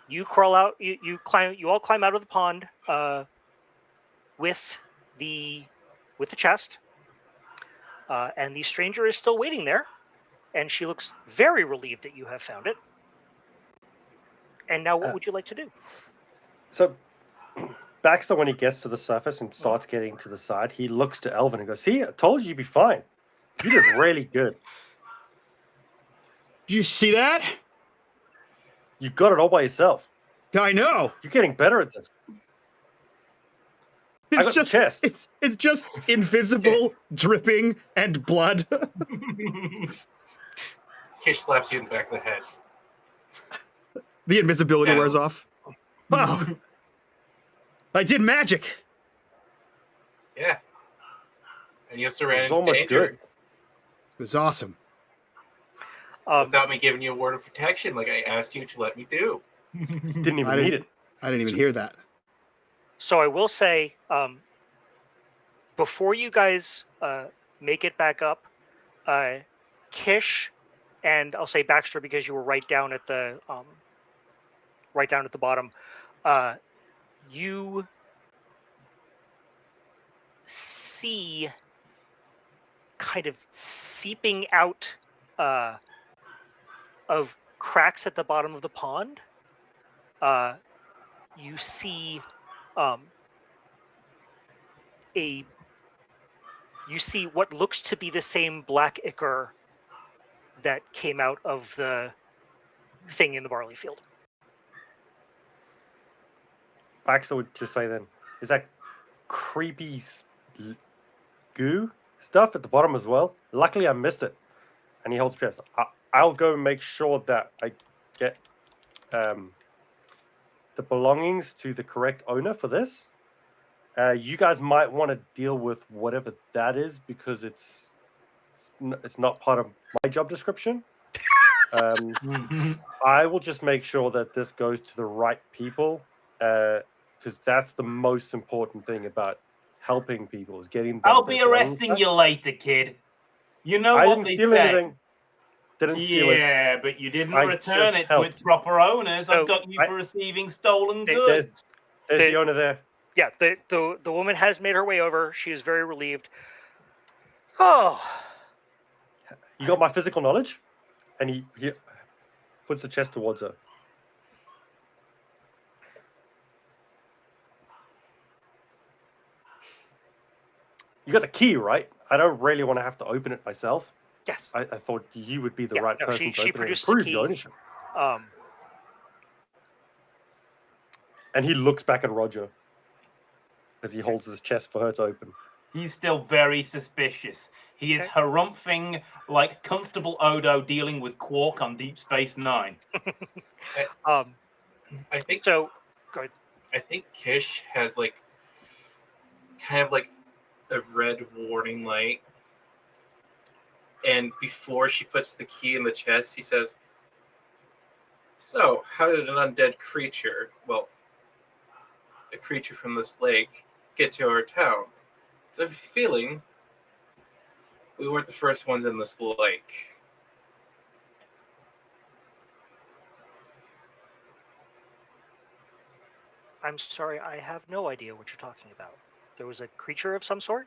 you crawl out. You all climb out of the pond with the chest, and the stranger is still waiting there. And she looks very relieved that you have found it. And now what would you like to do? So Baxter, when he gets to the surface and starts getting to the side, he looks to Elvin and goes, "See, I told you you'd be fine. You did really good. Did you see that? You got it all by yourself. I know. You're getting better at this." It's just chest. It's just invisible, dripping, and blood. Kish slaps you in the back of the head. The invisibility wears off. Wow. I did magic. Yeah. And you surrendered It was almost danger. good. It was awesome. Without me giving you a word of protection like I asked you to let me do. Didn't even need it. I didn't even hear that. So I will say, before you guys make it back up, Kish, and I'll say Baxter because you were right down at the bottom. You see kind of seeping out of cracks at the bottom of the pond. You see you see what looks to be the same black ichor that came out of the thing in the barley field. Baxter would just say then, "Is that creepy goo stuff at the bottom as well? Luckily, I missed it." And he holds chest. I'll go and make sure that I get the belongings to the correct owner for this. You guys might want to deal with whatever that is because it's not part of my job description. I will just make sure that this goes to the right people because that's the most important thing about helping people is getting them. I'll be arresting you later, kid. You know I what didn't they steal say. anything. Didn't steal it. Yeah, but you didn't I return just it to helped. its proper owners. So, I've got you for receiving stolen goods. There's the owner there. Yeah, the woman has made her way over. She is very relieved. Oh, You got my physical knowledge? And he puts the chest towards her. You got the key, right? I don't really want to have to open it myself. Yes. I thought you would be the Yeah, right no, person she to open it and produces the prove key. your ownership. Um, And he looks back at Roger as he holds his chest for her to open. He's still very suspicious. He is Okay. harumphing like Constable Odo dealing with Quark on Deep Space Nine. um, I think so, go ahead. I think Kish has like kind of like a red warning light. And before she puts the key in the chest, he says, "So, how did an undead creature, well, a creature from this lake, get to our town? So I have a feeling we weren't the first ones in this lake." I'm sorry, I have no idea what you're talking about. There was a creature of some sort?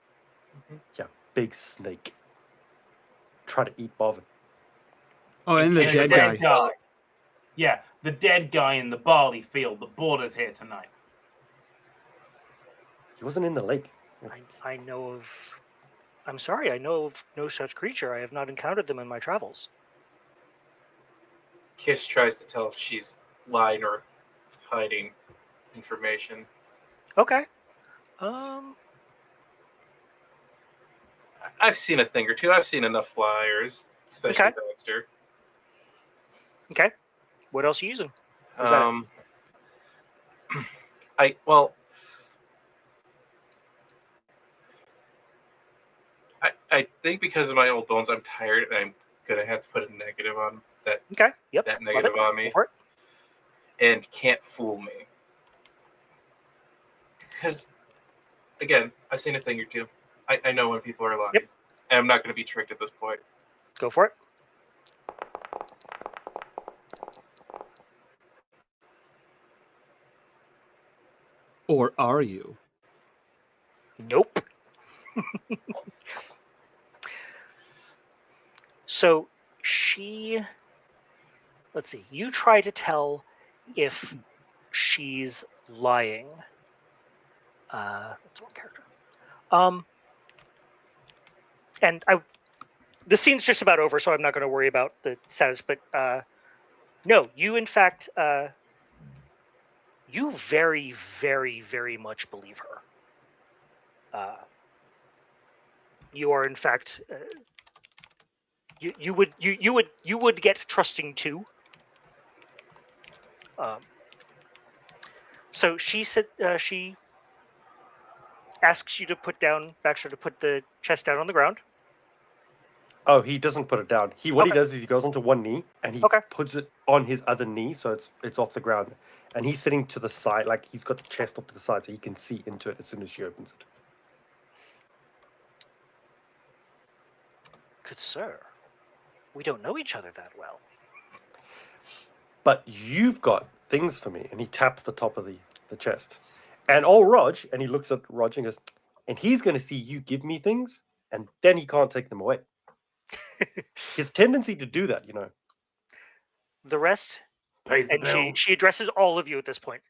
Yeah, big snake. Try to eat Bobbin. Oh, and the And dead the guy. Yeah, the dead guy in the barley field that brought us here tonight. He wasn't in the lake. I know of. I'm sorry, I know of no such creature. I have not encountered them in my travels. Kish tries to tell if she's lying or hiding information. Okay. I've seen a thing or two. I've seen enough flyers, especially Okay. Baxter. Okay. What else are you using? Was that it? I think because of my old bones, I'm tired, and I'm gonna have to put a negative on that. Okay. Yep. That Love negative it. on Go me, for it. and can't fool me. Because, again, I've seen a thing or two. I know when people are lying, Yep. and I'm not gonna be tricked at this point. Go for it. Or are you? Nope. So let's see, you try to tell if she's lying. That's one character. And the scene's just about over, so I'm not going to worry about the status. But no, you in fact, you very, very, very much believe her. You are in fact, you would get trusting too. So she said she asks you to put down Baxter to put the chest down on the ground. Oh, he doesn't put it down. What he Okay. does is he goes onto one knee and he Okay. puts it on his other knee, so it's off the ground. And he's sitting to the side, like he's got the chest off to the side, so he can see into it as soon as she opens it. Good sir, we don't know each other that well. But you've got things for me. And he taps the top of the chest. And Rog, and he looks at Rog and goes, and he's going to see you give me things, and then he can't take them away. His tendency to do that, The rest, Pays the and bill. she addresses all of you at this point.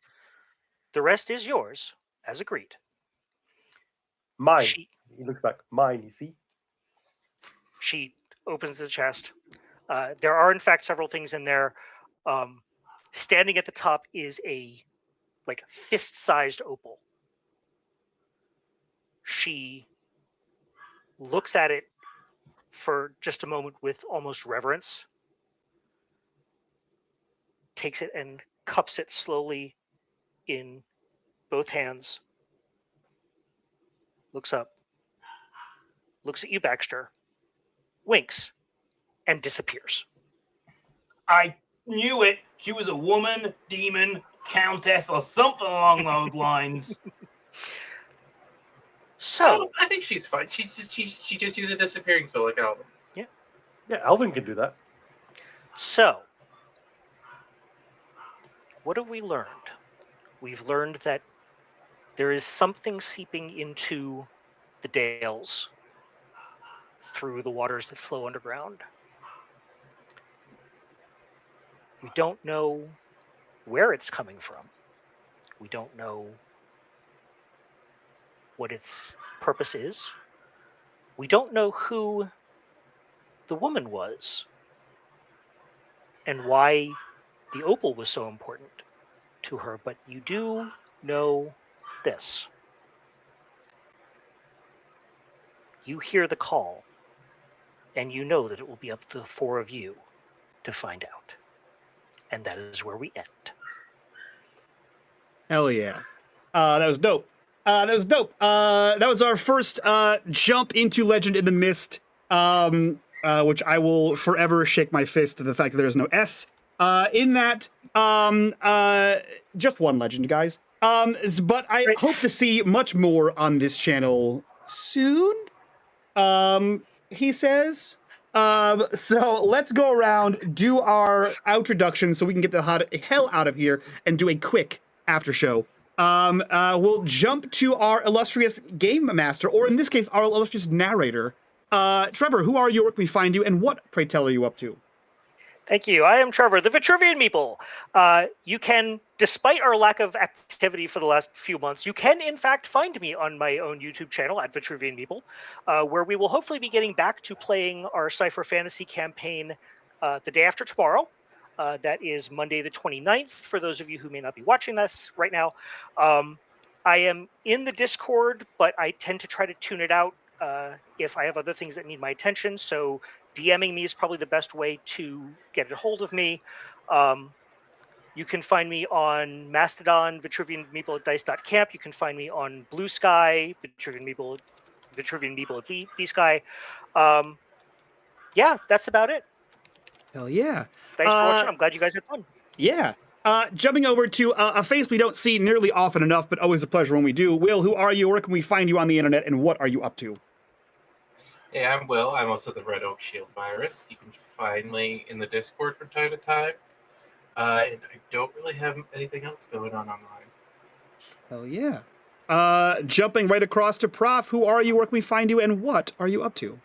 The rest is yours, as agreed. Mine. He looks back. Mine, you see? She opens the chest. There are, in fact, several things in there. Standing at the top is a fist-sized opal. She looks at it for just a moment with almost reverence, takes it and cups it slowly in both hands, looks up, looks at you, Baxter, winks, and disappears. I knew it. She was a woman, demon, countess, or something along those lines. So I think she's fine. She just used a disappearing spell like Alvin. Yeah, Alvin can do that. So, what have we learned? We've learned that there is something seeping into the dales through the waters that flow underground. We don't know where it's coming from. We don't know what its purpose is. We don't know who the woman was and why the opal was so important to her, but you do know this. You hear the call, and you know that it will be up to the four of you to find out. And that is where we end. Hell yeah. That was dope. That was our first jump into Legend in the Mist, which I will forever shake my fist at the fact that there's no S in that. Just one legend, guys. But I hope to see much more on this channel soon. He says. So let's go around, do our introduction so we can get the hell out of here and do a quick after show. We'll jump to our illustrious game master, or in this case, our illustrious narrator. Trevor, who are you, where can we find you, and what, pray tell, are you up to? Thank you. I am Trevor, the Vitruvian Meeple. You can, despite our lack of activity for the last few months, you can in fact find me on my own YouTube channel at Vitruvian Meeple, where we will hopefully be getting back to playing our Cypher Fantasy campaign the day after tomorrow. That is Monday the 29th, for those of you who may not be watching this right now. I am in the Discord, but I tend to try to tune it out if I have other things that need my attention, so DMing me is probably the best way to get a hold of me. You can find me on Mastodon, Vitruvian Meeple at dice.camp. You can find me on Blue Sky, Vitruvian Meeple at B-Sky. Yeah, that's about it. Hell yeah. Thanks for watching. I'm glad you guys had fun. Yeah. Jumping over to a face we don't see nearly often enough, but always a pleasure when we do. Will, who are you? Where can we find you on the internet, and what are you up to? Hey, I'm Will. I'm also the Red Oak Shield Virus. You can find me in the Discord from time to time. And I don't really have anything else going on online. Hell yeah. Jumping right across to Prof, who are you? Where can we find you, and what are you up to?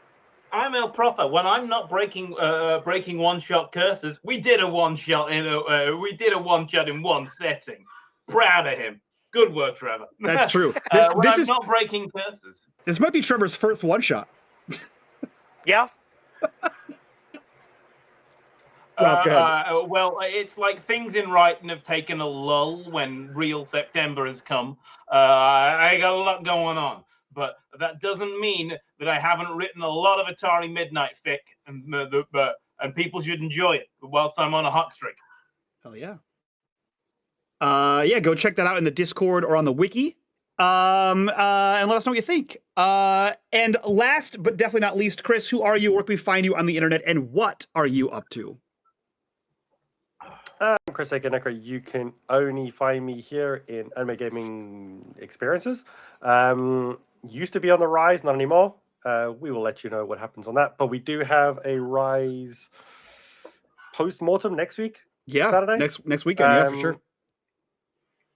I'm El Profa. When I'm not breaking one-shot curses, we did a one-shot in one setting. Proud of him. Good work, Trevor. That's true. This is not breaking curses. This might be Trevor's first one-shot. Yeah. Well, it's like things in writing have taken a lull when real September has come. I got a lot going on, but that doesn't mean that I haven't written a lot of Atari Midnight fic, and people should enjoy it whilst I'm on a hot streak. Hell yeah. Yeah, go check that out in the Discord or on the wiki. And let us know what you think. And last but definitely not least, Chris, who are you? Where can we find you on the internet, and what are you up to? I'm Chris Ekenecker. You can only find me here in unMadeGaming Experiences. Used to be on the Rise, not anymore. We will let you know what happens on that. But we do have a Rise post-mortem next week. Yeah, Saturday. next weekend, yeah, for sure.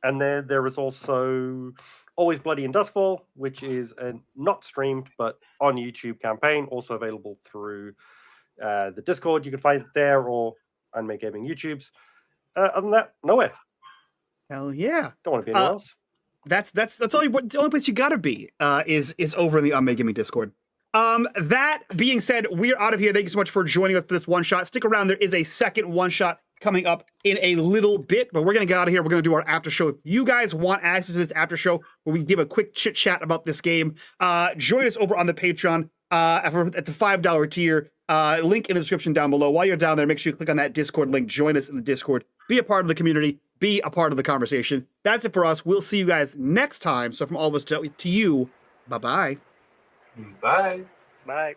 And then there is also Always Bloody in Dustfall, which is a not streamed but on YouTube campaign, also available through the Discord. You can find it there or unMadeGaming YouTubes. Other than that, nowhere. Hell yeah. Don't want to be anywhere else. That's the only place you gotta be is over in the unMadeGaming Discord. That being said, we're out of here. Thank you so much for joining us for this one shot. Stick around. There is a second one shot coming up in a little bit, but we're gonna get out of here. We're gonna do our after show. If you guys want access to this after show where we give a quick chit chat about this game, join us over on the Patreon at the $5 tier. Link in the description down below. While you're down there, make sure you click on that Discord link. Join us in the Discord. Be a part of the community. Be a part of the conversation. That's it for us. We'll see you guys next time. So from all of us to you, bye-bye. Bye. Bye.